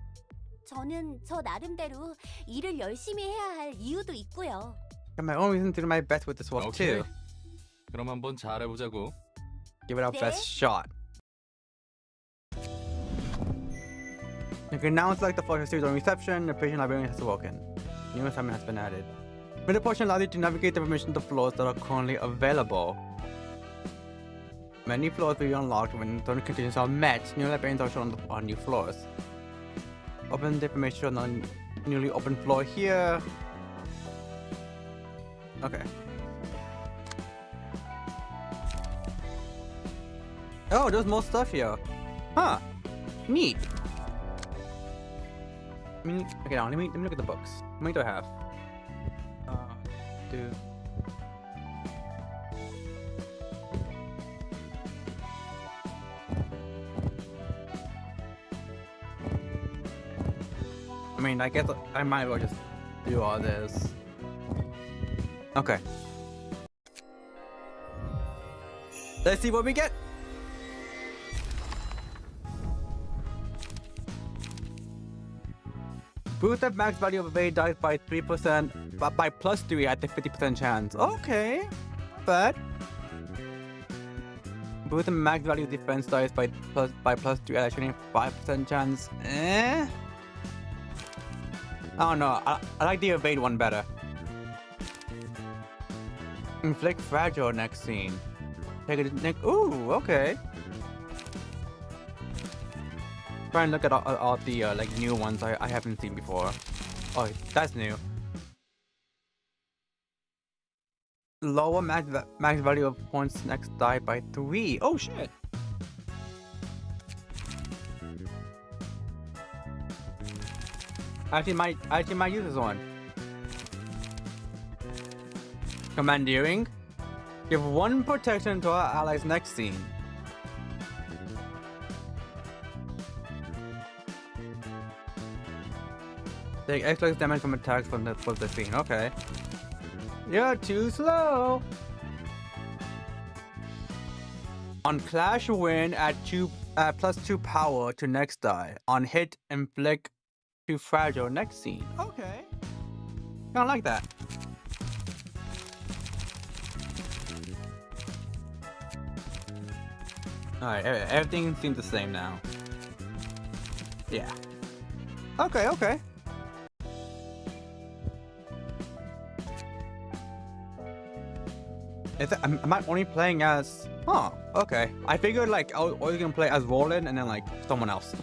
저는 저 나름대로 일을 열심히 해야 할 이유도 있고요. Got my own reason to do my best with this work 오케이. too. 그럼 한번 잘해보자고. Give it our 네. best shot. You can now select the floor series on reception. The patient librarian has awoken. New assignment has been added. Middle portion allows you to navigate the information to the floors that are currently available. Many floors will be unlocked when certain conditions are met. New librarians are shown on new floors. Open the information on newly opened floor here. Okay. Oh, there's more stuff here. Huh. Neat. Okay, now let me look at the books. How many do I have? 2. I mean, I guess I might as well just do all this. Okay. Let's see what we get. Boost the max value of evade dice by 3%, but by +3 at the 50% chance. Okay, but boost the max value of defense dice by +3 at a 25% chance. I don't know. I like the evade one better. Inflict fragile next scene. Take it next. Ooh, okay. Try and look at all the like new ones I haven't seen before. Oh, that's new. Lower max value of points next die by 3. Oh shit. I actually might use this one. Commandeering. Give 1 protection to our allies next scene. Take extra damage from attacks from the scene. Okay. You're too slow. On clash win at +2 power to next die. On hit inflict to fragile next scene. Okay. I like that. Alright, everything seems the same now. Yeah. Okay, okay. Am I only playing as... Huh, okay. I figured like I was always gonna play as Roland and then like someone else.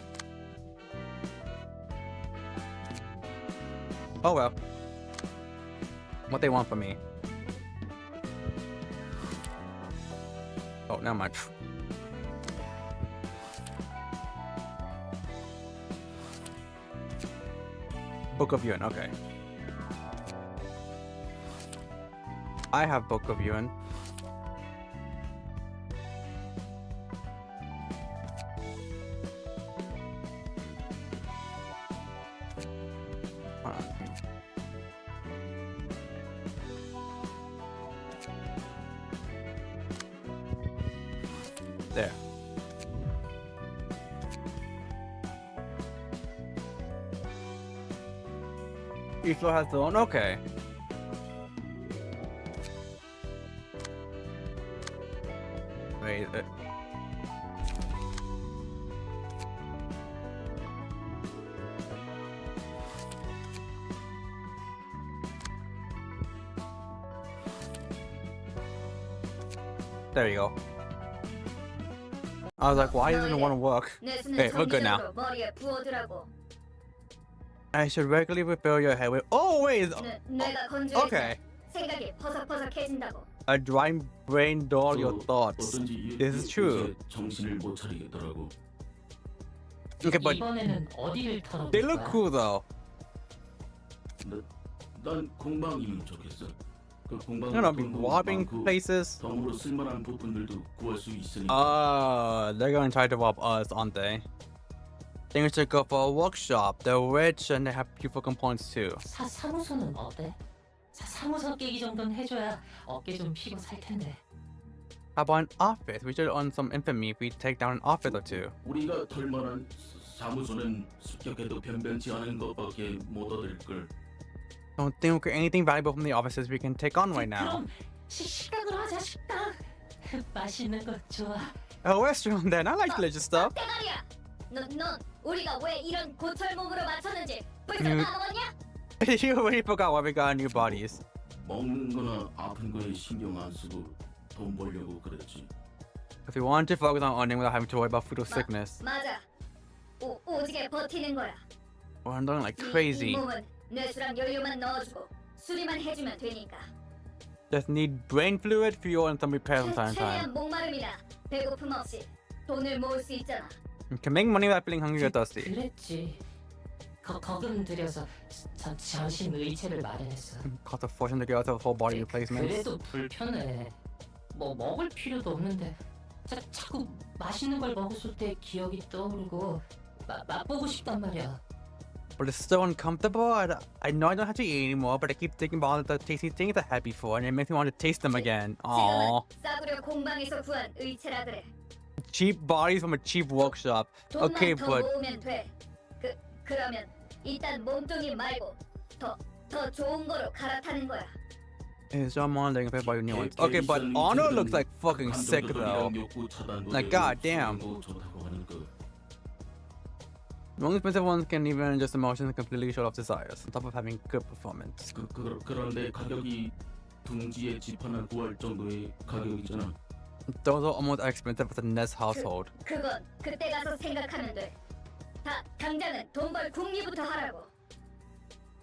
Oh well. What they want from me. Oh, never mind. Book of Yun, okay. I have Book of Yun. There. Each floor has their own. Okay. Wait. There you go. I was like, why doesn't it want to work? Hey, we're good now. I should regularly refill your head with. Oh wait. Okay. A dry brain dull your thoughts. This is true. Okay, but they look cool though. 난 공방이면 좋겠어. 그 공방을 You're gonna be robbing places. 덤으로 쓸만한 부품들도 구할 수 있으니까. They're gonna try to rob us, aren't they? Things should go for a workshop. They're rich and they have beautiful components too. 사무소는 어때? 사무소 깨기 정도는 해줘야 어깨 좀 피고 살 텐데. How about an office? We should earn some infamy if we take down an office or two. 우리가 털 만한 사무소는 습격해도 변변치 않은 것밖에 못 얻을 걸. Don't think we get anything valuable from the offices we can take on right now. 그럼 식당으로 하자 식당. 맛있는 거 좋아. A restaurant then. I like delicious stuff. 대가리야. 넌 우리가 왜 이런 고철 몸으로 맞췄는지 벌써 까먹었냐? You already forgot why we got new bodies. 먹는 거나 아픈 거에 신경 안 쓰고 돈 벌려고 그랬지. If we want to focus on earning without having to worry about food or sickness. 맞아. 오지게 버티는 거야. We're doing like 이 crazy. 몸은 뇌수랑 연료만 넣어주고 수리만 해주면 되니까. Just need brain fluid, fuel, and some repairs from time to time. 최대한 목마름이나 배고픔 없이 돈을 모을 수 있잖아. You can make money without feeling hungry or thirsty. 그랬지. 거금 들여서 전신 의체를 마련했어. Cost a fortune to get out of whole body replacements. 그래도 불편해. 뭐 먹을 필요도 없는데 자꾸 맛있는 걸 먹었을 때 기억이 떠오르고 맛보고 싶단 말이야. But it's so uncomfortable. I know I don't have to eat anymore, but I keep thinking about all the tasty things I had before, and it makes me want to taste them again. Aww. 지금은 싸구려 공방에서 구한 의체라 그래. Cheap bodies from a cheap workshop. Okay, 돈만 더 but 모으면 돼. 그러면 일단 몸뚱이 말고 더 좋은 거로 갈아타는 거야. is your mom letting pay by your new ones? Okay, but Honor looks like fucking sick though. Like goddamn. The most expensive ones can even adjust emotions and completely shut off desires, on top of having good performance. 그런데 가격이 둥지에 집 하나 구할 정도의 가격이잖아. Those are almost as expensive as a Nest household. 그건 그때 가서 생각하면 돼. 당장은 돈 벌 궁리부터 하라고.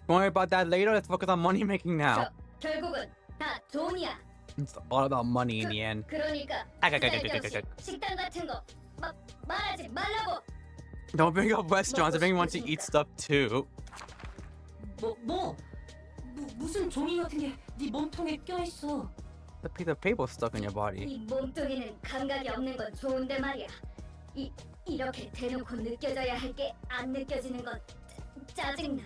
Don't worry about that later. Let's focus on money making now. 결국은 다 돈이야. It's all about money in the end. 그러니까 쓸데없이 식당 같은 거 말하지 말라고. Don't bring up restaurants if anyone wants to eat stuff too. 무슨 종이 같은 게 네 몸통에 껴있어. The piece of paper stuck in your body. 이 몸뚱이는 감각이 없는 건 좋은데 말이야. 이렇게 대놓고 느껴져야 할 게 안 느껴지는 건 짜증나.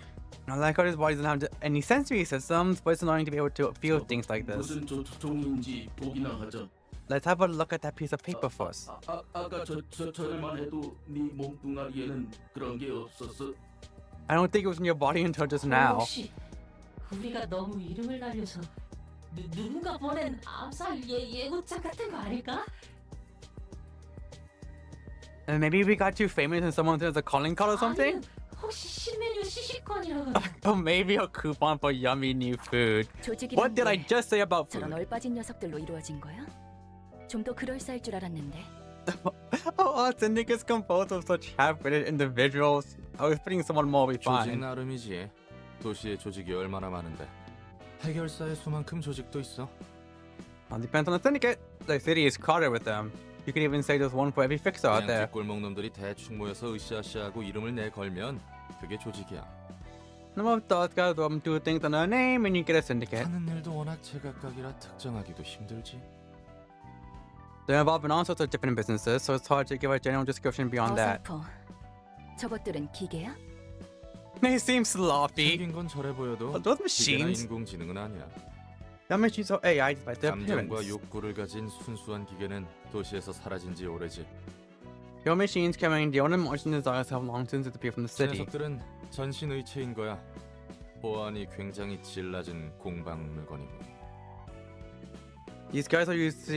I like how this body doesn't have any sensory systems, but it's annoying to be able to feel things like this. 무슨 종인지 보기나 하자. Let's have a look at that piece of paper first. 아까 저절만 해도 네 몸뚱아리에는 그런 게 없었어. I don't think it was in your body until just now. 혹시 우리가 너무 이름을 날려서 누군가 보낸 암살 예고장 같은 거 아닐까? And maybe we got too famous and someone sent us a calling card or something? 아니면 혹시 신메뉴 시식권이라고. Or maybe a coupon for yummy new food. What did I just say about food? 저런 얼빠진 녀석들로 이루어진 거야? 좀 더 그럴싸할 줄 알았는데. Oh, our syndicate is composed of such half-witted individuals. I was thinking someone more would be 조직 fine. 나름이지. 도시의 조직이 얼마나 많은데. 해결사의 수만큼 조직도 있어. It depends on the syndicate. The city is crowded with them. You could even say there's one for every fixer out there. 그냥 뒷골목 놈들이 대충 모여서 으쌰으쌰하고 이름을 내걸면 그게 조직이야. Some of those guys do things under a name and you get a syndicate. 하는 일도 워낙 제각각이라 특정하기도 힘들지. They're involved in all sorts of different businesses, so it's hard to give a general description beyond that. 어설퍼. 저것들은 기계야? They seem sloppy. 생긴 건 저래 보여도 Are those 기계나 machines? 인공지능은 아니야. That machines are AI by their 감정과 appearance. 욕구를 가진 순수한 기계는 도시에서 사라진 지 오래지. Your machines carrying the own emotion desires have long since disappeared from the 저 city. 녀석들은 전신의체인 거야. 보안이 굉장히 질 낮은 공방 물건이고. These guys are just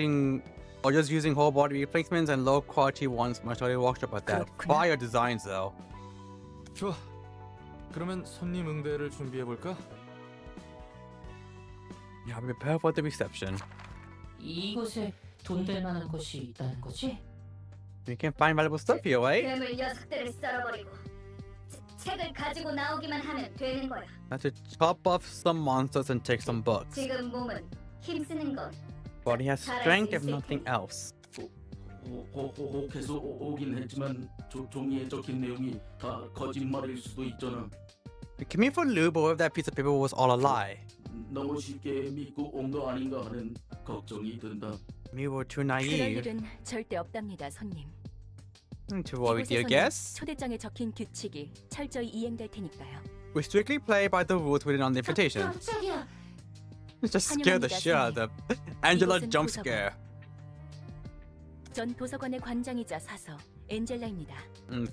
using whole body replacements and low quality ones. Much already walked about that. 그렇구나. Fire designs though. 좋아. 그러면 손님 응대를 준비해 볼까? Yeah, prepare for the reception. 이곳에 돈 될 만한 것이 있다는 거지? You can find valuable stuff here, right? 괴물 녀석들을 썰어버리고 책을 가지고 나오기만 하면 되는 거야. Have to chop off some monsters and take some books. 지금 몸은 힘쓰는 건 Body has strength if nothing else. 혹해서 오긴 했지만 종이에 적힌 내용이 다 거짓말일 수도 있잖아. We came here for loot, but what if that piece of paper was all a lie? 너무 쉽게 믿고 온 거 아닌가 하는 걱정이 든다. We were too 그럴 naive. 일은 절대 없답니다, 손님. Not to worry, dear 이곳에서는 guest. 초대장에 적힌 규칙이 철저히 이행될 테니까요. We strictly play by the rules written on the invitation. 깜짝이야. Just scare the shit out of them. Angela 이곳은 jump 도서관. scare. 전 도서관의 관장이자 사서 엔젤라입니다.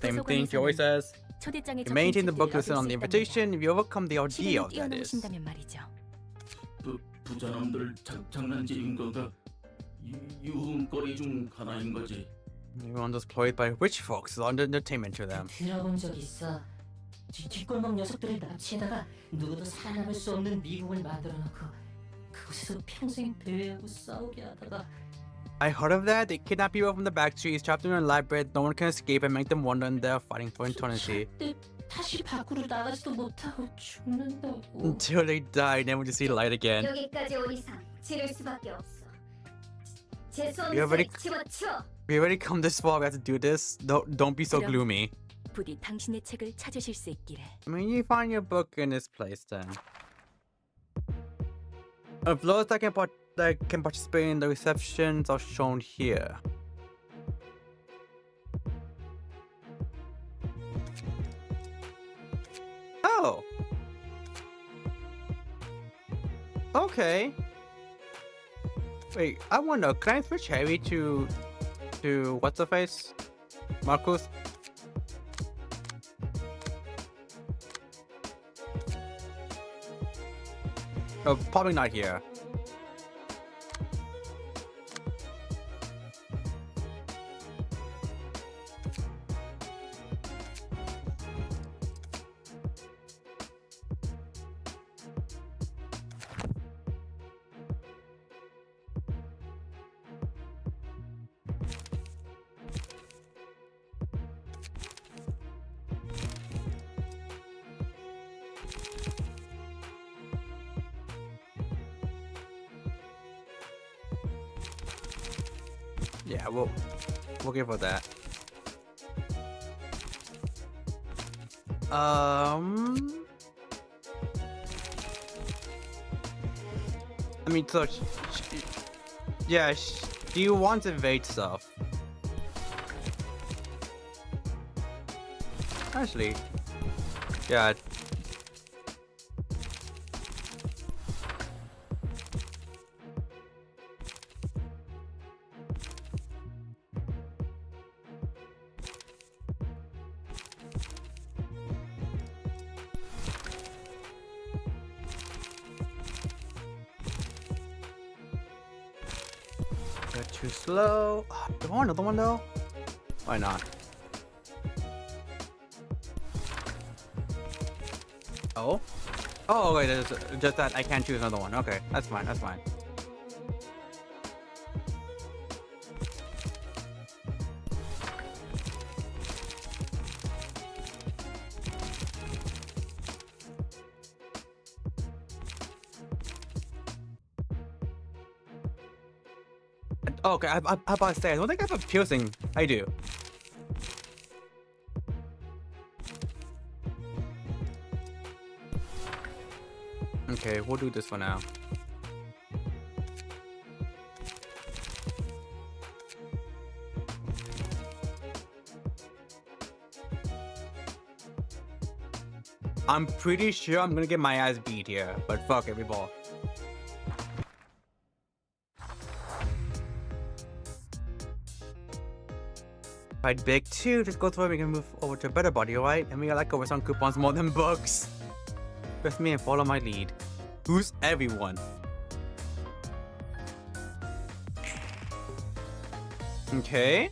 Same thing she always says. 초대장에 You 적힌 maintain the 책들이 book 어디 listed on the 있을 invitation if you overcome the 겁니다. ordeal, 시간을 that is. 뛰어넘으신다면 말이죠. 부자놈들 장난질인 건가? 유흥거리 중 하나인 거지. Everyone employed by rich folks is entertainment to them. 들어본 적 있어. 뒷골목 녀석들을 납치해다가 누구도 살아남을 수 없는 미국을 만들어놓고 그곳에서 평생 배회하고 싸우게 하다가 I heard of that. They kidnap people from the back streets, trap them in a labyrinth. No one can escape and make them wonder and they're fighting for eternity. 때 다시 밖으로 나가지도 못하고 죽는다고. Until they die, never to see light again. 여기까지 온 이상 지를 수밖에 없어. You already- 재수없는 집어치워. We already come this far. We have to do this. Don't be so 그럼- gloomy. 부디 당신의 책을 찾으실 수 있기를. I mean, you find your book in this place then. Those that can participate in the receptions are shown here. Oh. Okay. Wait, I wonder, can I switch Harry to what's the face? Marcus? Oh, probably not here. Yeah, we'll give her that. I mean, so yeah, do you want to evade stuff? Actually, yeah. They're too slow. Do I want another one though? Why not? Oh? Oh, wait, it's just that I can't choose another one. Okay, that's fine, that's fine. Oh, okay, I about to say, I don't think I have a piercing. I do. Okay, we'll do this for now. I'm pretty sure I'm gonna get my ass beat here, but fuck every ball. Fight big too. Just go through. We can move over to a better body, alright? And we got like over some coupons more than books. Trust me and follow my lead. Who's everyone? Okay.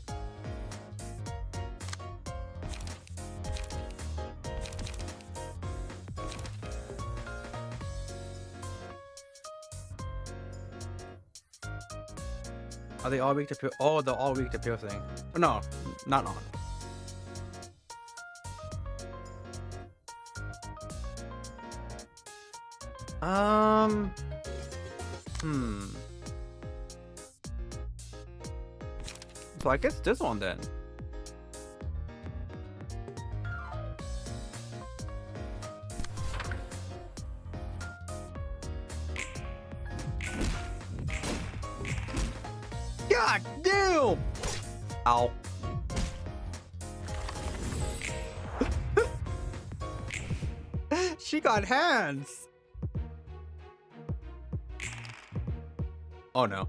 Are they all weak to piercing? Oh, they're all weak to piercing. No, not on. So I guess this one then. God damn! Ow. She got hands! Oh no.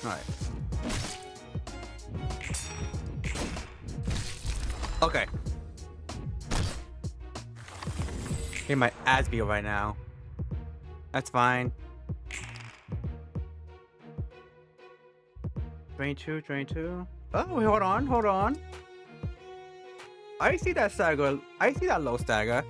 Alright. Okay. Get my ass beat right now. That's fine. 22, 22. Oh, hold on, hold on. I see that stagger. I see that low stagger.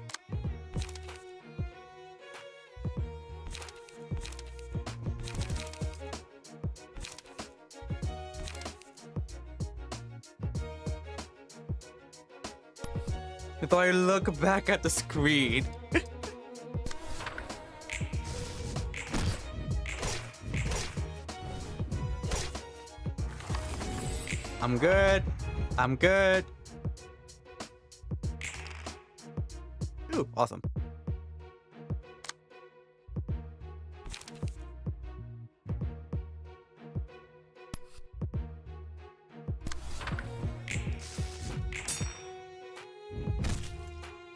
If I look back at the screen. I'm good. I'm good. Ooh, awesome.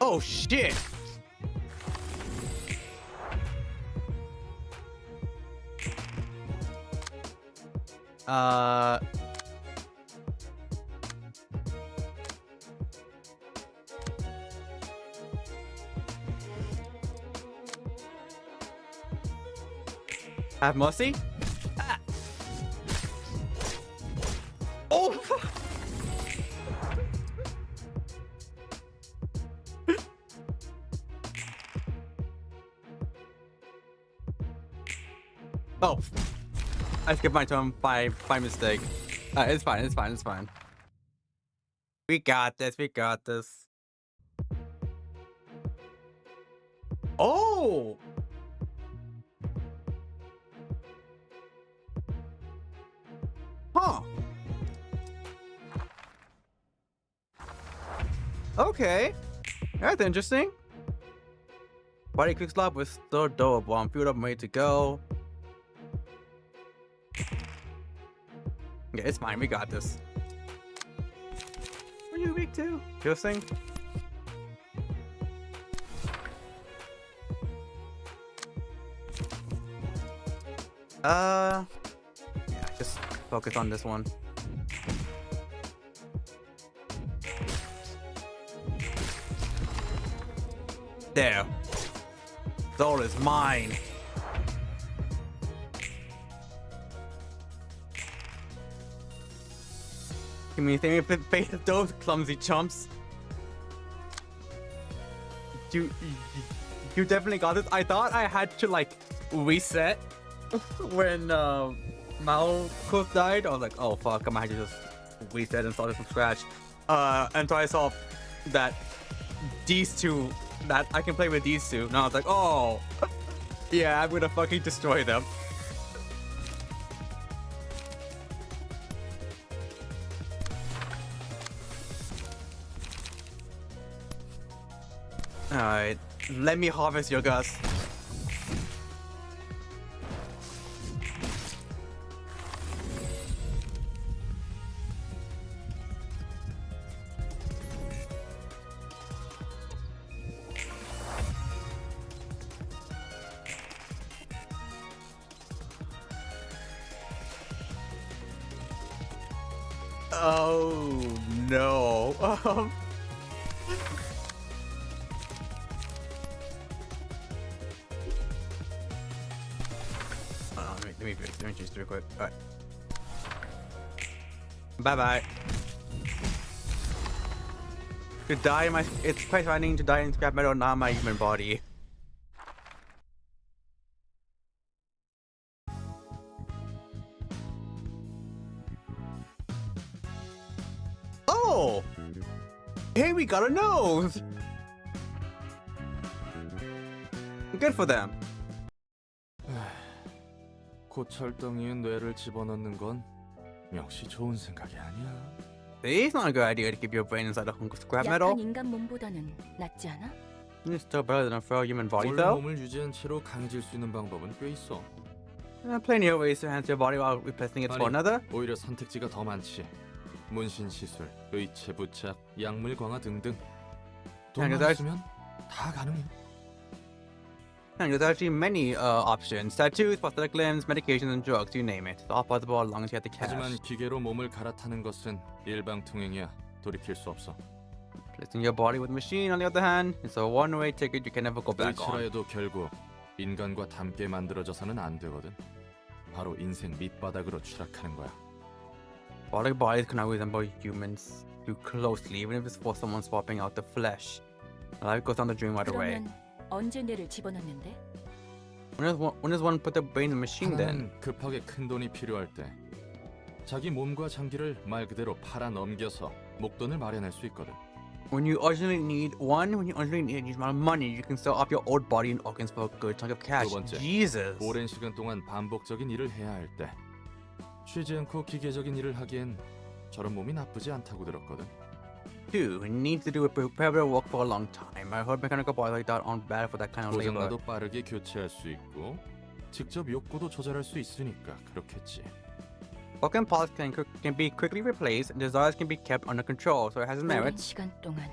Oh shit! Have mercy? Ah. Oh! Oh, I skipped my turn by mistake. It's fine, it's fine, it's fine. We got this, we got this. Oh! Huh. Okay. That's interesting. Body quick slap with still doable. I'm fueled up and ready to go. Yeah, it's fine. We got this. Are you weak too? Piercing? Yeah, just focus on this one. There. Soul is mine. Give me anything to face those clumsy chumps. You definitely got this. I thought I had to like reset when Malcolm died. I was like, oh fuck, I might have to just reset and start it from scratch. And so I saw that these two, that I can play with these two. And I was like, oh, yeah, I'm gonna fucking destroy them. Alright, let me harvest your Gus. Oh no. Let me choose real quick. Alright. Bye bye. To die in my. It's quite finding to die in scrap metal, not my human body. Oh! Hey, we got a nose! Good for them. 고철덩이에 뇌를 집어넣는 건 역시 좋은 생각이 아니야. It's not a good idea to keep your brain inside a hunk of scrap metal. 약한 인간 몸보다는 낫지 않아? It's still better than a frail human body, 원래 though. 몸을 유지한 채로 강해질 수 있는 방법은 꽤 있어. There are plenty of ways to enhance your body while replacing it for another. 오히려 선택지가 더 많지. 문신 시술, 의체 부착, 약물 강화 등등. 돈만 there's- 있으면 다 가능해. And there's actually many options. Tattoos, prosthetic limbs, medications, and drugs, you name it. It's all possible as long as you have the cash. 하지만 기계로 몸을 갈아타는 것은 일방통행이야. 돌이킬 수 없어. Replacing your body with a machine, on the other hand, it's a one-way ticket you can never go back 의치라 on. 해도 결국 인간과 닮게 만들어져서는 안 되거든. 바로 인생 밑바닥으로 추락하는 거야. Robotic bodies can always resemble humans too closely, even if it's for someone swapping out the flesh. Life goes down the drain right away. 그러면 언제 뇌를 집어넣는데? When does one put their brain in the machine then? 하나는 급하게 큰 돈이 필요할 때 자기 몸과 장기를 말 그대로 팔아 넘겨서 목돈을 마련할 수 있거든. When you urgently need a huge amount of money, you can sell off your old body and organs for a good chunk of cash. 두 번째, Jesus. 오랜 시간 동안 반복적인 일을 해야 할 때 쉬지 않고 기계적인 일을 하기엔 저런 몸이 나쁘지 않다고 들었거든. 2. Needs to do repetitive work for a long time. I heard mechanical bodies like that aren't bad for that kind of labor. 고장나도 빠르게 교체할 수 있고 직접 욕구도 조절할 수 있으니까 그렇겠지. Broken parts can be quickly replaced, and desires can be kept under control, so it has its 오랜 merits. 시간 동안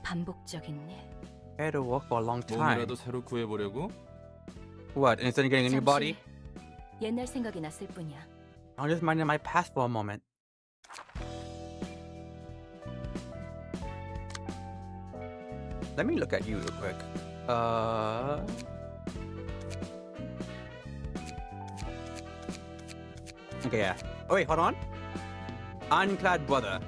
반복적인 일. Had to work for a long time. 몸이라도 새로 구해보려고? What? Instead of getting a new body? 옛날 생각이 났을 뿐이야. I'm just minding my past for a moment. Let me look at you real quick. Okay, yeah. Oh wait, hold on. Unclad brother.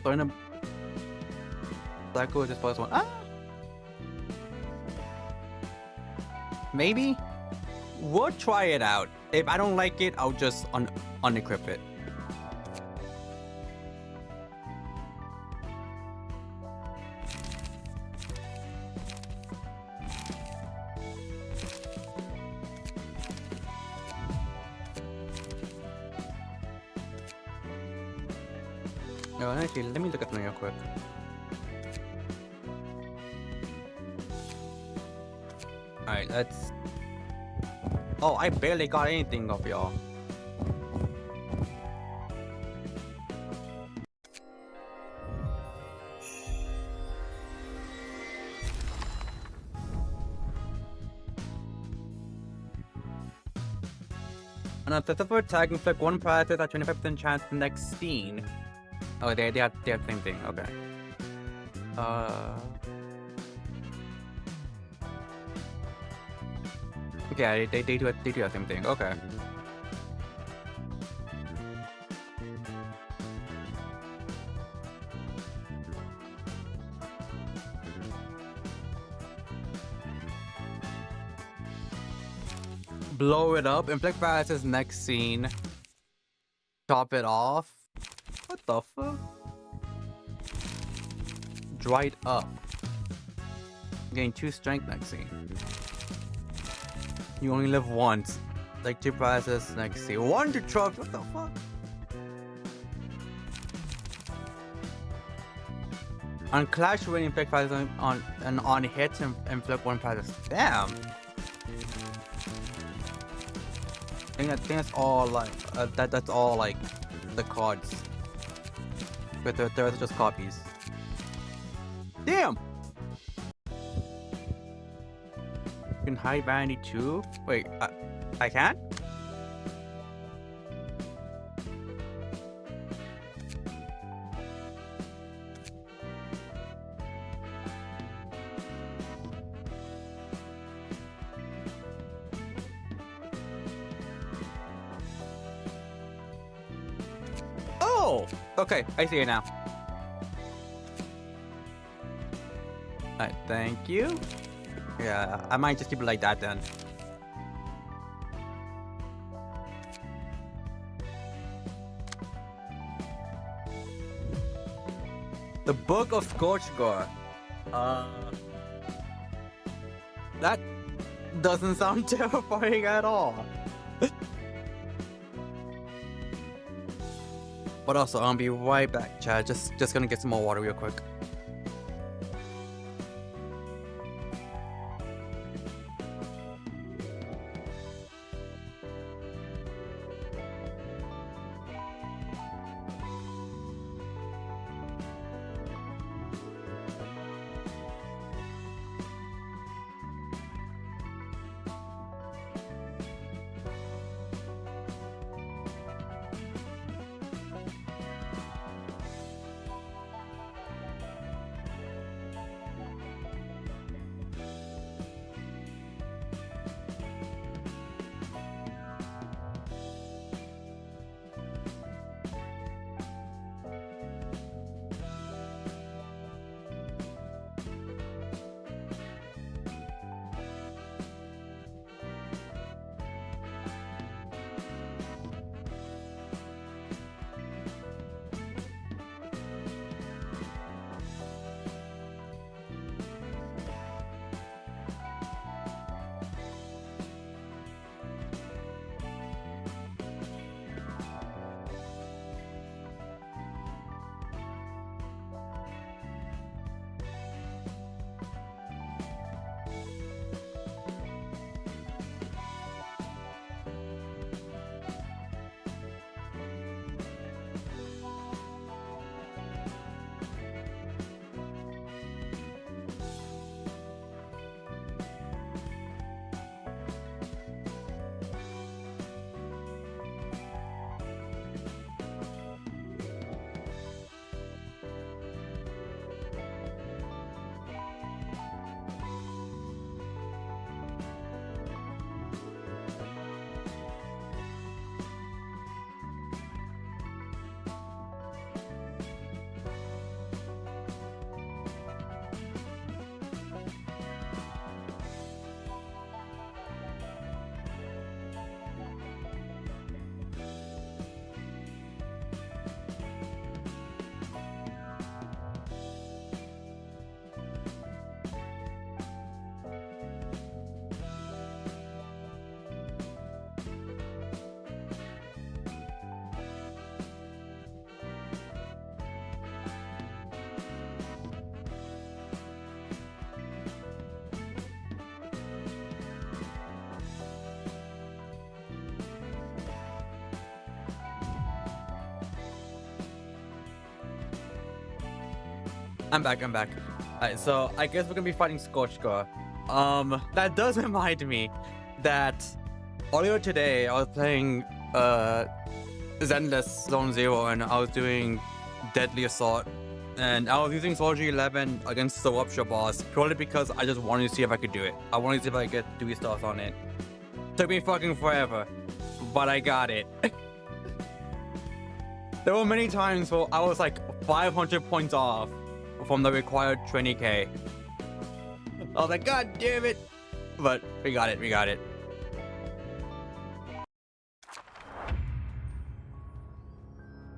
So in a Psycho is this first one. Ah! Maybe? We'll try it out. If I don't like it, I'll just unequip it. Actually, let me look at them real quick. Alright, let's... Oh, I barely got anything of y'all. On a successful attack, inflict one paralysis at 25% chance the next scene. Oh, they have the same thing. Okay. Okay, they do the same thing. Okay. blow it up. Inflict paralysis next scene. Top it off. What the fuck? Dried up. Gain 2 strength next scene. You only live once. Like 2 paralysis next scene. 1 to 12. What the fuck? On Clash, when inflict paralysis on hits and inflict 1 paralysis. Damn. I think that's all like that's all like the cards. But the rest are just copies. Damn. You can hide vanity too. Wait, I can? Oh! Okay, I see it now. Alright, thank you. Yeah, I might just keep it like that then. The Book of Scorchgore. That doesn't sound terrifying at all. But also, I'll be right back, Chad. Just gonna get some more water real quick. I'm back. Alright, so I guess we're gonna be fighting Scorchgore. That does remind me that earlier today I was playing Zenless Zone Zero and I was doing Deadly Assault. And I was using Soldier 11 against the Rupture boss purely because I just wanted to see if I could do it. I wanted to see if I could get 3 stars on it. Took me fucking forever, but I got it. There were many times where I was like 500 points off from the required 20k. I was like, God damn it! But we got it.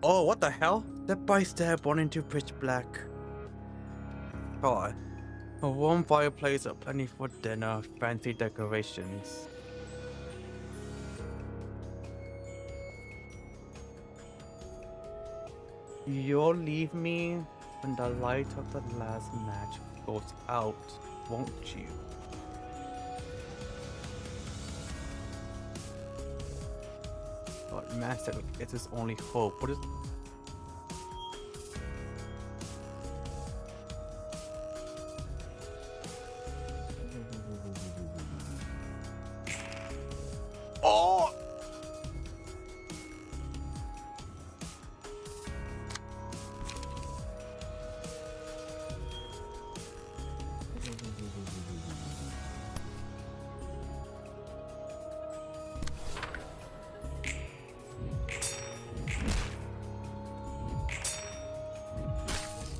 Oh, what the hell? Step by step, born into pitch black. God. A warm fireplace, plenty for dinner, fancy decorations. You'll leave me when the light of the last match goes out, won't you? God, Master, it's his only hope. What is... Oh!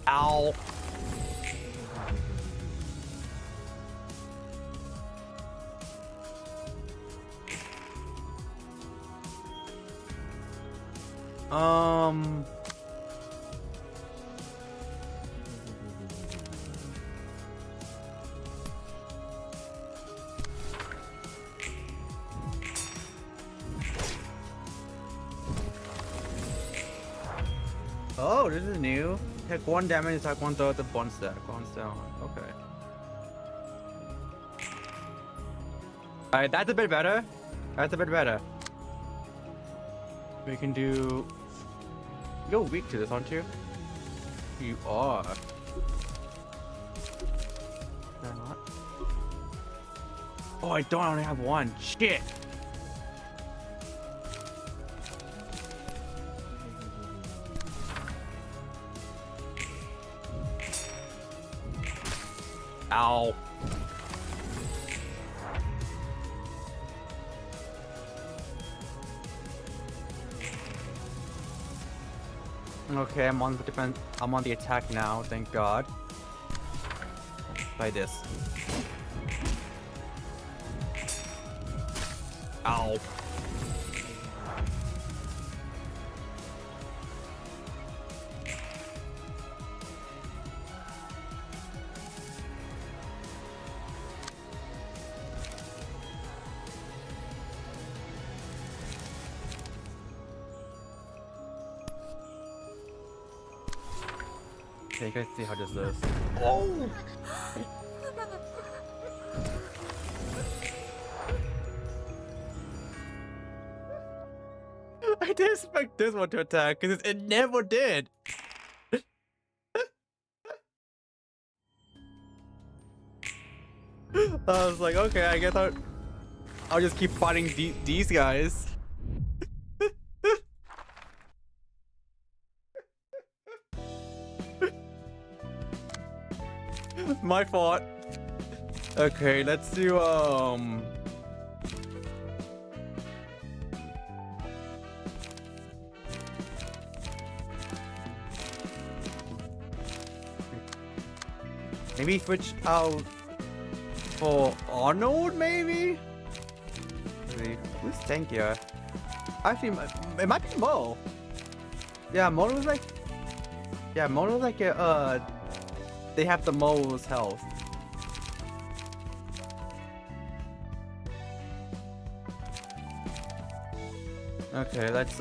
Ow. Oh, this is new. Take 1 damage, attack 1/3 the bond stack. Bonds down. Okay. Alright, that's a bit better. That's a bit better. We can do... You're weak to this, aren't you? You are. Did I not? Oh, I don't. I only have 1. Shit. Ow. Okay, I'm on the defense. I'm on the attack now, thank God. By this. Ow. Okay, you guys see how this is. Oh! I didn't expect this one to attack because it never did. I was like, okay, I guess I'll just keep fighting these guys. My fault. Okay, let's do maybe switch out for Arnold, maybe? Who's tankier? Actually, it might be Mo. Yeah, Mo was like... Yeah, Mo was like they have the most health. Okay, let's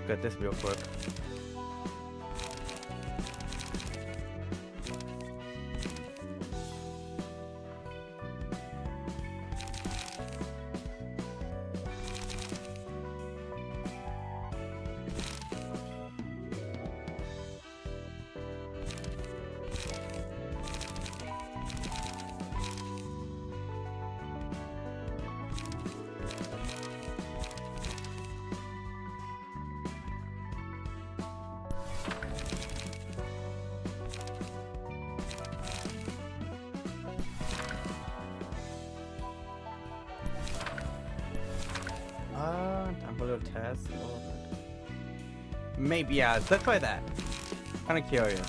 get this real quick. Time for a little test. Maybe, yeah, let's try that. Kinda curious.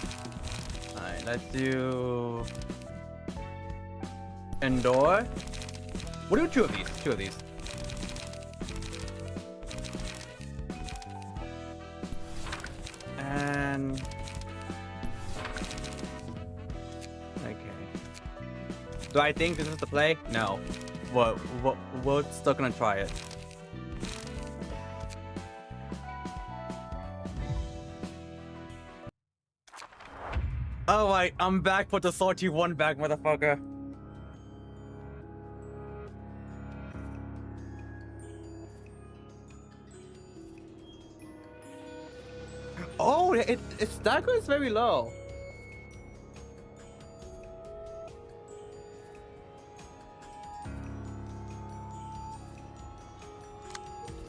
Alright, let's do... Indoor. We'll do 2 of these. 2 of these. Do I think this is the play? No. We're still gonna try it. Alright, I'm back for the salty one back, motherfucker. Oh, its stagger is very low.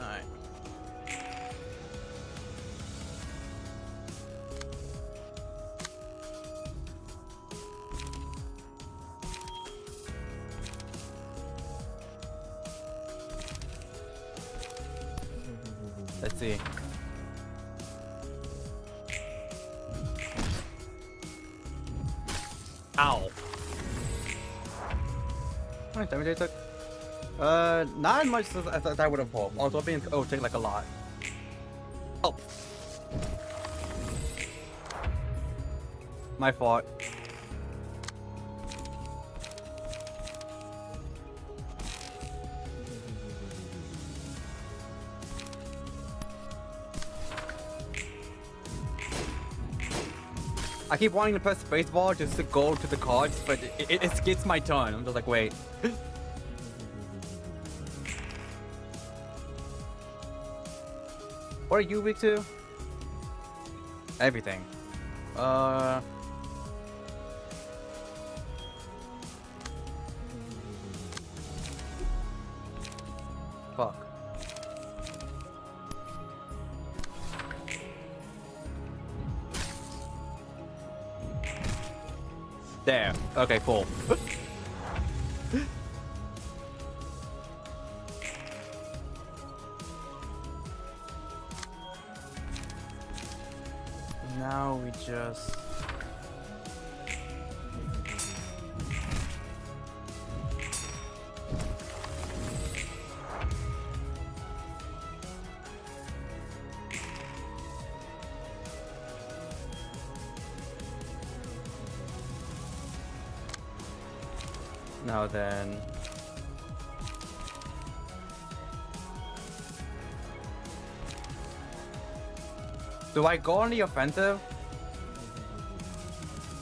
Alright. Let's see. Ow. How much damage I took? Not as much as I would have hoped. I was hoping it would take like a lot. Oh. My fault. I keep wanting to press spacebar just to go to the cards, but it skips my turn. I'm just like, wait. What are you weak to? Everything. Fuck. There. Okay, cool. Now we just... Now then... Do I go on the offensive?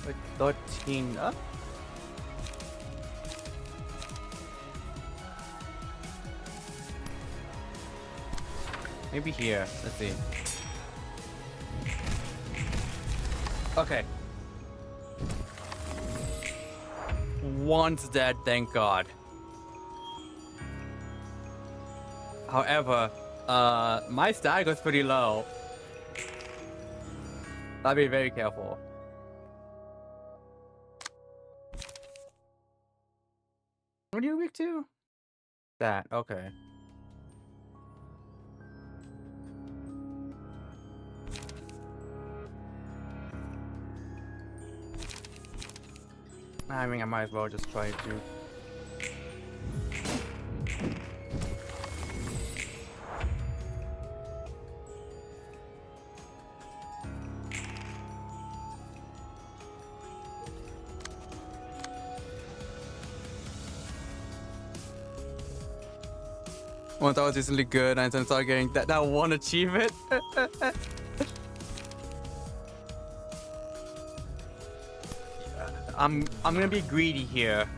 Like 13 up? Maybe here. Let's see. Okay. One's dead, thank God. However, my stagger's pretty low. I'll be very careful. What are you weak to? That, okay. I mean, I might as well just try to. Once I was recently good, and then started getting that one achievement. I'm gonna be greedy here.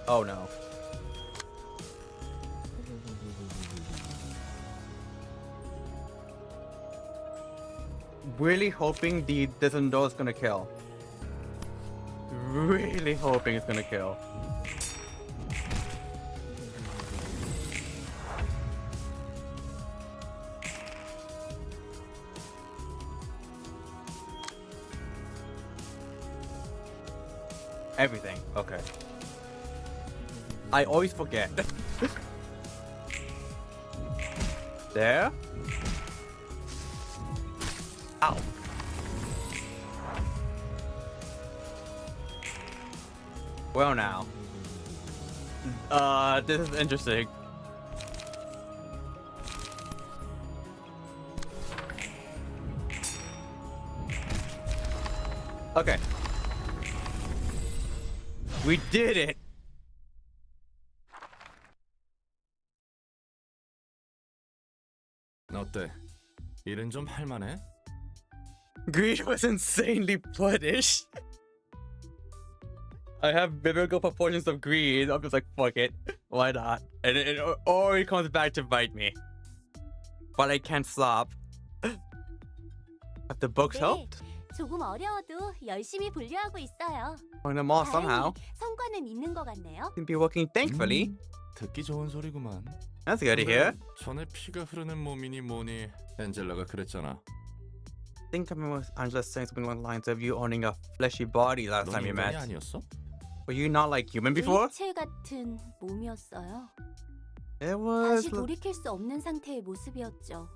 Oh no. Really hoping the Descendor is gonna kill. Really hoping it's gonna kill. Everything. Okay. I always forget. There. Ow. Well now. This is interesting. Okay. We did it. 어때? 일은 좀 할만해? Greed was insanely punished. I have biblical proportions of greed. I'm just like, fuck it. Why not? And it always comes back to bite me. But I can't stop. Have the books helped? 조금 어려워도 열심히 분류하고 있어요. Find them all somehow. 성과는 있는 것 같네요. Seem to be working thankfully. 듣기 좋은 소리구만. That's good to hear. 전에 피가 흐르는 몸이니 뭐니 엔젤라가 그랬잖아. I think I remember Angela saying something along the lines of you owning a fleshy body last 넌 time you 인간이 met. 아니었어? Were you not like human before? 의체 같은 몸이었어요. It was, 다시 돌이킬 수 없는 상태의 모습이었죠.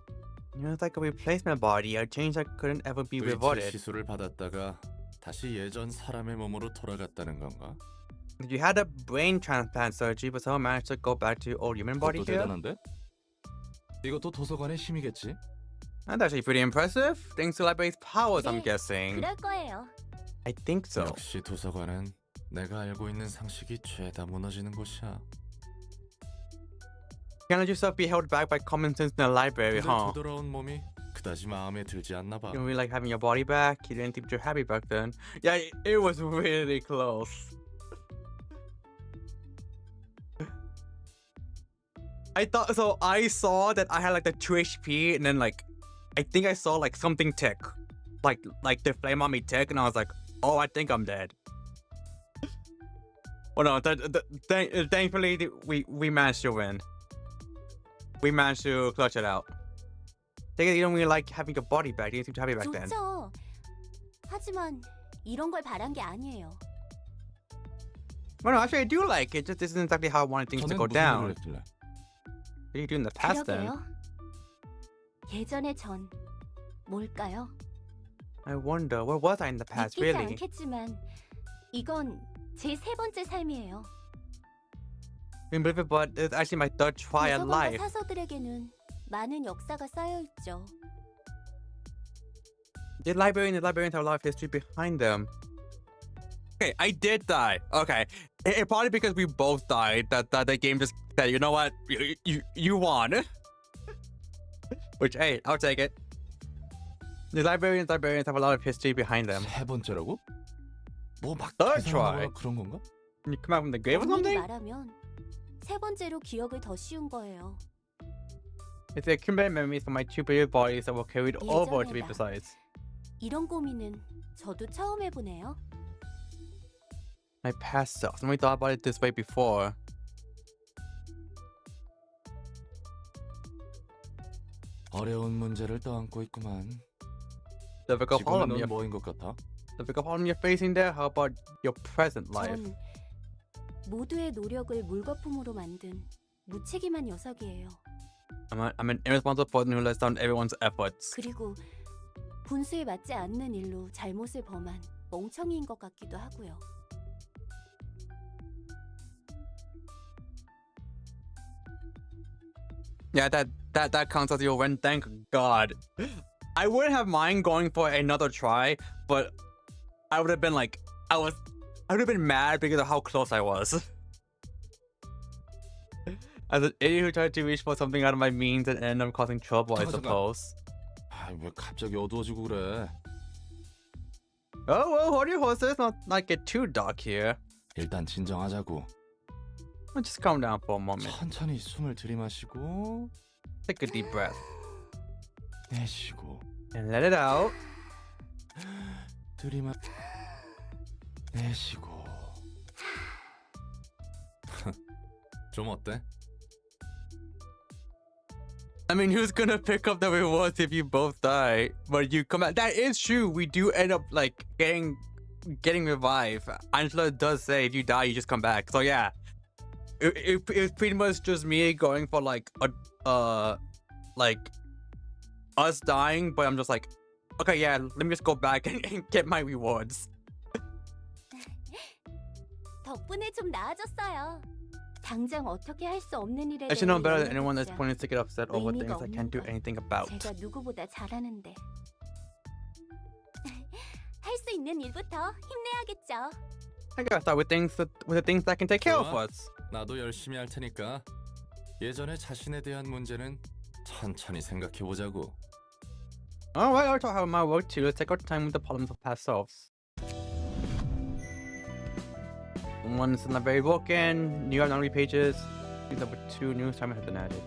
it was like a replacement body, a change that couldn't ever be 의체 reverted. 시술을 받았다가 다시 예전 사람의 몸으로 돌아갔다는 건가? You had a brain transplant surgery, but somehow managed to go back to your old human body 그것도 here. 대단한데? 이것도 도서관의 힘이겠지? That's actually pretty impressive. Thanks to library's powers, I'm 네, guessing. 그럴 거예요. I think so. 역시 도서관은 내가 알고 있는 상식이 죄다 무너지는 곳이야. Can't let yourself be held back by common sense in the library, 근데 huh? 되돌아온 몸이 그다지 마음에 들지 않나 봐. You don't really like having your body back. You didn't think you were happy back then. Yeah, it was really close. I thought so. I saw that I had like the 2 HP, and then like, I think I saw like something tick, like the flame on me tick, and I was like, oh, I think I'm dead. Well, no, thankfully we managed to win. We managed to clutch it out. Think you don't really like having your body back. You didn't seem too happy back then. 좋죠. 하지만 이런 걸 바란 게 아니에요. Well, no, actually I do like it. Just this isn't exactly how I wanted things to 전엔 go 무슨 down. 일을 했길래? What do you do in the past then? 그러게요. 예전의 전 뭘까요? I wonder, where was I in the past, 믿기지 really? 않겠지만 이건 제 세 번째 삶이에요. I mean, believe it, but it's actually my third try at 도서관과 life. 사서들에게는 많은 역사가 쌓여 있죠. The librarians have a lot of history behind them. Okay, I did die. Okay, it probably because we both died that the game just said, you know what, you won. Which, hey, I'll take it. The librarians have a lot of history behind them. 세 번째라고? 뭐막 Third try. 그런 건가? Can you come out from the grave or 엄밀히 something? 말하면 세 번째로 기억을 더 씌운 거예요. It's the accumulated memories from my two previous bodies that were carried over, to be 예전에다. precise. 이런 고민은 저도 처음 해보네요. My past self. Never thought about it this way before. 어려운 문제를 떠안고 있구만. Difficult 지금은 problem. 넌 뭐인 것 같아? Difficult problem you're facing there. How about your present life? 전 모두의 노력을 물거품으로 만든 무책임한 녀석이에요. I'm an irresponsible person who lets down everyone's efforts. 그리고 분수에 맞지 않는 일로 잘못을 범한 멍청이인 것 같기도 하고요. Yeah, that counts as your win. Thank God. I wouldn't have mind going for another try, but I would have been like, I would have been mad because of how close I was. As an idiot who tried to reach for something out of my means and ended up causing trouble, I 잠깐, suppose. 아, 왜 갑자기 어두워지고 그래? Oh, well, hold your horses. Not get too dark here. 일단 진정하자고. Let's just calm down for a moment. 천천히 숨을 들이마시고 Take a deep breath 내쉬고 and let it out. 들이마 내쉬고. 좀 어때? I mean, who's gonna pick up the rewards if you both die? But you come out. That is true. We do end up like getting revived. Angela does say if you die, you just come back. So yeah, it's pretty much just me going for like us dying. But I'm just like, okay, yeah, let me just go back and get my rewards. 덕분에 좀 나아졌어요. 당장 어떻게 할 수 없는 일에 I should know 대해 better than anyone that's 연락했자 pointing to get upset over 의미가 things I can't do 없는 걸 anything about. 제가 누구보다 잘하는데 할 수 수 있는 일부터 힘내야겠죠. I gotta start with the things that can take care of 좋아. us. 나도 열심히 할 테니까 예전에 자신에 대한 문제는 천천히 생각해 보자고. Alright, I'll talk about my work too. Let's take our time with the problems of past selves. One's in the very broken, New York 90 pages. Number 2, new assignment has been added.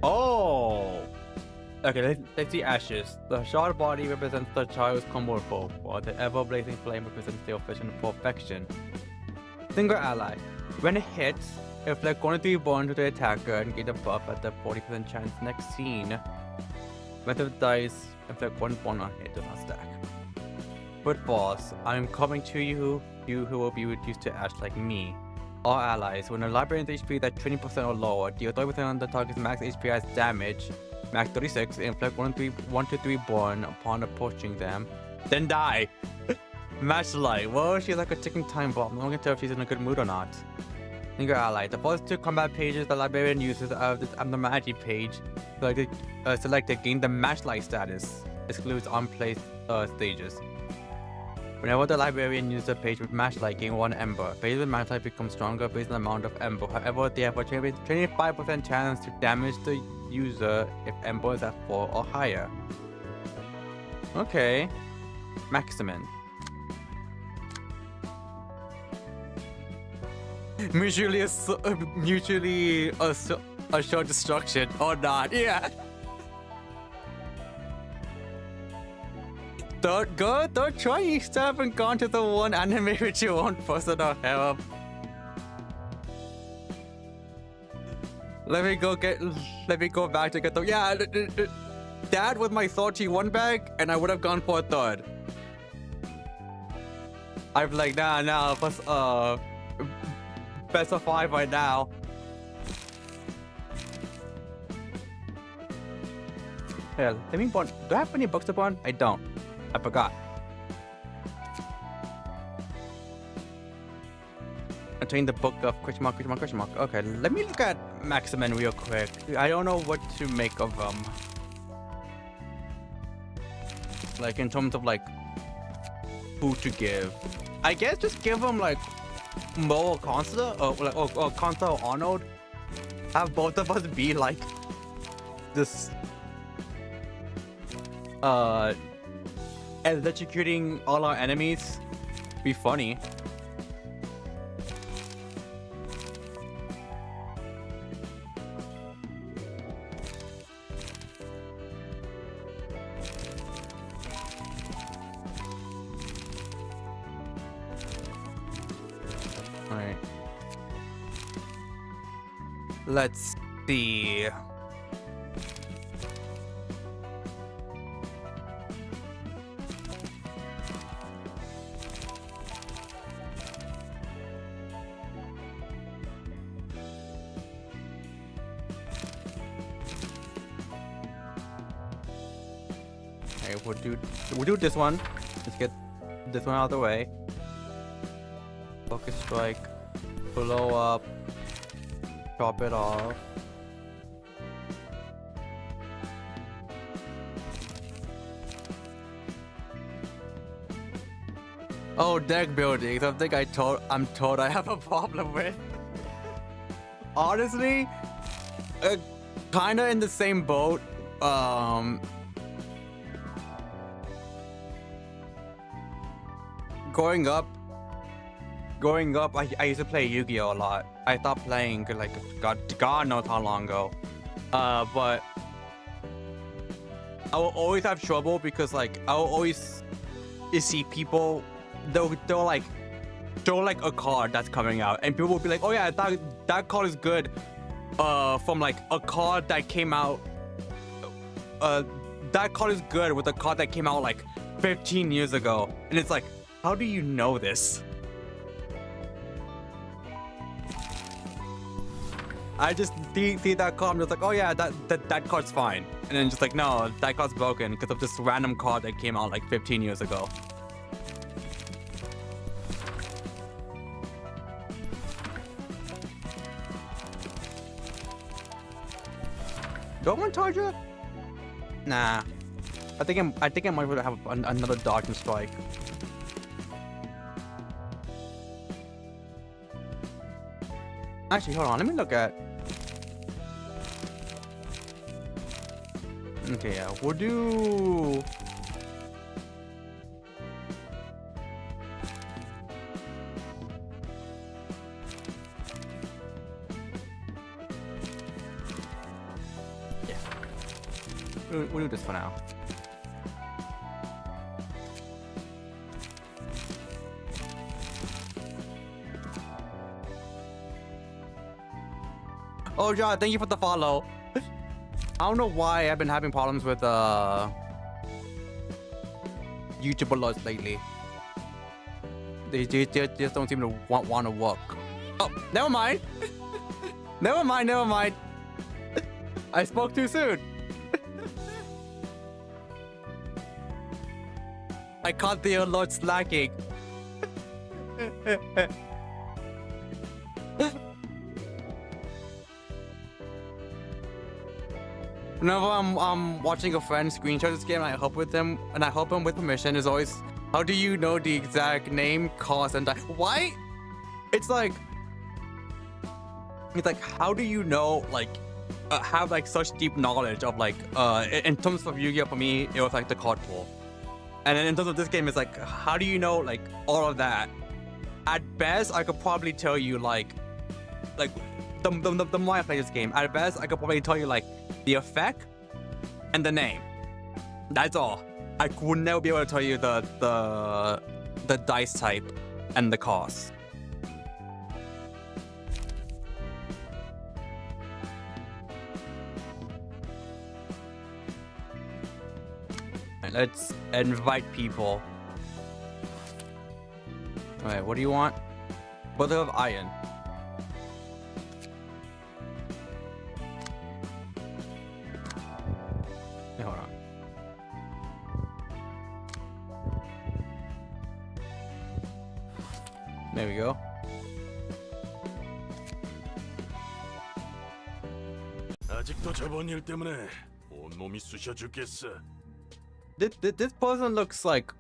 Oh! Okay, let's see ashes. The charred body represents the child's comfort hope, while the ever-blazing flame represents the official perfection. Single ally. When it hits, inflict 1-3 burn to the attacker and gain a buff at the 40% chance next scene. When the dice, inflict 1 burn on hit, does not stack. Footballs. I'm coming to you, you who will be reduced to ash like me. All allies, when a librarian's HP is at 20% or lower, deal 30% on the target's max HP as damage, max 36, inflict 1-3 burn upon approaching them, then die. Matchlight. Well, she's like a ticking time bomb. No one can tell if she's in a good mood or not. Single ally. The first 2 combat pages the librarian uses of the abnormality page selected gain the matchlight status. Excludes on-place stages. Whenever the librarian uses a page with matchlight, gain 1 ember. Pages with matchlight become stronger based on the amount of ember. However, they have a 25% chance to damage the user if ember is at 4 or higher. Okay. Maximin. Mutually assured destruction or not. Yeah. Don't try you still haven't gone to the one anime with your own personal help. Let me go back to get the That was my 31 bag and I would have gone for a third. I'm like nah best of 5 right now. Yeah, let me burn. Do I have any books to burn? I don't. I forgot. Attain the book of question mark. Okay, let me look at Maximin real quick. I don't know what to make of like in terms of like who to give. I guess just give him like Mo or Consta or Consta or Arnold. Have both of us be like this electrocuting all our enemies. Be funny. Alright. Let's see. Okay, we'll do this one. Let's get this one out of the way. Focus strike, blow up, chop it off. Oh, deck building, something I'm told I have a problem with. Honestly, kinda in the same boat. Growing up, I used to play Yu-Gi-Oh! A lot. I stopped playing like God knows how long ago. But I will always have trouble because like I will always see people they'll like show like a card that's coming out and people will be like, oh yeah, that card is good from like a card that came out that card is good with a card that came out like 15 years ago. And it's like, how do you know this? I just see that card and it's like, oh yeah, that card's fine. And then just like, no, that card's broken because of this random card that came out like 15 years ago. Do I want Tarja? Nah. I think I might have another dodge and strike. Actually, hold on. Let me look at. Okay, yeah, we'll do. Yeah, we'll do this for now. Oh, John, thank you for the follow. I don't know why I've been having problems with YouTube alerts lately. They just don't seem to want to work. Oh, never mind. Never mind. I spoke too soon. I caught the alert slacking. Whenever I'm watching a friend screenshot this game and I help him with permission, is always, how do you know the exact name, cost, and die? Why? It's like how do you know, like, have like such deep knowledge of like in terms of Yu-Gi-Oh, for me it was like the card pool, and then in terms of this game it's like, how do you know like all of that? At best I could probably tell you like the more I play this game, at best I could probably tell you like the effect and the name. That's all. I would never be able to tell you the dice type and the cost. And let's invite people. Alright, what do you want? Brother of Iron. Hold on. There we go. 아직도 저번 일 때문에 온몸이 쑤셔 죽겠어. This person looks like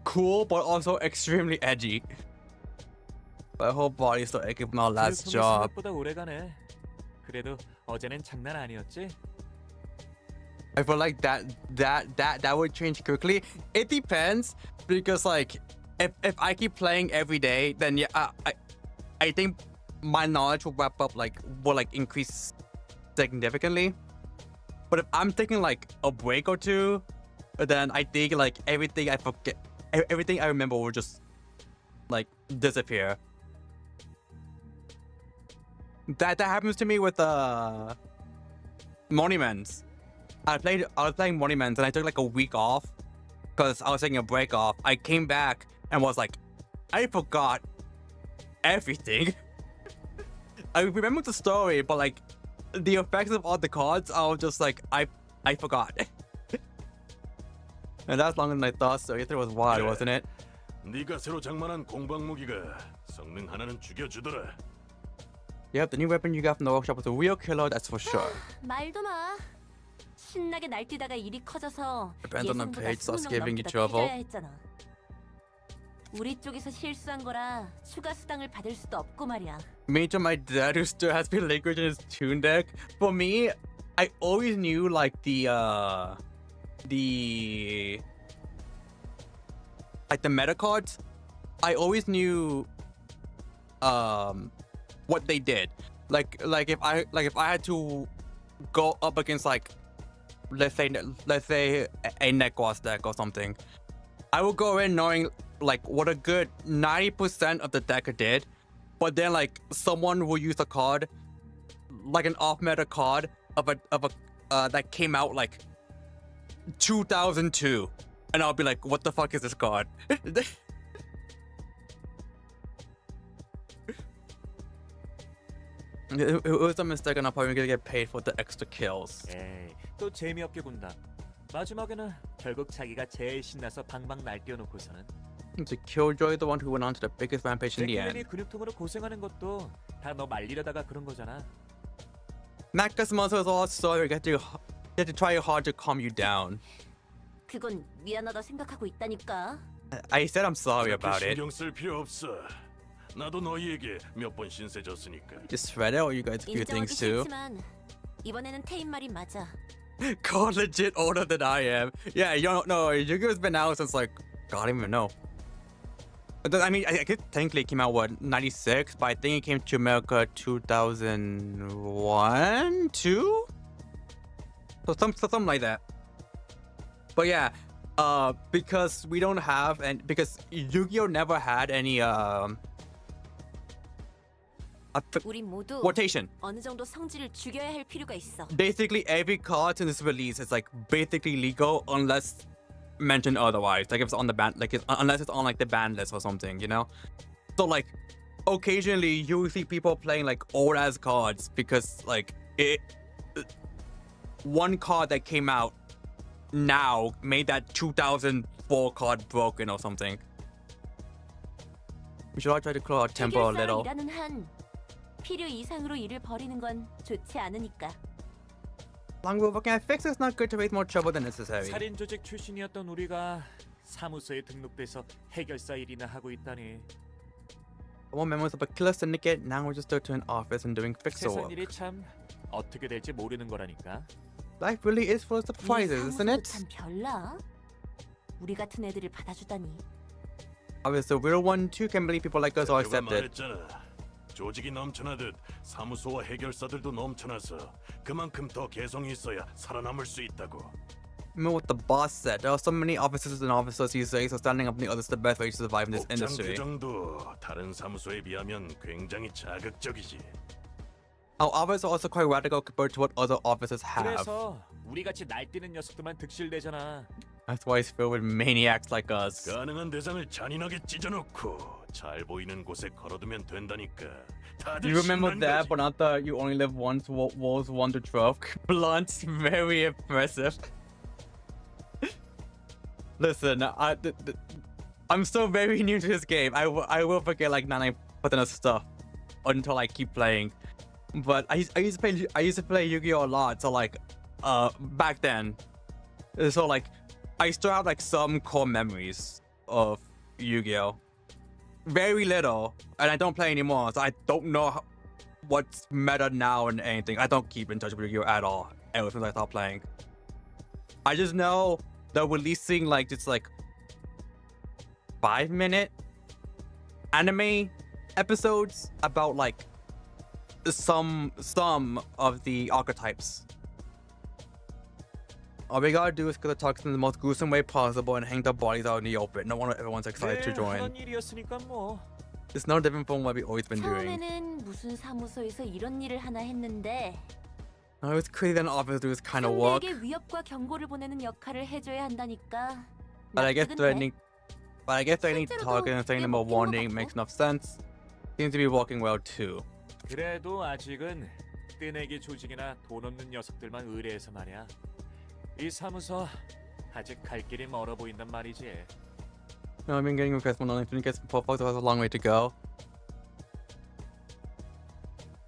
cool, but also extremely edgy. My whole body's still aching from our last job. 생각보다 오래가네. 그래도 어제는 장난 아니었지? I feel like that would change quickly. It depends, because like if I keep playing every day, then yeah, I think my knowledge will will increase significantly. But if I'm taking like a break or two, then I think like everything I remember will just like disappear. That happens to me with Monuments. I was playing Monuments and I took like a week off because I was taking a break off. I came back and was like, I forgot everything. I remember the story, but like the effects of all the cards, I was just like, I forgot. And that's longer than I thought, so yesterday was wild, wasn't it? 네가 새로 장만한 공방 무기가 성능 하나는 죽여주더라. Yep, the new weapon you got from the workshop was a real killer, that's for sure. 말도 마. 신나게 날뛰다가 일이 커져서 Depends on the 예상보다 page, starts 20명 giving you 넘게 trouble. 다 했잖아. 우리 쪽에서 실수한 거라 추가 수당을 받을 수도 없고 말이야. Me to my dad, who still has been liquid in his tune deck. For me, I always knew like the meta cards. I always knew what they did. Like if I had to go up against like let's say a Nekwas deck or something, I would go in knowing like what a good 90% of the deck did. But then like someone will use a card, like an off-meta card of a that came out like 2002, and I'll be like, what the fuck is this card? It was a mistake, and I'm probably gonna get paid for the extra kills. 에이, 또 재미없게 군다. 마지막에는 결국 자기가 제일 신나서 방방 날뛰어놓고서는 To Killjoy, the one who went on to the biggest rampage in the 백맨이 end. 근육통으로 고생하는 것도 다 너 말리려다가 그런 거잖아. Mac's muscles all sore, get to They have to try hard to calm you down. 그건 미안하다 생각하고 있다니까. I said I'm sorry 그렇게 about it. 신경 쓸 필요 없어. 나도 너희에게 몇 번 신세 졌으니까. Just read it, or you guys do 인정하기 things too. 싫지만 이번에는 태인 말이 맞아. God, legit older than I am. Yeah, you don't know. Yu-Gi-Oh's been out since like, God, I don't even know. I mean, I guess technically it came out what 96, but I think it came to America 2001, 2. So something like that. But yeah, because we don't have because Yu-Gi-Oh never had any 우리 모두 rotation. 어느 정도 성질을 죽여야 할 필요가 있어. Basically every card in this release is like basically legal unless mentioned otherwise. Like if it's on the ban, like unless it's on like the ban list or something, you know. So like occasionally you see people playing like old ass cards because like one card that came out now made that 2004 card broken or something. We should all try to clear our tempo a little. 일하는 한 필요 이상으로 일을 벌이는 건 좋지 않으니까. Long we're working at fix, it's not good to raise more trouble than necessary. 살인 조직 출신이었던 우리가 사무소에 등록돼서 해결사 일이나 하고 있다니. One members of a killer syndicate, now we're just stuck to an office and doing fixer 세상 work. 일이 참 어떻게 될지 모르는 거라니까. Life really is full of surprises, isn't it? 참 별나. 우리 같은 애들을 받아주다니. I was the real one too. Can't believe people like us are 내가 accepted. 말했잖아. 조직이 넘쳐나듯 사무소와 해결사들도 넘쳐나서 그만큼 더 개성이 있어야 살아남을 수 있다고. Remember what the boss said. There are so many officers and officers these days, so standing up to the others is the best way to survive in this 복장 industry. 규정도 다른 사무소에 비하면 굉장히 자극적이지. Our officers are also quite radical compared to what other officers have. 그래서 우리같이 날뛰는 녀석들만 득실되잖아. That's why it's filled with maniacs like us. 가능한 대상을 잔인하게 찢어놓고 잘 보이는 곳에 걸어두면 된다니까. 다들 You remember 신난 that, 거지. but not the you only live once walls 1 to 12. Blunt, very impressive. Listen, I'm still very new to this game. I will forget like 99% of stuff until I keep playing. But I used to play Yu-Gi-Oh a lot. So like, back then, so like, I still have like some core memories of Yu-Gi-Oh. Very little, and I don't play anymore, so I don't know what's meta now and anything. I don't keep in touch with Yu-Gi-Oh at all ever since I stopped playing. I just know they're releasing like just like 5-minute anime episodes about like some of the archetypes. All we gotta do is get the toxins in the most gruesome way possible and hang their bodies out in the open. No wonder everyone's excited to join. 하던 일이었으니까 뭐. It's no different from what we've always been doing. 처음에는 무슨 사무소에서 이런 일을 하나 했는데 No, it was crazy that an officer do this kind of work. 상대에게 위협과 경고를 보내는 역할을 해줘야 한다니까. But I guess 납득은 돼. threatening target and sending them a warning makes enough sense. Seems to be working well too. 그래도 아직은 뜨내기 조직이나 돈 없는 녀석들만 의뢰해서 말이야. 이 사무소 아직 갈 길이 멀어 보인단 말이지. No, I've been getting requests from only get some profiles, so has a long way to go.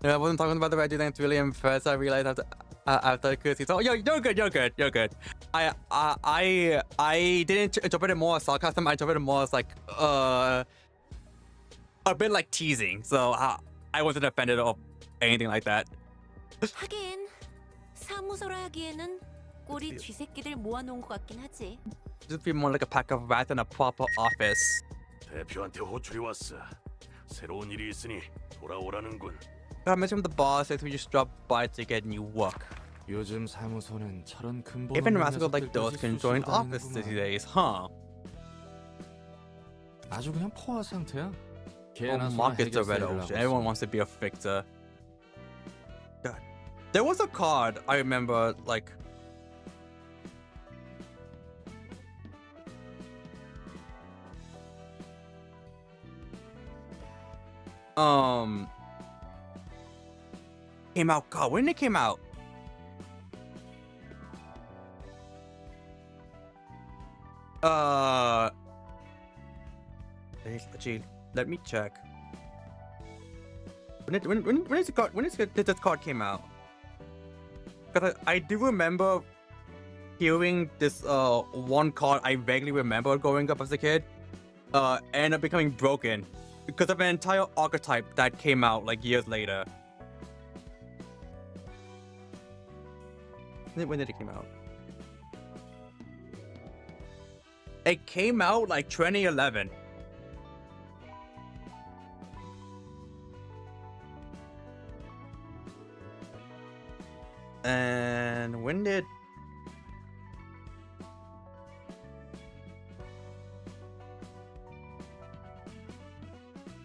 Yeah, I wasn't talking about the Reggie thing. It's really impressed. I realized after because he's you're good. I didn't interpret it more as sarcasm. I interpreted it more as like a bit like teasing. So I wasn't offended or anything like that. 하긴 사무소라 하기에는 꼴이 쥐새끼들 모아놓은 것 같긴 하지. Just be more like a pack of rats in a proper office. 대표한테 호출이 왔어. 새로운 일이 있으니 돌아오라는군. I mentioned the boss says we just drop by to get new work. 요즘 사무소는 저런 근본 Even 없는 rascals like those 녀석들까지 can join 수술을 office these 다니는구만. days, huh? 아주 그냥 포화 상태야. Oh, 개나 소나 markets are red 해결사를 ocean. 하고 Everyone 있어. wants to be a fixer. God. There was a card I remember like came out. God, when it came out? Gee, let me check. When did this card came out? Because I do remember hearing this one card I vaguely remember growing up as a kid end up becoming broken because of an entire archetype that came out like years later. When did it come out? It came out like 2011. And when did...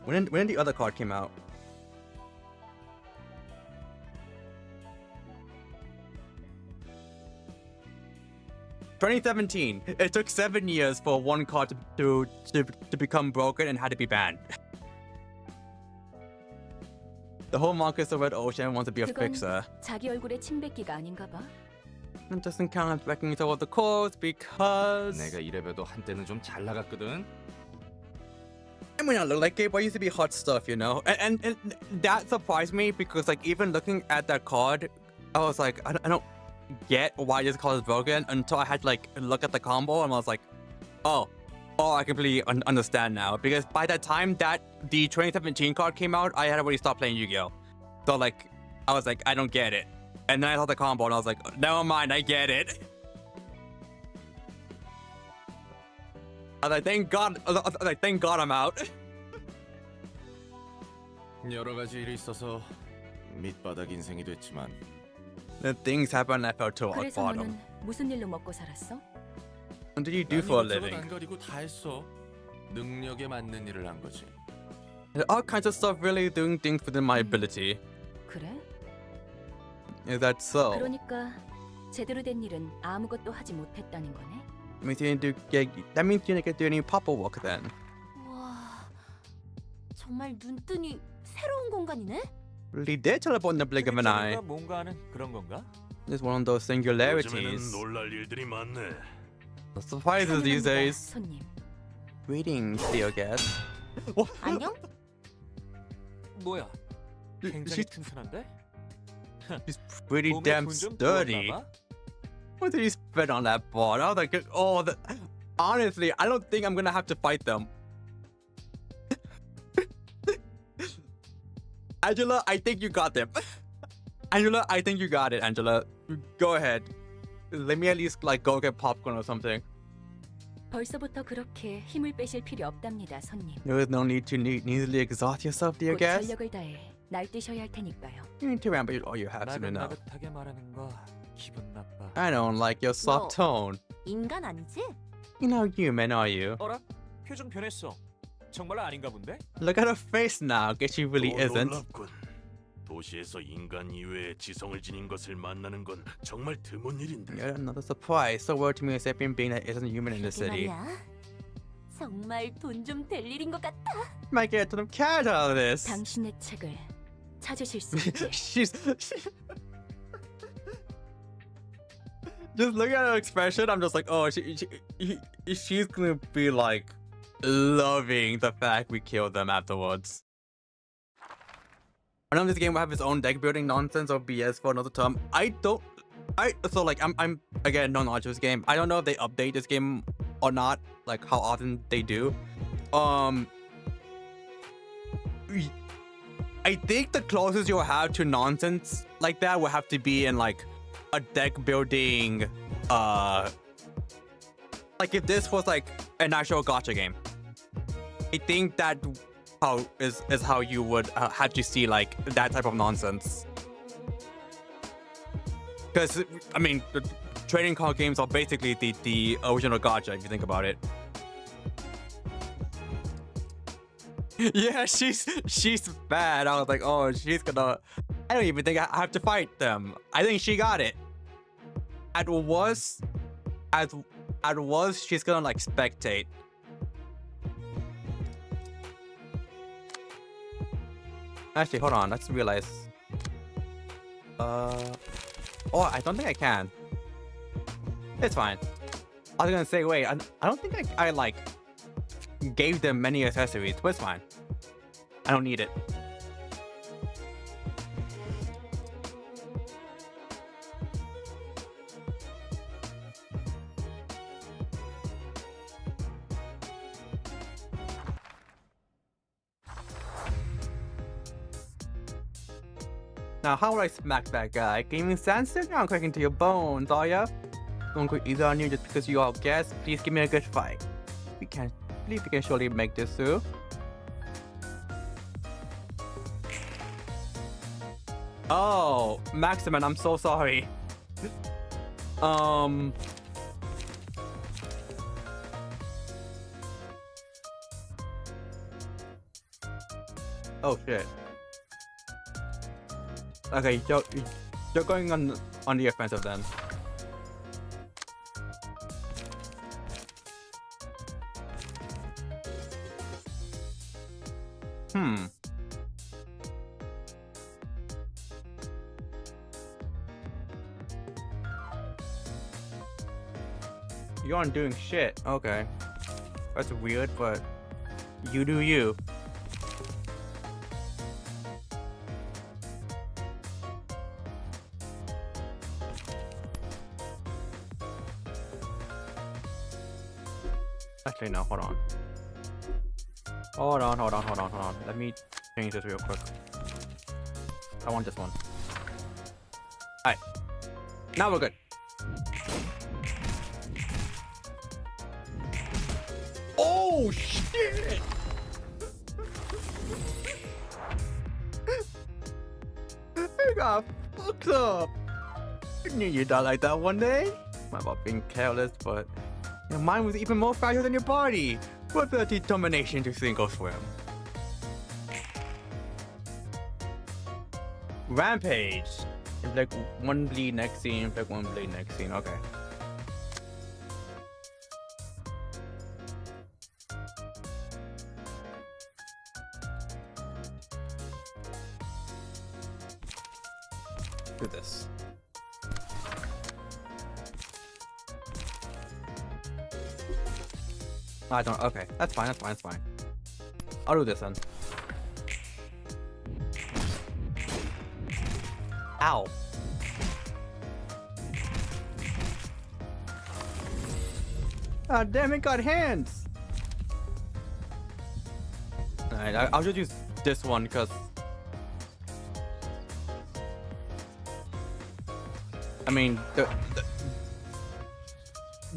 When did the other card came out? ...2017. It took 7 years for one card to become broken and had to be banned. The whole Marcus of Red Ocean wants to be a fixer. 자기 얼굴에 침 뱉기가 아닌가 봐. It doesn't count as wrecking all the cores because... 내가 이래봬도 한때는 좀 잘 나갔거든. I mean, I look like it, but it used to be hot stuff, you know? And that surprised me because, like, even looking at that card, I was like, I don't get why this card is broken until I had to, like, look at the combo and I was like, oh, I completely understand now. Because by that time that the 2017 card came out, I had already stopped playing Yu-Gi-Oh! So, like, I was like, I don't get it. And then I saw the combo and I was like, never mind, I get it. I was like, thank God I'm out. 여러 가지 일이 있어서 밑바닥 인생이 됐지만 The things happen I felt to 그래서 bottom. 너는 무슨 일로 먹고 살았어? What did you do for a 이것저것 living? 안 가리고 다 했어. 능력에 맞는 일을 한 거지. All kinds of stuff, really doing things within my ability. 그래? Is that so? 그러니까 제대로 된 일은 아무것도 하지 못했다는 거네. That means you didn't get to do any papa work then. 와, 정말 눈뜨니 새로운 공간이네? Really did teleport in the blink of an eye. 뭔가 하는 그런 건가? It's one of those singularities. 요즘에는 놀랄 일들이 많네. The surprises these days. 손님. Greetings, dear guest. 안녕? 뭐야? 굉장히 튼튼한데? She's pretty 몸에 damn 돈 좀 sturdy. 부었나 봐? What did he spit on that board? I was like, oh, honestly, I don't think I'm gonna have to fight them. Angela, I think you got them. Angela, I think you got it, Angela. Go ahead. Let me at least like go get popcorn or something. 벌써부터 그렇게 힘을 빼실 필요 없답니다, 손님. There is no need to easily exhaust yourself, dear 곧 guest. 전력을 다해 날뛰셔야 할 테니까요. You need to ramble all you have to know. 나긋나긋하게 말하는 거 기분 나빠. I don't like your soft tone. 인간 아니지? You're not human, are you? 어라? 표정 변했어. 정말 아닌가 본데? Look at her face now. Guess she really isn't. 놀랍군. 도시에서 인간 이외의 지성을 지닌 것을 만나는 건 정말 드문 일인데. Yet another surprise. So weird to me a sapient being that isn't human in the 그게 city. 말이야. 정말 돈 좀 될 일인 것 같아. Might get some cash out of this. 당신의 책을 찾으실 수 있게. She's just look at her expression. I'm just like, oh, she's gonna be like loving the fact we killed them afterwards. I know this game will have its own deck building nonsense or BS for another term. So like I'm again no knowledge of this game. I don't know if they update this game or not, like how often they do. I think the closest you'll have to nonsense like that will have to be in like a deck building like if this was like an actual gacha game. I think that is how you would have to see like that type of nonsense. Because I mean, the trading card games are basically the original gacha if you think about it. Yeah, she's bad. I was like, oh, she's gonna. I don't even think I have to fight them. I think she got it. At worst, she's gonna like spectate. Actually, hold on. Let's realize. Oh, I don't think I can. It's fine. I was gonna say, wait. I don't think I like gave them many accessories, but it's fine. I don't need it. Now, how would I smack that guy? Gaming Sandstick? I'm cracking to your bones, are ya? Don't go easy on you just because you all guess. Please give me a good fight. We can, believe we can surely make this through. Oh, Maximin, I'm so sorry. Oh shit. Okay, you're going on the offensive then. You aren't doing shit. Okay. That's weird, but you do you. Actually, no, hold on. Hold on. Let me change this real quick. I want this one. Alright. Now we're good. Oh shit! I got fucked up. I knew you'd die like that one day. I'm about being careless, but your mind was even more fragile than your body. With the determination to sink or swim. Rampage. It's like one bleed next scene. It's like one bleed next scene. Okay. Do this. I don't. Okay, that's fine. I'll do this then. Ow. Ah, damn it, got hands. Alright, I'll just use this one because I mean,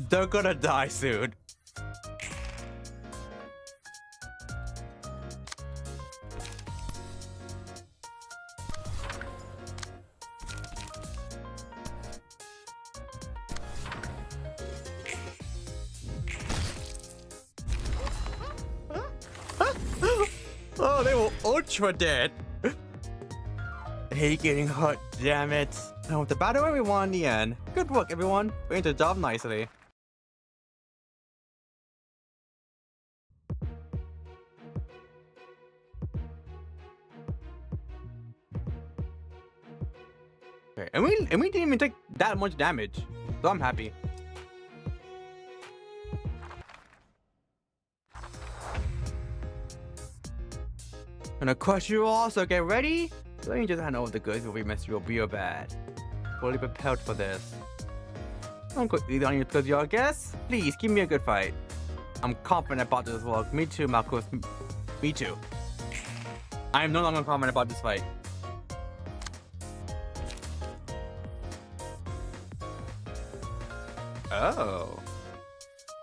they're gonna die soon. Oh, they were ultra dead. I hate getting hurt, damn it. And with the battle we won in the end. Good work, everyone. We did the job nicely. Okay, and we didn't even take that much damage, so I'm happy. Gonna crush you all, so get ready. Let me just hand over the goods if we mess you up real bad. Fully prepared for this. Don't go easy on you because you're a guest. Please give me a good fight. I'm confident about this work. Me too, Marcus. Me too. I am no longer confident about this fight. Oh.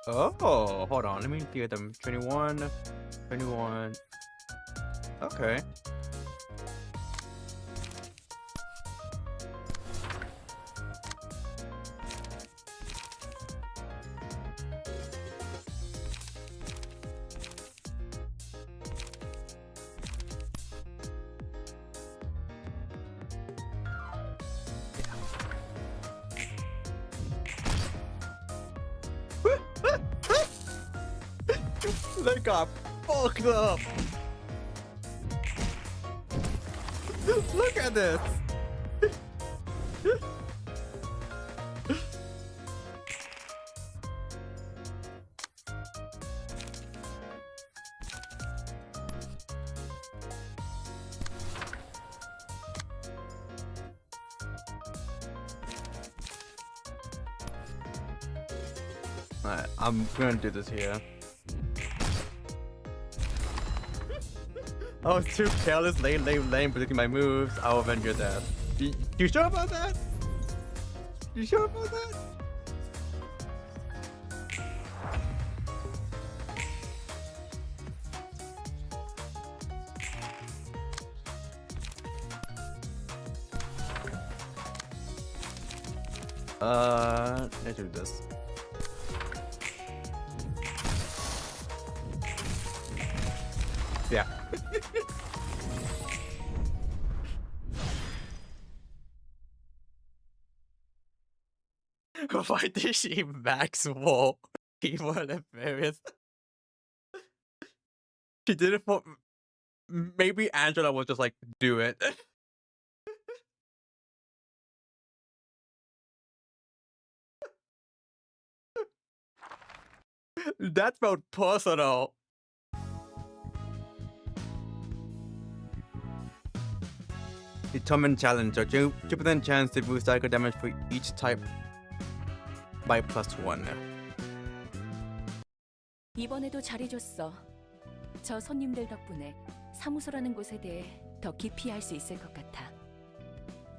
Oh, hold on. Let me see them. 21. Okay. They got fucked up. Look at this. Alright, I'm gonna do this here. I was too careless, lame, predicting my moves. I'll avenge your death. You sure about that? You sure about that? Let's do this. Yeah. Why did she max wall keyboard at various? She did it for. Maybe Angela was just like, do it. That felt personal. Determined challenger. Jupiter chance to boost psycho damage for each type by +1. 이번에도 잘해줬어. 저 손님들 덕분에 사무소라는 곳에 대해 더 깊이 알 수 있을 것 같아.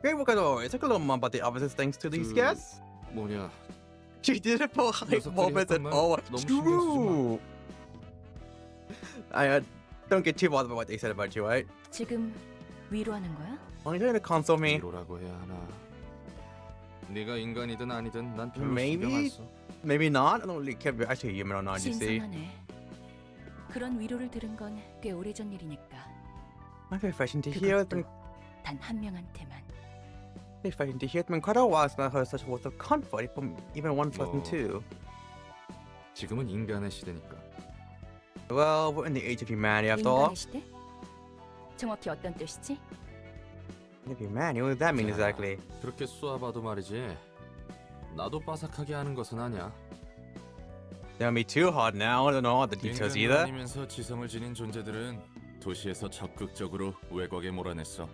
Great work as always. Talk a little more about the opposites thanks to these guests. 뭐냐? She did it for hype moments and all. True. I don't get too bothered about what they said about you, right? 지금 위로하는 거야? Are you trying to console me? 위로라고 해야 하나? 네가 인간이든 아니든 난 별로 Maybe? 신경 안 써. Maybe not. I don't really care if you're actually human or not. You see. 신선하네. 그런 위로를 들은 건 꽤 오래전 일이니까. I feel refreshing to hear. 그것도 단 한 명한테만. Refreshing to hear. It's been quite a while since I heard such words of comfort from even one person too. 지금은 인간의 시대니까. Well, we're in the age of humanity after all. 인간의 시대? 정확히 어떤 뜻이지? Of humanity, what does that mean exactly? 그렇게 쏘아봐도 말이지. 나도 빠삭하게 하는 것은 아니야. Don't be too hard now. I don't know all the details either. 인간이면서 지성을 지닌 존재들은 도시에서 적극적으로 외곽에 몰아냈어.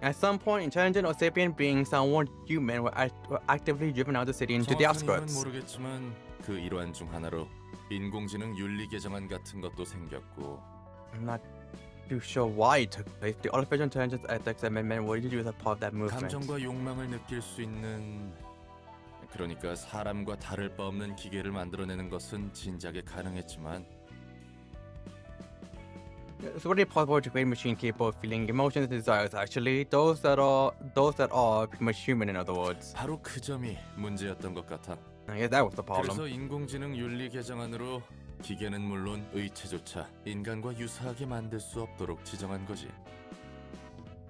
At some point, intelligent or sapient beings that weren't human were actively driven out of the city into the outskirts. 모르겠지만 그 일환 중 하나로 인공지능 윤리 개정안 같은 것도 생겼고. I'm not too sure why it took place. The Artificial Intelligence Ethics Amendment were introduced as part of that movement. 감정과 욕망을 느낄 수 있는, 그러니까 사람과 다를 바 없는 기계를 만들어내는 것은 진작에 가능했지만. It's already possible to create a machine capable of feeling emotions and desires. Actually, those that are pretty much human, in other words. 바로 그 점이 문제였던 것 같아. I guess that was the problem. 그래서 인공지능 윤리 개정안으로 기계는 물론 의체조차 인간과 유사하게 만들 수 없도록 지정한 거지.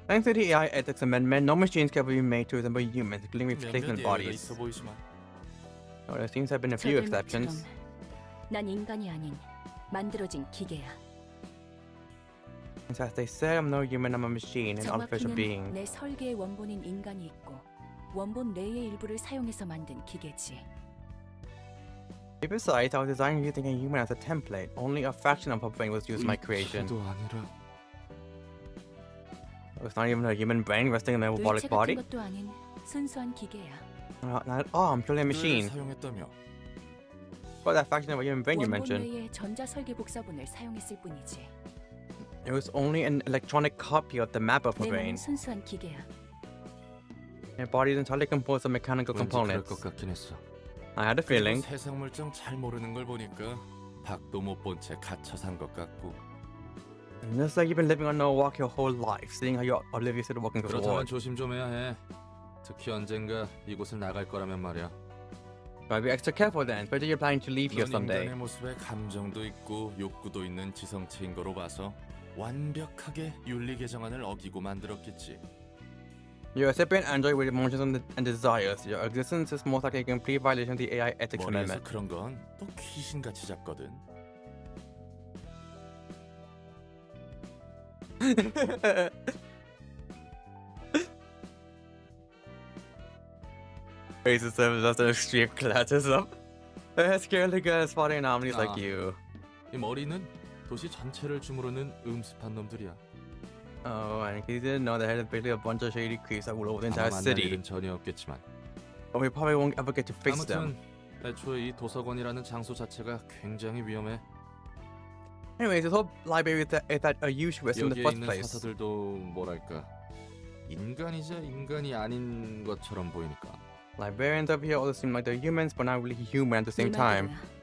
Thanks to the AI Ethics Amendment, no machines can be made to resemble humans, including replacement 몇몇 예외가 bodies. 있어 보이지만. Oh, there seems to have been a few exceptions. 난 인간이 아닌 만들어진 기계야. As they say, I'm no human, I'm a machine, an artificial 정확히는 being. 내 설계의 원본인 인간이 있고 원본 내의 일부를 사용해서 만든 기계지. Besides, I was designing using a human as a template. Only a fraction of her brain was used in my creation. 도 아니라. It was not even a human brain resting in a robotic 의체 body. 같은 것도 아닌 순수한 기계야. Not at all, I'm purely a machine. 사용했다며. But that fraction of a human brain you 원본 mentioned, 외에 전자 설계 복사본을 사용했을 뿐이지. it was only an electronic copy of the map of her 내 brain. 몸은 순수한 기계야. Her body is entirely composed of mechanical 왠지 그럴 components. 것 같긴 했어. I had a feeling. 세상 물정 잘 모르는 걸 보니까 밖도 못 본 채 갇혀 산 것 같고. And it's like you've been living on no walk your whole life, seeing how you're oblivious to the workings of the 그렇다면 world. 조심 좀 해야 해. 특히 언젠가 이곳을 나갈 거라면 말이야. Gotta be extra careful then, especially you're planning to leave here 넌 someday. 인간의 모습에 감정도 있고 욕구도 있는 지성체인 거로 봐서 완벽하게 윤리 개정안을 어기고 만들었겠지. You're a sapient android with emotions and desires. Your existence is most likely a complete violation of the AI Ethics 머리에서 Amendment. 그런 건 또 귀신같이 잡거든. Racism is just an extreme classism. Scarily good spotting anomalies like Ah. you. 이 머리는 도시 전체를 주무르는 음습한 놈들이야. Oh, and he didn't know that there's basically a bunch of shady creeps that rule over the entire 아마 만날 city. 일은 전혀 없겠지만. But we probably won't ever get to face them. 아무튼 애초에 이 도서관이라는 장소 자체가 굉장히 위험해. Anyways, this whole library is at a useless in the 여기에 first 있는 place. 사서들도 뭐랄까 인간이자 인간이 아닌 것처럼 보이니까. Librarians over here all seem like they're humans, but not really human at the same 네 time. 말대로야.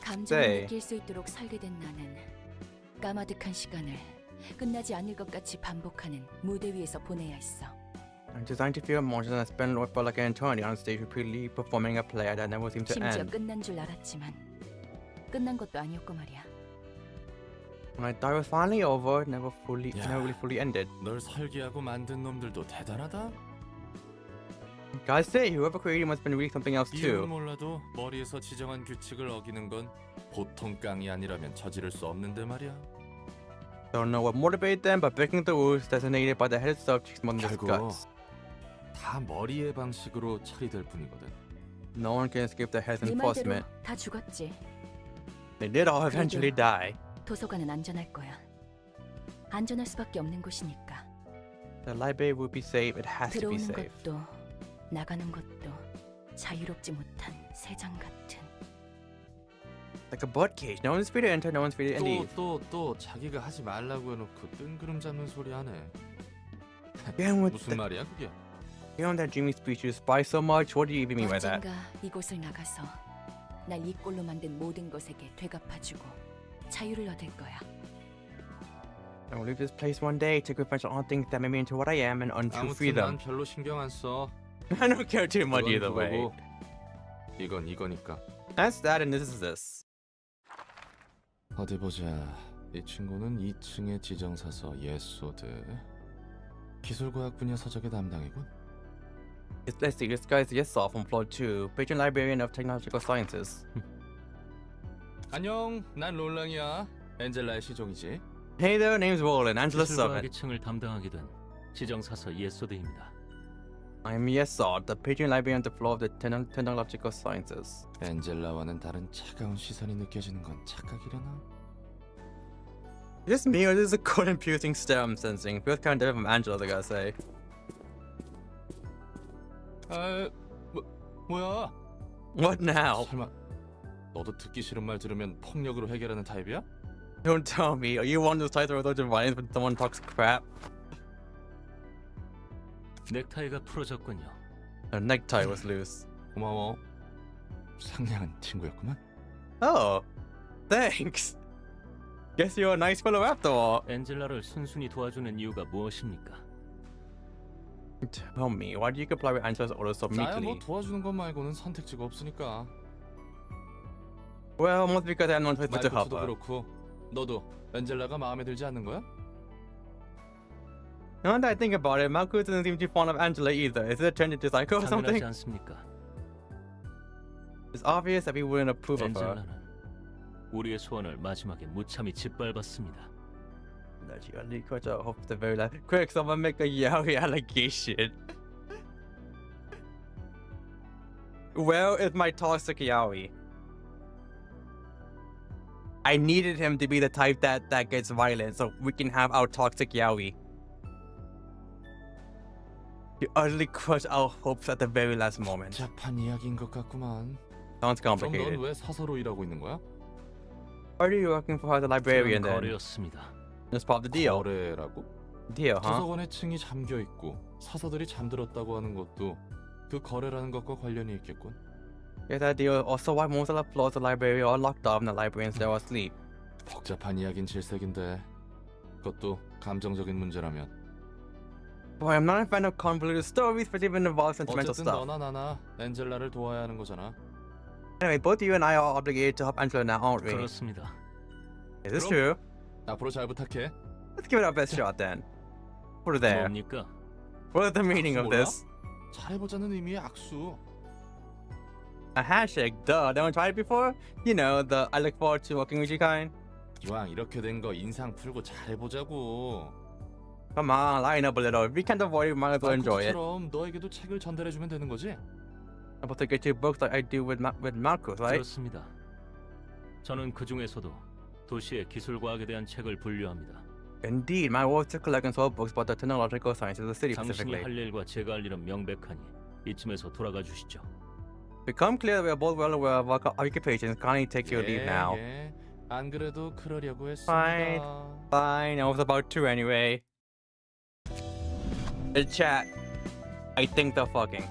감정을 네. 느낄 수 있도록 설계된 나는 까마득한 시간을 끝나지 않을 것 같이 반복하는 무대 위에서 보내야 했어. I'm designed to feel emotions and I spend life like an eternity on stage repeatedly performing a play that never seems to 심지어 end. 끝난 줄 알았지만 끝난 것도 아니었고 말이야. When I thought it was finally over, it never Yeah. really fully ended. 널 설계하고 만든 놈들도 대단하다. Gotta say, whoever created him must have been reading something else 이유는 too. 몰라도 머리에서 지정한 규칙을 어기는 건 보통 깡이 아니라면 저지를 수 없는데 말이야. Don't know what motivated them, but breaking the rules designated by the head itself takes more than just 결국 guts. 다 머리의 방식으로 처리될 뿐이거든. No one can escape the head's 네 말대로 enforcement. 다 죽었지. They did all eventually die. 도서관은 안전할 거야. 안전할 수밖에 없는 곳이니까. The library will be safe. It has to be 들어오는 safe. 것도 나가는 것도 자유롭지 못한 새장 같은. Like a bird cage. No one's free to enter, no one's free to leave. 또 자기가 하지 말라고 해놓고 뜬구름 잡는 소리 하네. Again with 무슨 말이야 그게? beyond that dreamy speech, you spy so much. What do you even mean by that? 언젠가 이곳을 나가서 날 이 꼴로 만든 모든 것에게 되갚아주고 자유를 얻을 거야. I will leave this place one day, take revenge on all things that made me into what I am and unto 아무튼 freedom. 난 별로 신경 안 써. I don't care too much 그건 either way. 그거고, 이건 이거니까. That's that, and this is this. 어디 보자. 이 친구는 2층의 지정사서 예소드. 기술과학 분야 서적의 담당이군. Let's see, this guy's Yesov on floor 2, patron librarian of technological sciences. 안녕, 난 롤랑이야. 엔젤라의 시종이지. Hey there, name's Roland, Angela Summit. 기술과학의 층을 담당하게 된 지정사서 예소드입니다. I'm Yesod, the patron librarian on the floor of the technological sciences. 엔젤라와는 다른 차가운 시선이 느껴지는 건 착각이려나? Is this me or is this a cold and piercing stare I'm sensing? Feels kind of different from Angela, I gotta say. 뭐야? What now? 설마 너도 듣기 싫은 말 들으면 폭력으로 해결하는 타입이야? Don't tell me. Are you one of those types of those violence when someone talks crap? 넥타이가 풀어졌군요. The necktie was loose. 고마워. 상냥한 친구였구만. Oh, thanks. Guess you're a nice fellow after all. 엔젤라를 순순히 도와주는 이유가 무엇입니까? Tell me, why do you comply with Angela's orders so 나야 meekly? 뭐 도와주는 것 말고는 선택지가 없으니까. Well, mostly because I have no choice but to help 말투도 her. 그렇고 너도 엔젤라가 마음에 들지 않는 거야? Now that I think about it, Malcolm doesn't seem too fond of Angela either. Is it a trend to psycho or something? 당연하지 않습니까? It's obvious that we wouldn't approve of her. 엔젤라는 우리의 소원을 마지막에 무참히 짓밟았습니다. That she only cut her off the very last. Quick, someone make a yaoi allegation. Where is my toxic yaoi? I needed him to be the type that gets violent so we can have our toxic yaoi. You utterly crushed our hopes at the very last moment. 복잡한 이야기인 것 같구만. Sounds 그럼 complicated. 넌 왜 사서로 일하고 있는 거야? Why are you working for her as a librarian 그런 then? 거래였습니다. That's part of the deal. 거래라고? Deal, huh? 도서관에 층이 잠겨 있고 사서들이 잠들었다고 하는 것도 그 거래라는 것과 관련이 있겠군. Yes, that deal. Also, why most of the floors of the library are locked off and the librarians are asleep. 복잡한 이야긴 질색인데 그것도 감정적인 문제라면. Boy, I'm not a fan of convoluted stories, but even involve sentimental 어쨌든 stuff. 너나 나나 엔젤라를 도와야 하는 거잖아. Anyway, both you and I are obligated to help Angela now, aren't we? 그렇습니다. Is this 그럼- true? 앞으로 잘 부탁해. Let's give it our best shot then. Put it there. 뭡니까? What is the meaning of 몰라? this? 잘해보자는 의미의 악수. A handshake, duh. Never tried it before? You know, the I look forward to working with you kind. 이왕 이렇게 된 거 인상 풀고 잘해보자고. Come on, lighten up a little. If we can't avoid it, we might as well enjoy it. 마크처럼 너에게도 책을 전달해주면 되는 거지? I'm about to get you books like I do with Marcus, right? 그렇습니다. 저는 그 중에서도 도시의 기술과학에 대한 책을 분류합니다. Indeed, my work to collect and solve books about the technological sciences of the city 당신이 specifically. 할 일과 제가 할 일은 명백하니 이쯤에서 돌아가 주시죠. Become clear that we are both well aware of our occupations. Kindly take your leave now. 예. 안 그래도 그러려고 Fine. 했습니다. Fine, I was about to anyway. The chat. I think they're fucking.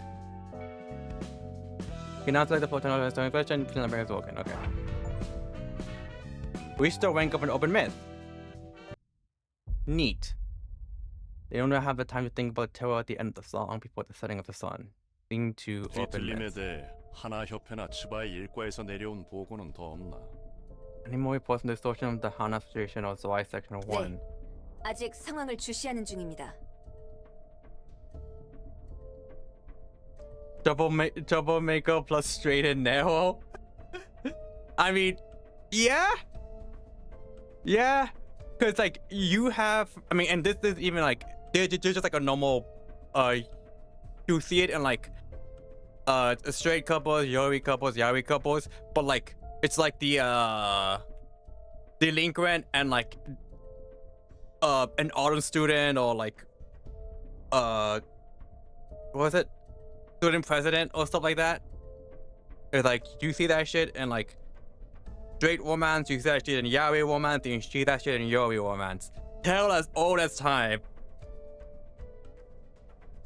You not like the photo of the question, feeling like walking. Okay. We still rank up an open myth. Neat. They don't have the time to think about terror at the end of the song before the setting of the sun. Thing to open 뒤틀림에 myth. 대해 하나 협회나 치바의 일과에서 내려온 보고는 더 없나? Any more reports on the distortion of the Hana situation or Zwei section 1? 아직 상황을 주시하는 중입니다. Double makeup plus straight and narrow. I mean, yeah, because like you have, I mean, and this is even like there's just like a normal, you see it in like, straight couples, yori couples, yaoi couples, but like it's like the delinquent and like an autumn student or like what was it? Student president or stuff like that. It's like you see that shit in like straight romance, you see that shit in yaoi romance, and you see that shit in yori romance. Tell as old as time.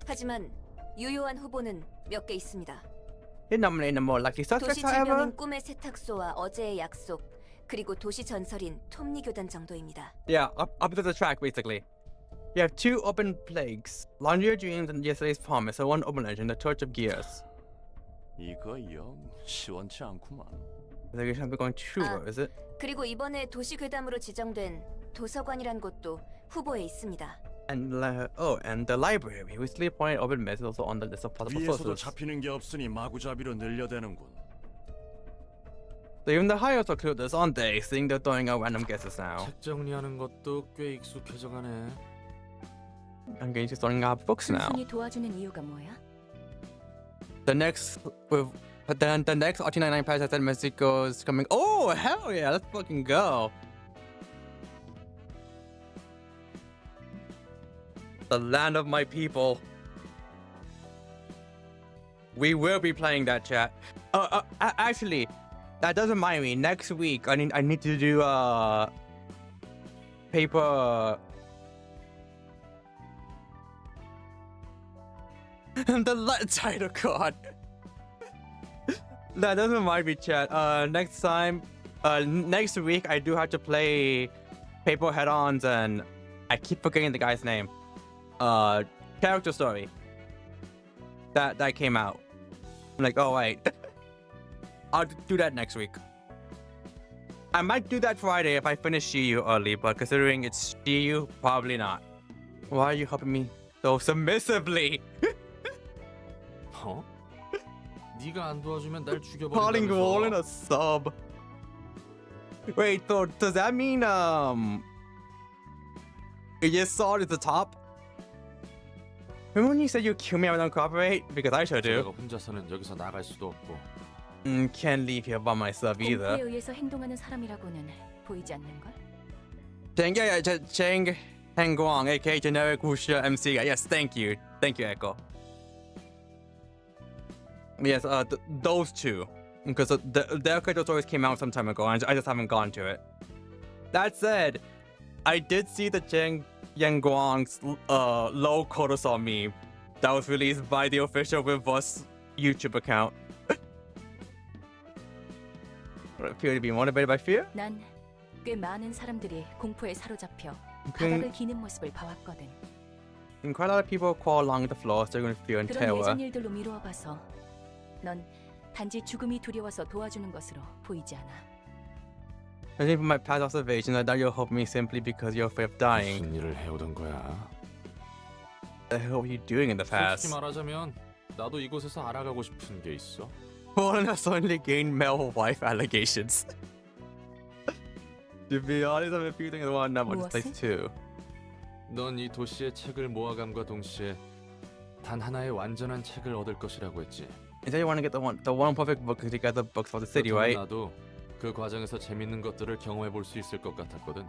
하지만 유효한 후보는 몇 개 있습니다. You're nominating more likely suspects, 도시 however. 지명인 꿈의 세탁소와 어제의 약속, 그리고 도시 전설인 톱니 교단 정도입니다. Yeah, up to the track basically. You have 2 open plagues, Laundry of Dreams and Yesterday's Promise, and 1 open legend, The Torch of Gears. 이거 영 시원치 않구만. I think you're going true, is it? 그리고 이번에 도시 괴담으로 지정된 도서관이란 곳도 후보에 있습니다. And and the library, recently appointed open myth, is also on the list of possible 위에서도 sources. 잡히는 게 없으니 마구잡이로 늘려대는군. So even the hires are clueless, aren't they? Seeing they're throwing out random guesses now. 책 정리하는 것도 꽤 익숙해져가네. I'm going to throwing out books now. 순순히 도와주는 이유가 뭐야? The next, but then the next RT99 patch that said Mexico is coming. Oh hell yeah, let's fucking go. The land of my people. We will be playing that, chat. Actually, that doesn't remind me. Next week, I need to do paper. The title card. That doesn't remind me, chat. Next time, next week, I do have to play paper head-ons, and I keep forgetting the guy's name. Character story. That came out. I'm like, oh wait. I'll do that next week. I might do that Friday if I finish Shiyu early, but considering it's Shiyu, probably not. Why are you helping me so submissively? 어? 네가 안 도와주면 날 Calling all in 죽여버린다면서. a sub. Wait, so does that mean you just saw it at the top? Remember when you said you kill me if I don't cooperate? Because I sure do. 내가 혼자서는 여기서 나갈 수도 없고. Can't leave here by myself 공포에 either. 의해서 행동하는 사람이라고는 보이지 않는 걸? Cheng Hengguang, aka generic wuxia MC. Yes, thank you, Echo. Yes, those two, because their character stories came out some time ago, and I just haven't gone to it. That said, I did see the Cheng Hengguang's low cortisol meme that was released by the official Reverse YouTube account. Appear to be motivated by fear? 난 꽤 많은 사람들이 공포에 사로잡혀 바닥을 기는 모습을 봐왔거든. And quite a lot of people crawl along the floor, struggling with fear and 그런 terror. 예전 일들로 미루어 봐서 넌 단지 죽음이 두려워서 도와주는 것으로 보이지 않아. Judging from my past observations, I doubt you'll help me simply because you're afraid of dying. 무슨 일을 해오던 거야? What the hell were you doing in the past? 솔직히 말하자면 나도 이곳에서 알아가고 싶은 게 있어. Fallen has suddenly gained male wife allegations. To be honest, I'm refusing the one number to place 2. 넌 이 도시의 책을 모아감과 동시에 단 하나의 완전한 책을 얻을 것이라고 했지. You said you want to get the one perfect book to gather books for the city, 그렇다면 right? 나도 그 과정에서 재밌는 것들을 경험해 볼 수 있을 것 같았거든.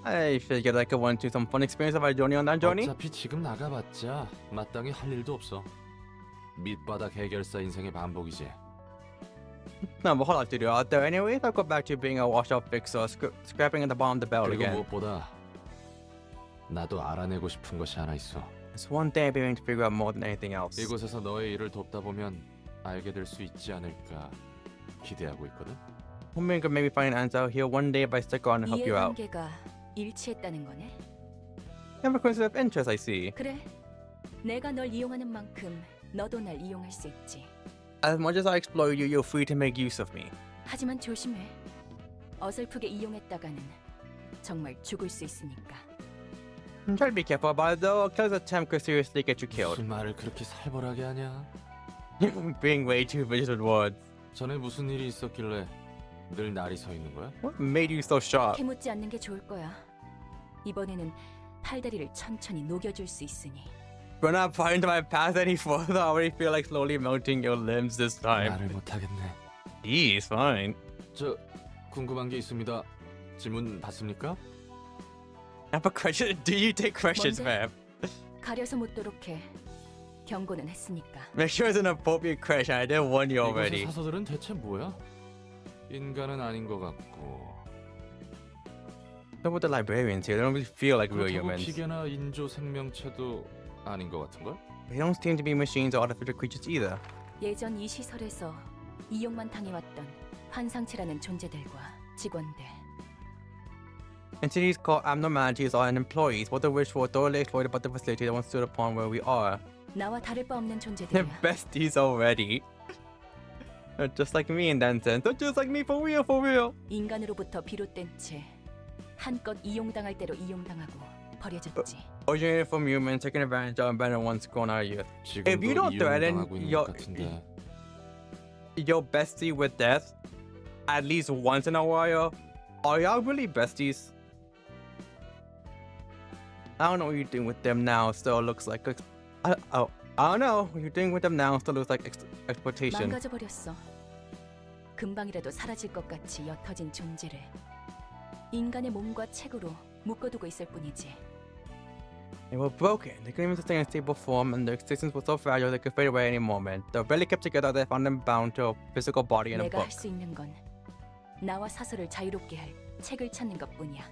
I figured I could want to some fun experience if I join you on that journey. 어차피 지금 나가봤자 마땅히 할 일도 없어. 밑바닥 해결사 인생의 반복이지. No, but hold on, studio. Are there any ways I'll go back to being a washed-up fixer, scrapping at the bottom of the barrel 그리고 again? 무엇보다 나도 알아내고 싶은 것이 하나 있어. It's one thing I've been to figure out more than anything else. 이곳에서 너의 일을 돕다 보면 알게 될 수 있지 않을까 기대하고 있거든. Hoping could maybe find an answer here one day if I stick on and help you out. 이해관계가 일치했다는 거네. You have a conflict of interest, I see. 그래. 내가 널 이용하는 만큼 너도 날 이용할 수 있지. As much as I exploit you, you're free to make use of me. 하지만 조심해. 어설프게 이용했다가는 정말 죽을 수 있으니까. Try to be careful about it though. Killer's attempt could seriously get you killed. 무슨 말을 그렇게 살벌하게 하냐? You're being way too vicious with words. 전에 무슨 일이 있었길래 늘 날이 서 있는 거야? What made you so sharp? 캐묻지 않는 게 좋을 거야. 이번에는 팔다리를 천천히 녹여줄 수 있으니. We're not far into my path any further. I already feel like slowly melting your limbs this time. 말을 못하겠네. He's fine. 저 궁금한 게 있습니다. 질문 받습니까? I have a question. Do you take questions, 뭔데? ma'am? 가려서 묻도록 해. 경고는 했으니까. Make sure it's an appropriate question. I did warn you already. 이곳의 사서들은 대체 뭐야? 인간은 아닌 것 같고. What about the librarians here? They don't really feel like real 그렇다고 humans. 기계나 인조 생명체도 아닌 것 같은걸? They don't seem to be machines or artificial creatures either. 예전 이 시설에서 이용만 당해왔던 환상체라는 존재들과 직원들. Entities called abnormalities are employees, what the wish for thoroughly exploited by the facility that once stood upon where we are. 나와 다를 바 없는 They're 존재들이야. besties already. They're just like me in that sense. They're just like me for real, for real. 인간으로부터 비롯된 채 한껏 이용당할 대로 이용당하고 버려졌지. Originated from humans, taken advantage of, and abandoned once grown out of youth. 지금도 If you don't threaten 이용당하고 있는 your 것 같은데. your bestie with death at least once in a while, are y'all really besties? I don't know what you're doing with them now. Still looks like I don't know what you're doing with them now. Still looks like exploitation. 망가져버렸어. 금방이라도 사라질 것 같이 옅어진 존재를 인간의 몸과 책으로 묶어두고 있을 뿐이지. They were broken. They couldn't even sustain a stable form, and their existence was so fragile they could fade away any moment. They were barely kept together. They found them bound to a physical body in a 내가 book. 할 수 있는 건 나와 사설을 자유롭게 할 책을 찾는 것뿐이야.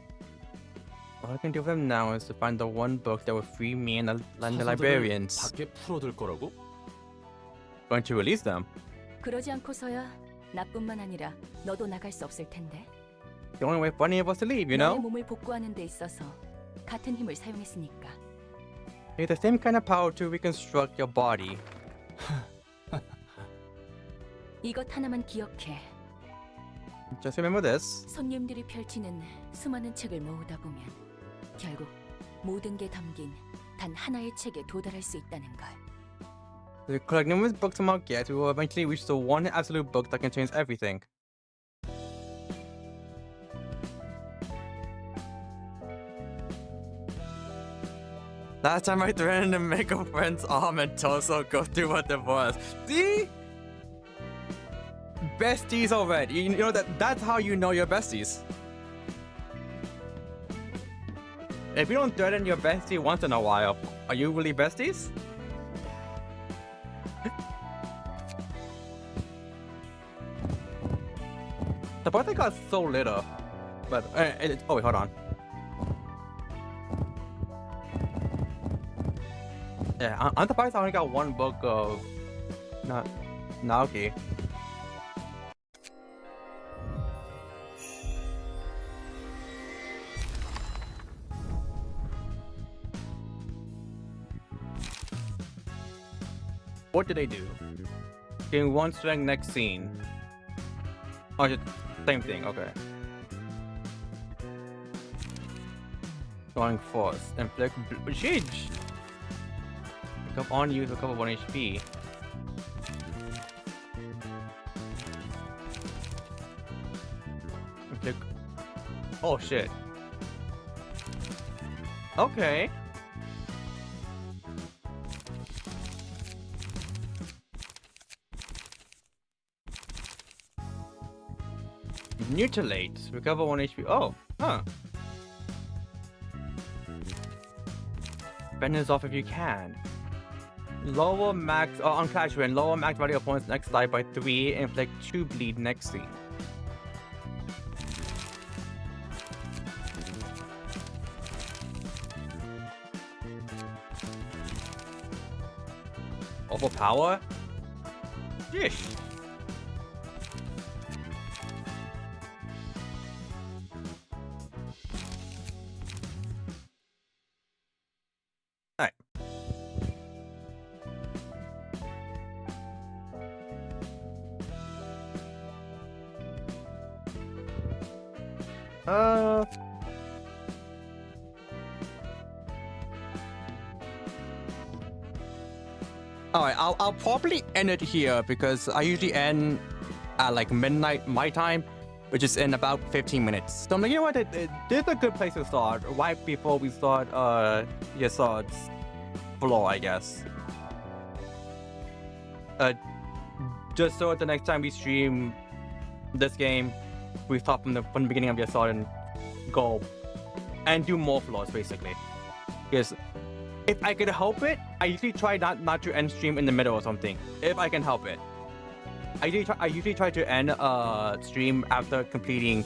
All I can do for them now is to find the one book that will free me and the 사서들을 librarians. 밖에 풀어둘 거라고? Going to release them. 그러지 않고서야 나뿐만 아니라 너도 나갈 수 없을 텐데. The only way for any of us to leave, you 너의 know? 몸을 복구하는 데 있어서 같은 힘을 사용했으니까. They have the same kind of power to reconstruct your body. 이것 하나만 기억해. Just remember this. 손님들이 펼치는 수많은 책을 모으다 보면 결국 모든 게 담긴 단 하나의 책에 도달할 수 있다는 걸. The collect numerous books among yet, we will eventually reach the one absolute book that contains everything. Last time I threatened to make a friend's arm and torso go through what it was. See? Besties already. You know that's how you know you're besties. If you don't threaten your bestie once in a while, are you really besties? The birthday got so lit up. But, oh wait, hold on. Yeah, I'm surprised I only got one book of Naoki. What did they do? Gain one strength next scene. Oh, just same thing, okay. Going force. Inflict Shidge! Pick up on use, recover 1 HP. Inflict. Oh shit. Okay. Mutilate. Recover 1 HP. Oh, huh. Bend this off if you can. Lower max on Clash Win. Lower max value opponent's next die by 3. Inflict 2 bleed next scene. Overpower? Yeesh. Alright. Alright, I'll probably end it here because I usually end at like midnight my time, which is in about 15 minutes. So I'm like, you know what, this is a good place to start, right before we start Yesod's floor, I guess. Just so the next time we stream this game, we start from the beginning of Yesod and go and do more floors basically. Because if I could help it, I usually try not to end stream in the middle or something. If I can help it. I usually try to end stream after completing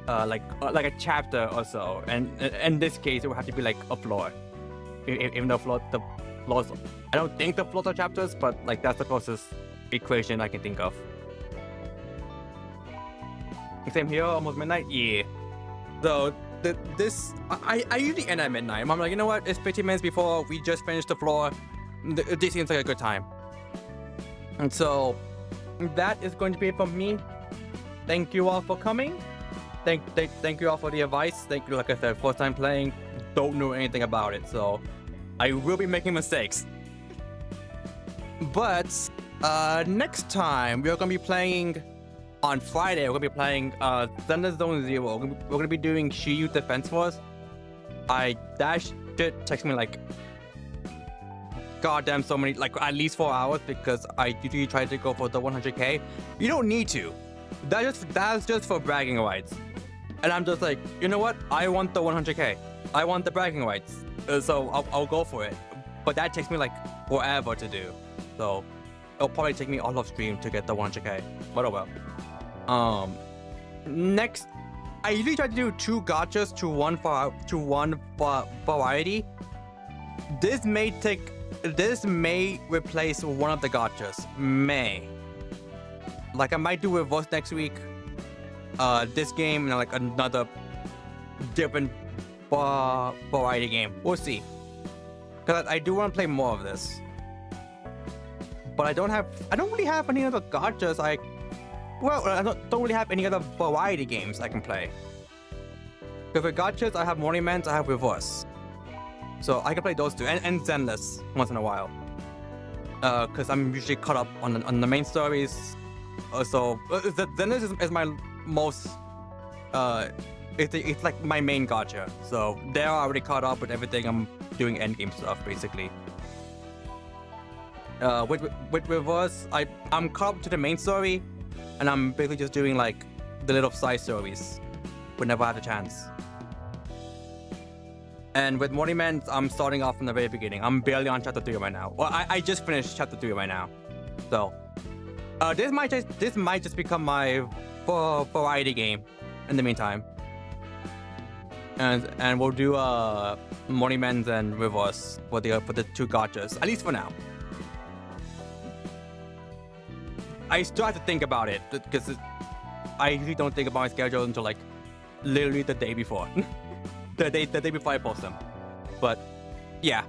like a chapter or so. And in this case, it would have to be like a floor. Even though the floors, I don't think the floors are chapters, but like that's the closest equation I can think of. Same here, almost midnight. Yeah. So I usually end at midnight. I'm like, you know what? It's 15 minutes before we just finished the floor. This seems like a good time. And so that is going to be it from me. Thank you all for coming. Thank you all for the advice. Thank you, like I said, first time playing, don't know anything about it, so I will be making mistakes. But next time we're gonna be playing. On Friday, we're gonna be playing Thunder Zone Zero. We're gonna be doing Shiyu Defense Force. That shit takes me like goddamn so many, like at least 4 hours because I usually try to go for the 100k. You don't need to. That's just for bragging rights. And I'm just like, you know what? I want the 100k. I want the bragging rights. So I'll go for it. But that takes me like forever to do. So it'll probably take me all of stream to get the 100k. But oh well. Next, I usually try to do 2 gachas to one variety. This may replace one of the gachas. May. Like I might do reverse next week. This game and like another different variety game. We'll see. Cause I do want to play more of this. But I don't really have any other gachas Well, I don't really have any other variety games I can play. Because for gachas, I have Morning Man's, I have Reverse. So I can play those two, and Zenless once in a while. Because I'm usually caught up on the main stories. So Zenless is my most... It's like my main gacha. So they're already caught up with everything. I'm doing endgame stuff, basically. With Reverse, I'm caught up to the main story. And I'm basically just doing like the little side stories whenever I have the chance. And with Morning Man, I'm starting off from the very beginning. I'm barely on chapter 3 right now. Well, I just finished chapter 3 right now. So this might just become my variety game in the meantime. And we'll do Morning Man's and Reverse for the 2 gachas, at least for now. I still have to think about it because I usually don't think about my schedule until like literally the day before, the day before I post them. But yeah,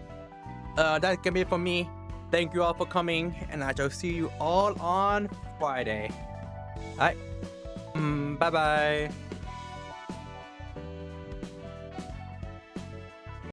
that can be it for me. Thank you all for coming, and I shall see you all on Friday. All right, bye bye.